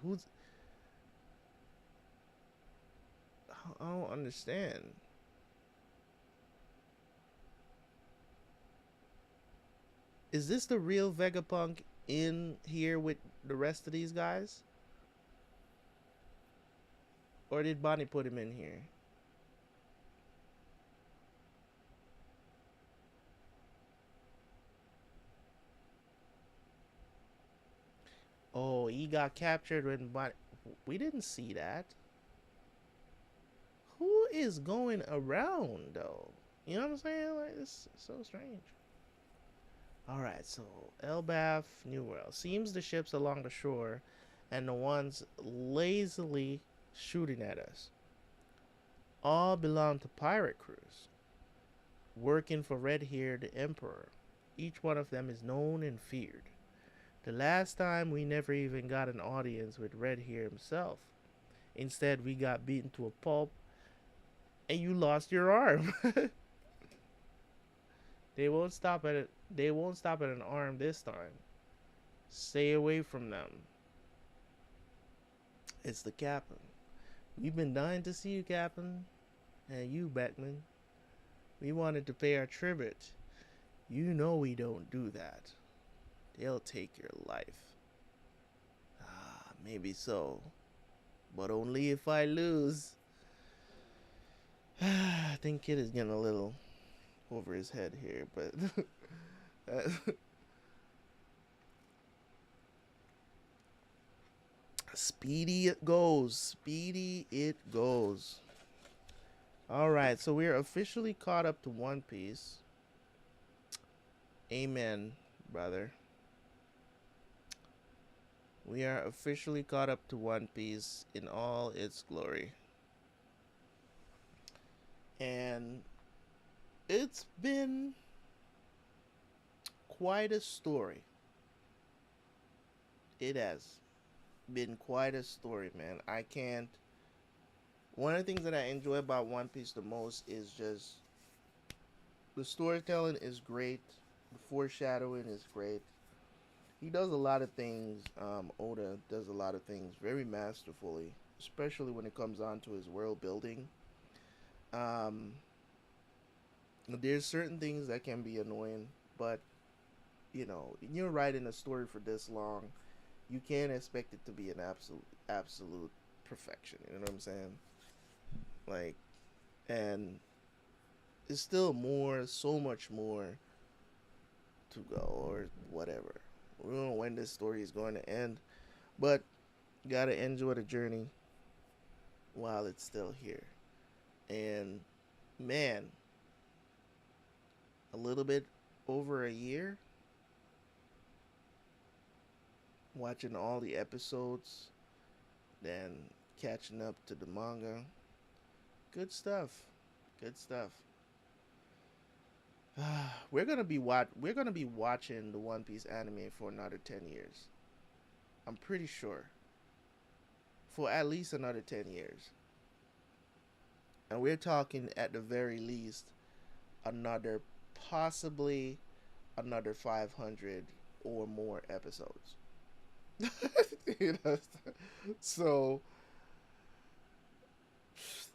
I don't understand. Is this the real Vegapunk in here with the rest of these guys? Or did Bonnie put him in here? Oh, he got captured when Bonnie... We didn't see that. Who is going around, though? You know what I'm saying? Like, it's so strange. Alright, so Elbath, New World. Seems the ships along the shore and the ones lazily shooting at us all belong to pirate crews working for Red Hair the Emperor. Each one of them is known and feared. The last time we never even got an audience with Red Hair himself. Instead, we got beaten to a pulp and you lost your arm. They won't stop at it. They won't stop at an arm this time. Stay away from them. It's the captain. We've been dying to see you, Captain. And you, Beckman. We wanted to pay our tribute. You know we don't do that. They'll take your life. Ah, maybe so. But only if I lose. I think Kid is getting a little over his head here, but speedy it goes. Speedy it goes. Alright, so we're officially caught up to One Piece. Amen, brother. We are officially caught up to One Piece in all its glory. And it's been quite a story. It has been quite a story, man. I can't. One of the things that I enjoy about One Piece the most is just the storytelling is great, the foreshadowing is great. He does a lot of things. Oda does a lot of things very masterfully, especially when it comes on to his world building. Um, there's certain things that can be annoying, but you're writing a story for this long, you can't expect it to be an absolute perfection. You know what I'm saying? Like, and it's still more, so much more to go, or whatever. We don't know when this story is going to end, but you gotta enjoy the journey while it's still here. And man, a little bit over a year watching all the episodes, then catching up to the manga. Good stuff. Good stuff. We're gonna be watching the One Piece anime for another 10 years. I'm pretty sure. For at least another 10 years. And we're talking at the very least another possibly another 500 or more episodes. you know, so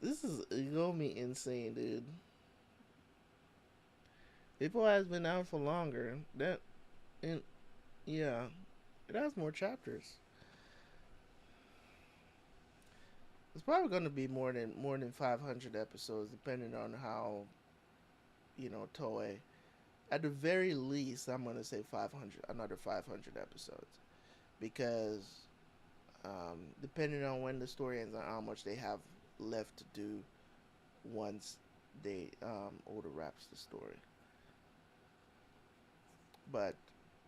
this is gonna be insane, dude. People has been out for longer. That and yeah, it has more chapters. It's probably gonna be more than 500 episodes, depending on how Toei. At the very least, I'm gonna say 500, another 500 episodes, because depending on when the story ends and how much they have left to do once they Oda wraps the story. But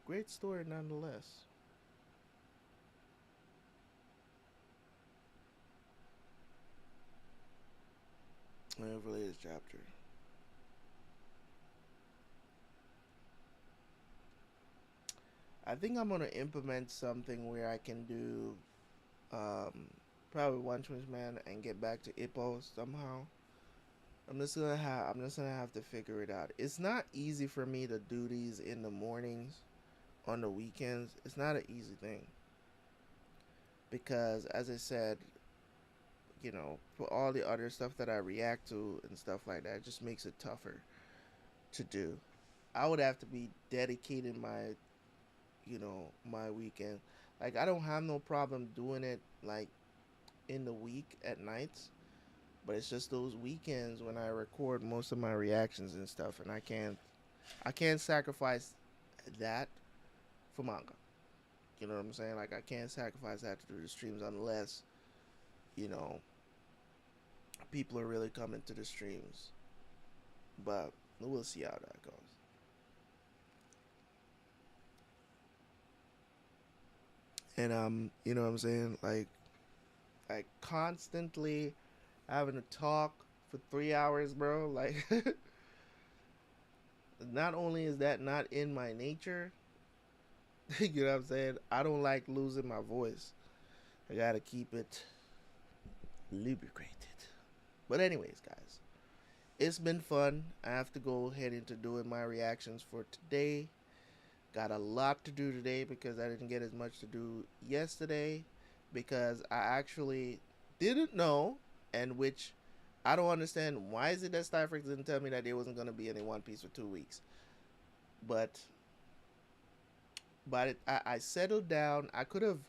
great story nonetheless. Overlay this chapter. I think I'm gonna implement something where I can do probably One Punch Man and get back to Ippo somehow. I'm just gonna have to figure it out. It's not easy for me to do these in the mornings on the weekends. It's not an easy thing because, as I said, for all the other stuff that I react to and stuff like that, it just makes it tougher to do. I would have to be dedicating my weekend. Like, I don't have no problem doing it like in the week at nights, but it's just those weekends when I record most of my reactions and stuff, and I can't sacrifice that for manga. You know what I'm saying? Like, I can't sacrifice that to do the streams unless you know people are really coming to the streams. But we'll see how that goes. And you know what I'm saying? Like constantly having to talk for 3 hours, bro. Like, not only is that not in my nature, you know what I'm saying? I don't like losing my voice. I gotta keep it lubricated. But anyways, guys, it's been fun. I have to go ahead into doing my reactions for today. Got a lot to do today because I didn't get as much to do yesterday, because I actually didn't know, and which I don't understand. Why is it that Starfreak didn't tell me that there wasn't going to be any One Piece for 2 weeks? But I settled down. I could have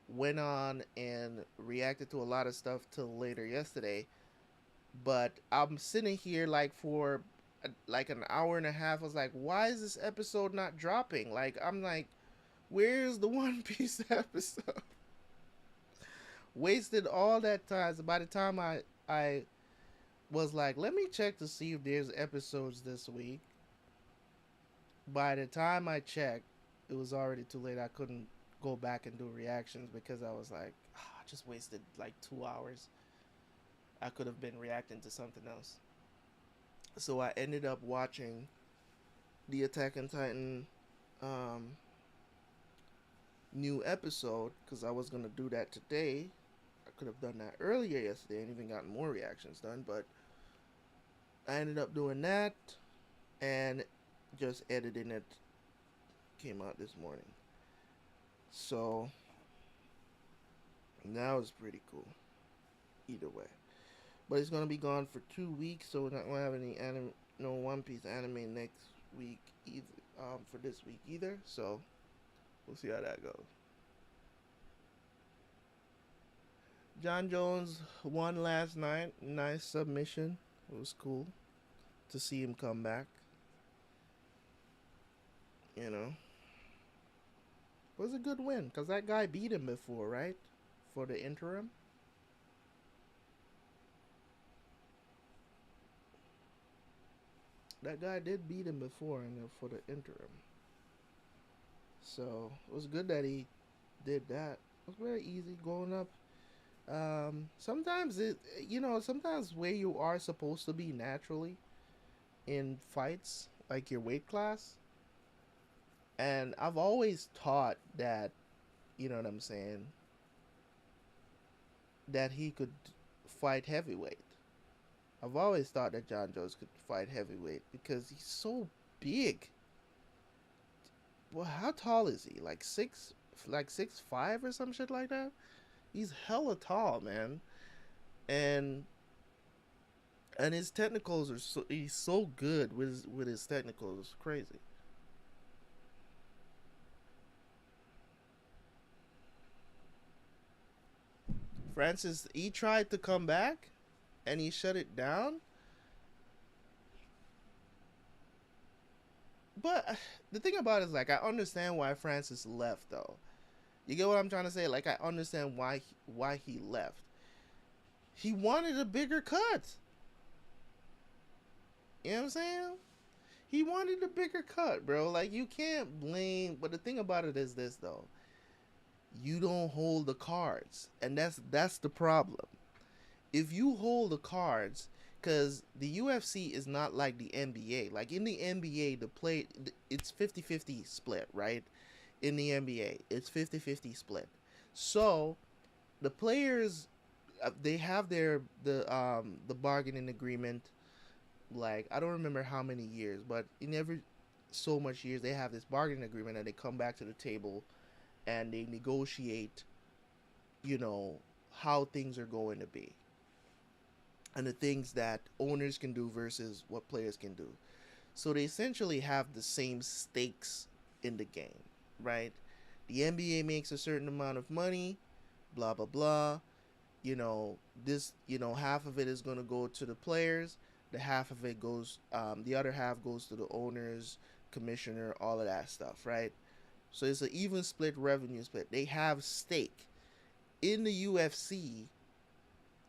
went on and reacted to a lot of stuff till later yesterday, but I'm sitting here like for like an hour and a half. I was like, why is this episode not dropping? Like, I'm like, where's the One Piece episode? Wasted all that time. So by the time I was like, let me check to see if there's episodes this week. By the time I checked, it was already too late. I couldn't go back and do reactions because I was like, I just wasted like 2 hours. I could have been reacting to something else. So I ended up watching the Attack on Titan um, new episode because I was gonna do that today. I could have done that earlier yesterday and even gotten more reactions done, but I ended up doing that and just editing it. Came out this morning, so that was pretty cool. Either way, but it's gonna be gone for 2 weeks, so we're not gonna have any anime, no One Piece anime next week either. For this week either. So we'll see how that goes. John Jones won last night. Nice submission. It was cool to see him come back. You know, it was a good win because that guy beat him before, right? For the interim. That guy did beat him before for the interim. So it was good that he did that. It was very easy going up. Sometimes sometimes where you are supposed to be naturally in fights, like your weight class. And I've always taught that, you know what I'm saying, that he could fight heavyweight. I've always thought that John Jones could fight heavyweight because he's so big. Well, how tall is he? Like 6'5" or some shit like that. He's hella tall, man, and his technicals are he's so good with his technicals. It's crazy. Francis, he tried to come back, and he shut it down. But the thing about it is, like, I understand why Francis left, though. You get what I'm trying to say? Like, I understand why he left. He wanted a bigger cut. You know what I'm saying? He wanted a bigger cut, bro. Like, you can't blame. But the thing about it is this, though. You don't hold the cards, and that's the problem. If you hold the cards, because the UFC is not like the NBA. Like in the NBA, it's 50-50 split, right? In the NBA, it's 50-50 split. So the players, they have the bargaining agreement. Like, I don't remember how many years, but in every so much years they have this bargaining agreement, and they come back to the table and they negotiate, you know, how things are going to be and the things that owners can do versus what players can do. So they essentially have the same stakes in the game, right? The NBA makes a certain amount of money, blah blah blah. You know, half of it is going to go to the players. The half of it goes, the other half goes to the owners, commissioner, all of that stuff, right? So it's an even split revenue split. They have stake in the UFC.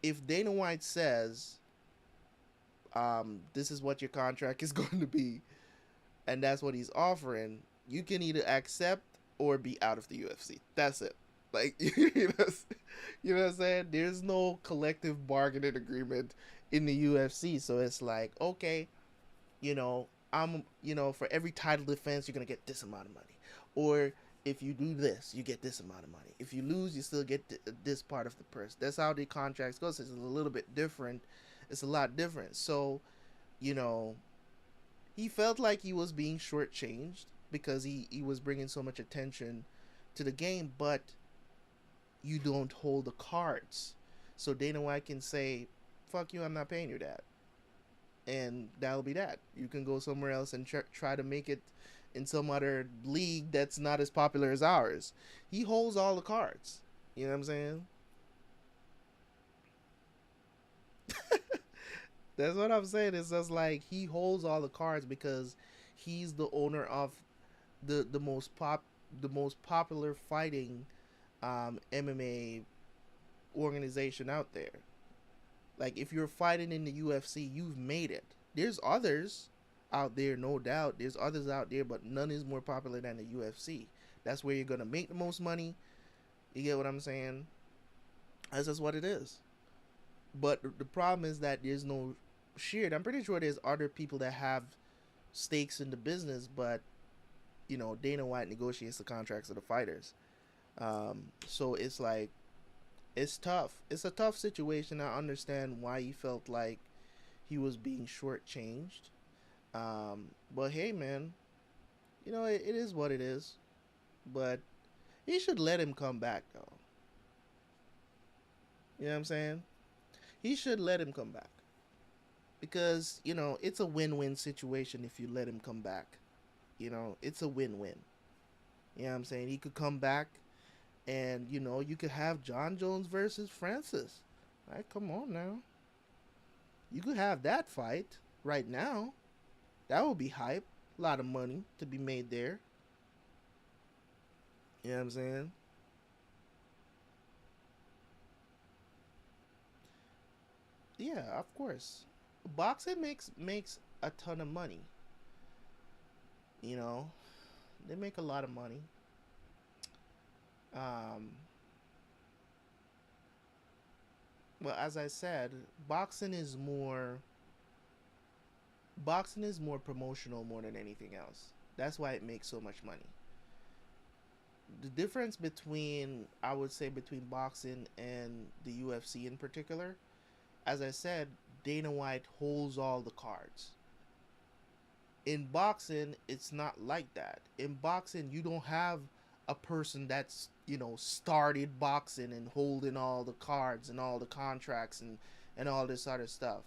If Dana White says, this is what your contract is going to be, and that's what he's offering, you can either accept or be out of the UFC. That's it. Like, you know what I'm saying? There's no collective bargaining agreement in the UFC. So it's like, okay, for every title defense, you're going to get this amount of money. Or if you do this, you get this amount of money. If you lose, you still get this part of the purse. That's how the contracts go. So it's a little bit different. It's a lot different. So, he felt like he was being shortchanged because he was bringing so much attention to the game, but you don't hold the cards. So Dana White can say, fuck you, I'm not paying you that. And that'll be that. You can go somewhere else and try to make it in some other league that's not as popular as ours. He holds all the cards. You know what I'm saying? That's what I'm saying. It's just like he holds all the cards because he's the owner of the most popular fighting MMA organization out there. Like, if you're fighting in the UFC, you've made it. There's others out there, no doubt. There's others out there, but none is more popular than the UFC. That's where you're gonna make the most money. You get what I'm saying? That's just what it is. But the problem is that there's no shared. I'm pretty sure there's other people that have stakes in the business, but Dana White negotiates the contracts of the fighters. So it's like it's tough. It's a tough situation. I understand why he felt like he was being shortchanged. But hey, man, it is what it is. But he should let him come back, though. You know what I'm saying? He should let him come back because it's a win-win situation if you let him come back. It's a win-win. You know what I'm saying? He could come back, and you could have John Jones versus Francis. Right? Come on now. You could have that fight right now. That would be hype. A lot of money to be made there. You know what I'm saying? Yeah, of course. Boxing makes a ton of money. You know, they make a lot of money. Um, well, as I said, boxing is more boxing is more promotional more than anything else. That's why it makes so much money. The difference between I would say between boxing and the UFC in particular, as I said, Dana White holds all the cards. In boxing, it's not like that. In boxing, you don't have a person that's, started boxing and holding all the cards and all the contracts and all this other stuff.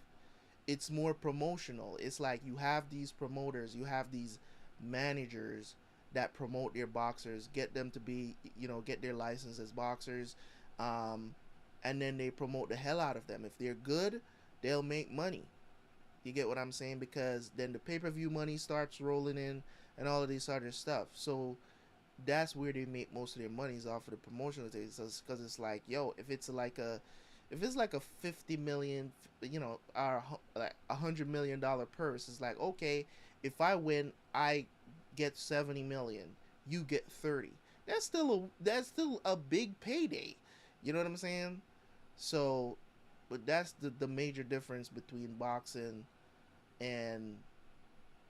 It's more promotional. It's like you have these promoters, you have these managers that promote their boxers, get them to be, get their license as boxers, um, and then they promote the hell out of them. If they're good, they'll make money. You get what I'm saying? Because then the pay per view money starts rolling in and all of this other stuff. So that's where they make most of their monies off of the promotional things. Because it's like, yo, if it's like a 50 million, or like $100 million purse, it's like, okay, if I win, I get 70 million, you get 30. That's still a big payday. You know what I'm saying? So, but that's the major difference between boxing and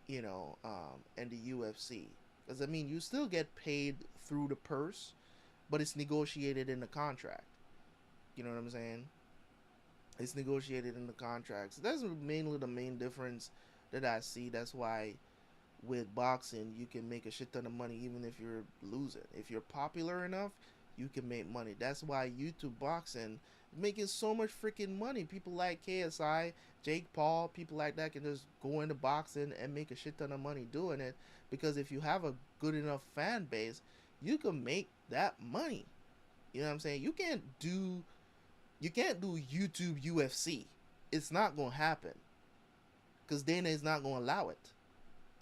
and the UFC. Because I mean, you still get paid through the purse, but it's negotiated in the contract. You know what I'm saying? It's negotiated in the contracts. So that's mainly the main difference that I see. That's why with boxing you can make a shit ton of money even if you're losing. If you're popular enough, you can make money. That's why YouTube boxing is making so much freaking money. People like KSI, Jake Paul, people like that can just go into boxing and make a shit ton of money doing it because if you have a good enough fan base, you can make that money. You know what I'm saying? You can't do YouTube UFC. It's not gonna happen because Dana is not gonna allow it.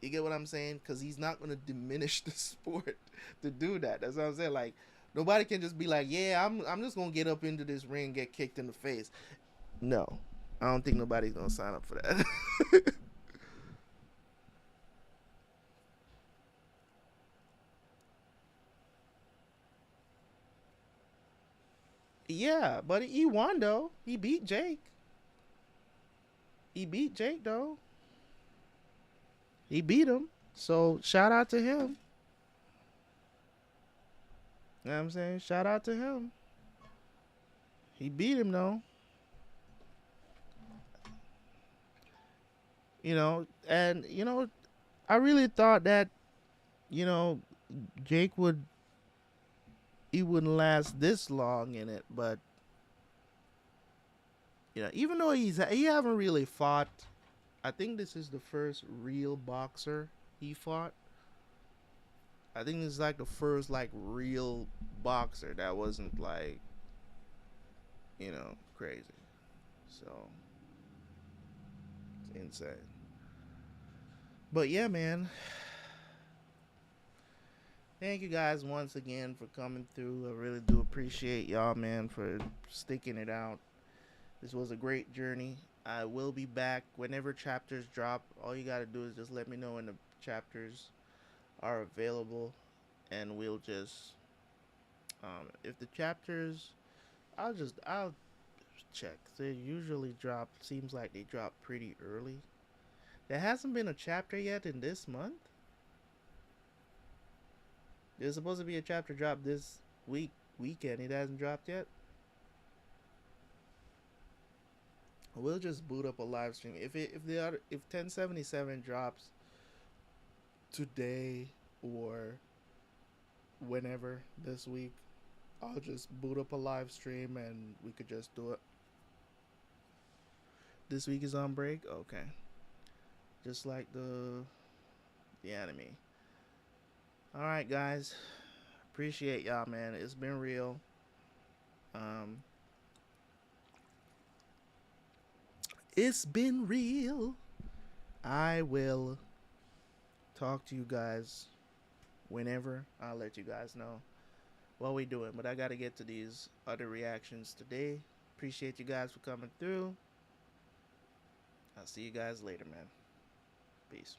You get what I'm saying? Because he's not gonna diminish the sport to do that. That's what I'm saying. Like nobody can just be like, yeah, I'm just gonna get up into this ring and get kicked in the face. No, I don't think nobody's gonna sign up for that. Yeah, but he won though. He beat Jake. He beat Jake though. He beat him. So shout out to him. You know what I'm saying? Shout out to him. He beat him though. And I really thought that, you know, Jake he wouldn't last this long in it, but even though he haven't really fought, I think this is the first real boxer he fought. I think this is like the first like real boxer that wasn't like, crazy. So it's insane. But yeah, man. Thank you guys once again for coming through. I really do appreciate y'all, man, for sticking it out. This was a great journey. I will be back whenever chapters drop. All you gotta do is just let me know when the chapters are available, and we'll just if the chapters, I'll check. They usually drop. Seems like they drop pretty early. There hasn't been a chapter yet in this month. There's supposed to be a chapter drop this. weekend. It hasn't dropped yet. We'll just boot up a live stream. If 1077 drops today or whenever this week, I'll just boot up a live stream and we could just do it. This week is on break. Okay, just like the anime. All right, guys. Appreciate y'all, man. It's been real. Um, it's been real. I will talk to you guys whenever. I'll let you guys know what we doing. But I got to get to these other reactions today. Appreciate you guys for coming through. I'll see you guys later, man. Peace.